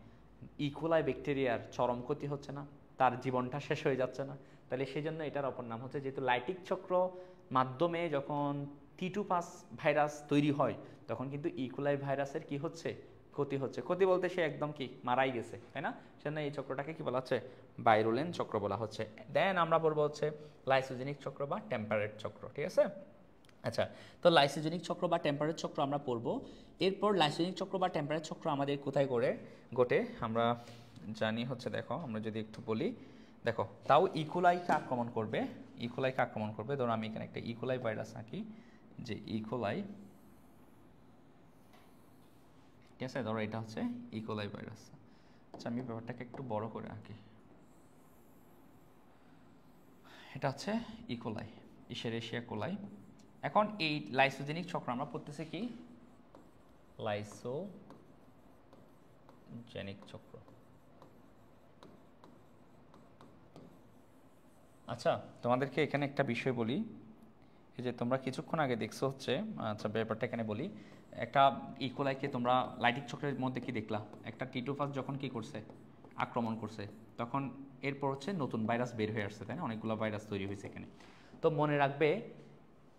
ইকোলাই ব্যাকটেরিয়ার চরম ক্ষতি হচ্ছে না, তার জীবনটা শেষ হয়ে যাচ্ছে না? তাহলে সেই জন্য এটার অপর নাম হচ্ছে, যেহেতু লাইটিক চক্র মাধ্যমে যখন টিটোপাস ভাইরাস তৈরি হয়, তখন কিন্তু ইকোলাই ভাইরাসের কি হচ্ছে, ক্ষতি হচ্ছে। ক্ষতি বলতে সে একদম কি মারাই গেছে, তাই না? সেজন্য এই চক্রটাকে কি বলা হচ্ছে, ভাইরুলেন্ট চক্র বলা হচ্ছে। দেন আমরা বলবো হচ্ছে লাইসোজেনিক চক্র বা টেম্পারেট চক্র, ঠিক আছে। আচ্ছা, তো লাইসোজেনিক চক্র বা টেম্পারেট চক্র আমরা পড়বো। এরপর লাইসোজেনিক চক্র বা টেম্পারেট চক্র আমাদের কোথায় ঘটে আমরা জানি হচ্ছে, দেখো আমরা যদি একটু বলি, দেখো তাও ইকোলাইকে আক্রমণ করবে। ধরো আমি এখানে একটা ইকোলাই ভাইরাস আঁকি, যে ইকোলাই, ঠিক আছে, ধরো এটা হচ্ছে ইকোলাই ভাইরাস। আচ্ছা, আমি ব্যাপারটাকে একটু বড় করে আঁকি। এটা হচ্ছে ইকোলাই, ইশেরেশিয়া কোলাই। এখন এই লাইসোজেনিক চক্র আমরা পড়তেছি কি, লাইসোজেনিক চক্র। আচ্ছা, তোমাদেরকে এখানে একটা বিষয় বলি, এই যে তোমরা কিছুক্ষণ আগে দেখছো হচ্ছে, আচ্ছা ব্যাপারটা এখানে বলি, একটা ইকোলাইকে তোমরা লাইটিক চক্রের মধ্যে কি দেখলা, একটা টিটোফাস যখন কি করছে, আক্রমণ করছে, তখন এরপর হচ্ছে নতুন ভাইরাস বের হয়ে আসছে, তাই না? অনেকগুলো ভাইরাস তৈরি হয়েছে এখানে। তো মনে রাখবে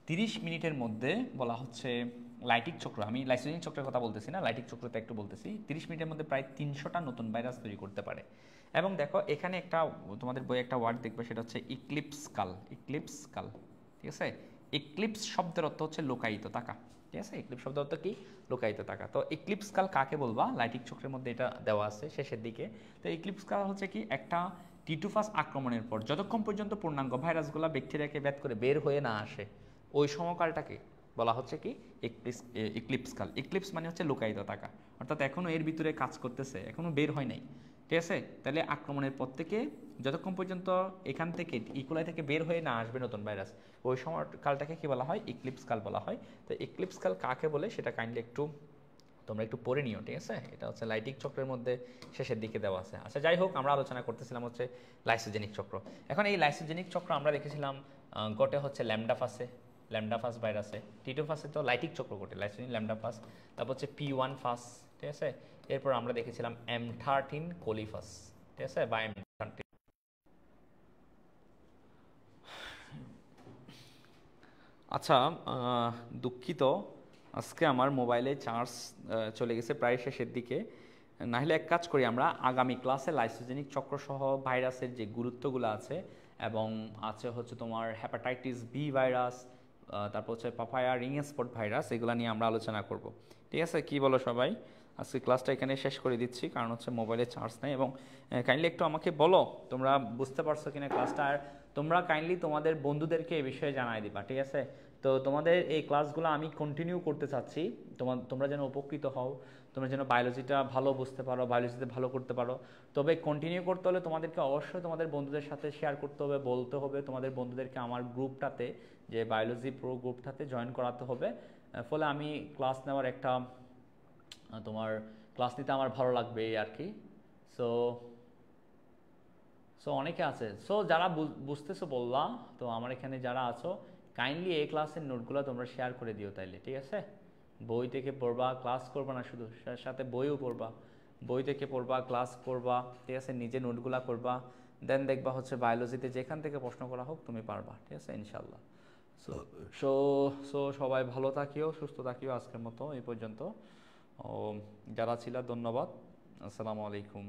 30 মিনিটের মধ্যে বলা হচ্ছে লাইটিক চক্র, আমি লাইসোজেনিক চক্রের কথা বলতেছি না, লাইটিক চক্রতে একটু বলতেছি, 30 মিনিটের মধ্যে প্রায় 300টা নতুন ভাইরাস তৈরি করতে পারে। এবং দেখো এখানে একটা তোমাদের বইয়ে একটা ওয়ার্ড দেখবে, সেটা হচ্ছে ইক্লিপস কাল, ঠিক আছে। ইক্লিপস শব্দের অর্থ হচ্ছে লোকায়িত থাকা, ঠিক আছে। ইক্লিপস শব্দের অর্থ কি, লোকায়িত থাকা। তো ইক্লিপস কাল কাকে বলবা, লাইটিক চক্রের মধ্যে এটা দেওয়া আছে শেষের দিকে। তো ইক্লিপস কাল হচ্ছে কি, একটা টিটুফাস আক্রমণের পর যতক্ষণ পর্যন্ত পূর্ণাঙ্গ ভাইরাসগুলো ব্যাকটেরিয়াকে ভেদ করে বের হয়ে না আসে ওই সময়কালটাকে বলা হচ্ছে কি ইক্লিপস কাল। ইক্লিপস মানে হচ্ছে লুকায়িত থাকা, অর্থাৎ এখনও এর ভিতরে কাজ করতেছে, এখনও বের হয় নাই, ঠিক আছে। তাহলে আক্রমণের পর থেকে যতক্ষণ পর্যন্ত এখান থেকে ইকোলাই থেকে বের হয়ে না আসবে নতুন ভাইরাস, ওই সময়কালটাকে কি বলা হয়? ইক্লিপস কাল বলা হয়। তো ইক্লিপস কাল কাকে বলে সেটা কাইন্ডলি একটু তোমরা একটু পড়ে নিও, ঠিক আছে। এটা হচ্ছে লাইটিক চক্রের মধ্যে শেষের দিকে দেওয়া আছে। আচ্ছা যাই হোক, আমরা আলোচনা করতেছিলাম হচ্ছে লাইসোজেনিক চক্র। এখন এই লাইসোজেনিক চক্র আমরা দেখেছিলাম ঘটে হচ্ছে ল্যামডাফাসে, ল্যামডাফাস ভাইরাসে। টিটোফাসে তো লাইটিক চক্র ঘটে, লাইসোজেনিক, ল্যামডাফাস, তারপর হচ্ছে P1 ফাস, ঠিক আছে। এরপর আমরা দেখেছিলাম M13 কোলিফাস, ঠিক আছে, বা M13। আচ্ছা, দুঃখিত, আজকে আমার মোবাইলে চার্জ চলে গেছে প্রায় শেষের দিকে। না হলে এক কাজ করি, আমরা আগামী ক্লাসে লাইসোজেনিক চক্রসহ ভাইরাসের যে গুরুত্বগুলো আছে এবং আছে হচ্ছে তোমার হ্যাপাটাইটিস বি ভাইরাস, তারপর হচ্ছে পাপায়া রিং স্পট ভাইরাস, এগুলো নিয়ে আমরা আলোচনা করব, ঠিক আছে। কি বলো সবাই? আজকে ক্লাসটা এখানে শেষ করে দিচ্ছি, কারণ হচ্ছে মোবাইলে চার্জ নেই। এবং কাইন্ডলি একটু আমাকে বলো তোমরা বুঝতে পারছো কিনা ক্লাসটা, আর তোমরা কাইন্ডলি তোমাদের বন্ধুদেরকে এই বিষয়ে জানাই দিবা, ঠিক আছে। তো তোমাদের এই ক্লাসগুলো আমি কন্টিনিউ করতে চাচ্ছি, তোমরা যেন উপকৃত হও, তোমরা যেন বায়োলজিটা ভালো বুঝতে পারো, বায়োলজিতে ভালো করতে পারো। তবে কন্টিনিউ করতে হলে তোমাদেরকে অবশ্যই তোমাদের বন্ধুদের সাথে শেয়ার করতে হবে, বলতে হবে তোমাদের বন্ধুদেরকে আমার গ্রুপটাতে, যে বায়োলজি প্রো গ্রুপটাতে জয়েন করাতে হবে। ফলে আমি ক্লাস নেওয়ার একটা তোমার ক্লাস নিতে আমার ভালো লাগবে এই আর কি। সো সো অনেকে আছে, সো যারা বুঝতেছো বললা, তো আমার এখানে যারা আছো কাইন্ডলি এই ক্লাসের নোটগুলো তোমরা শেয়ার করে দিও তাইলে, ঠিক আছে। বই থেকে পড়বা, ক্লাস করবা না, শুধু সাথে বইও পড়বা, বই থেকে পড়বা, ক্লাস করবা, ঠিক আছে, নিজে নোটগুলা করবা, দেন দেখবা হচ্ছে বায়োলজিতে যেখান থেকে প্রশ্ন করা হোক তুমি পারবা, ঠিক আছে, ইনশাল্লাহ। সো সো সো সবাই ভালো থাকিও, সুস্থ থাকিও। আজকের মতো এই পর্যন্ত। যারা ছিল ধন্যবাদ। আসসালামু আলাইকুম।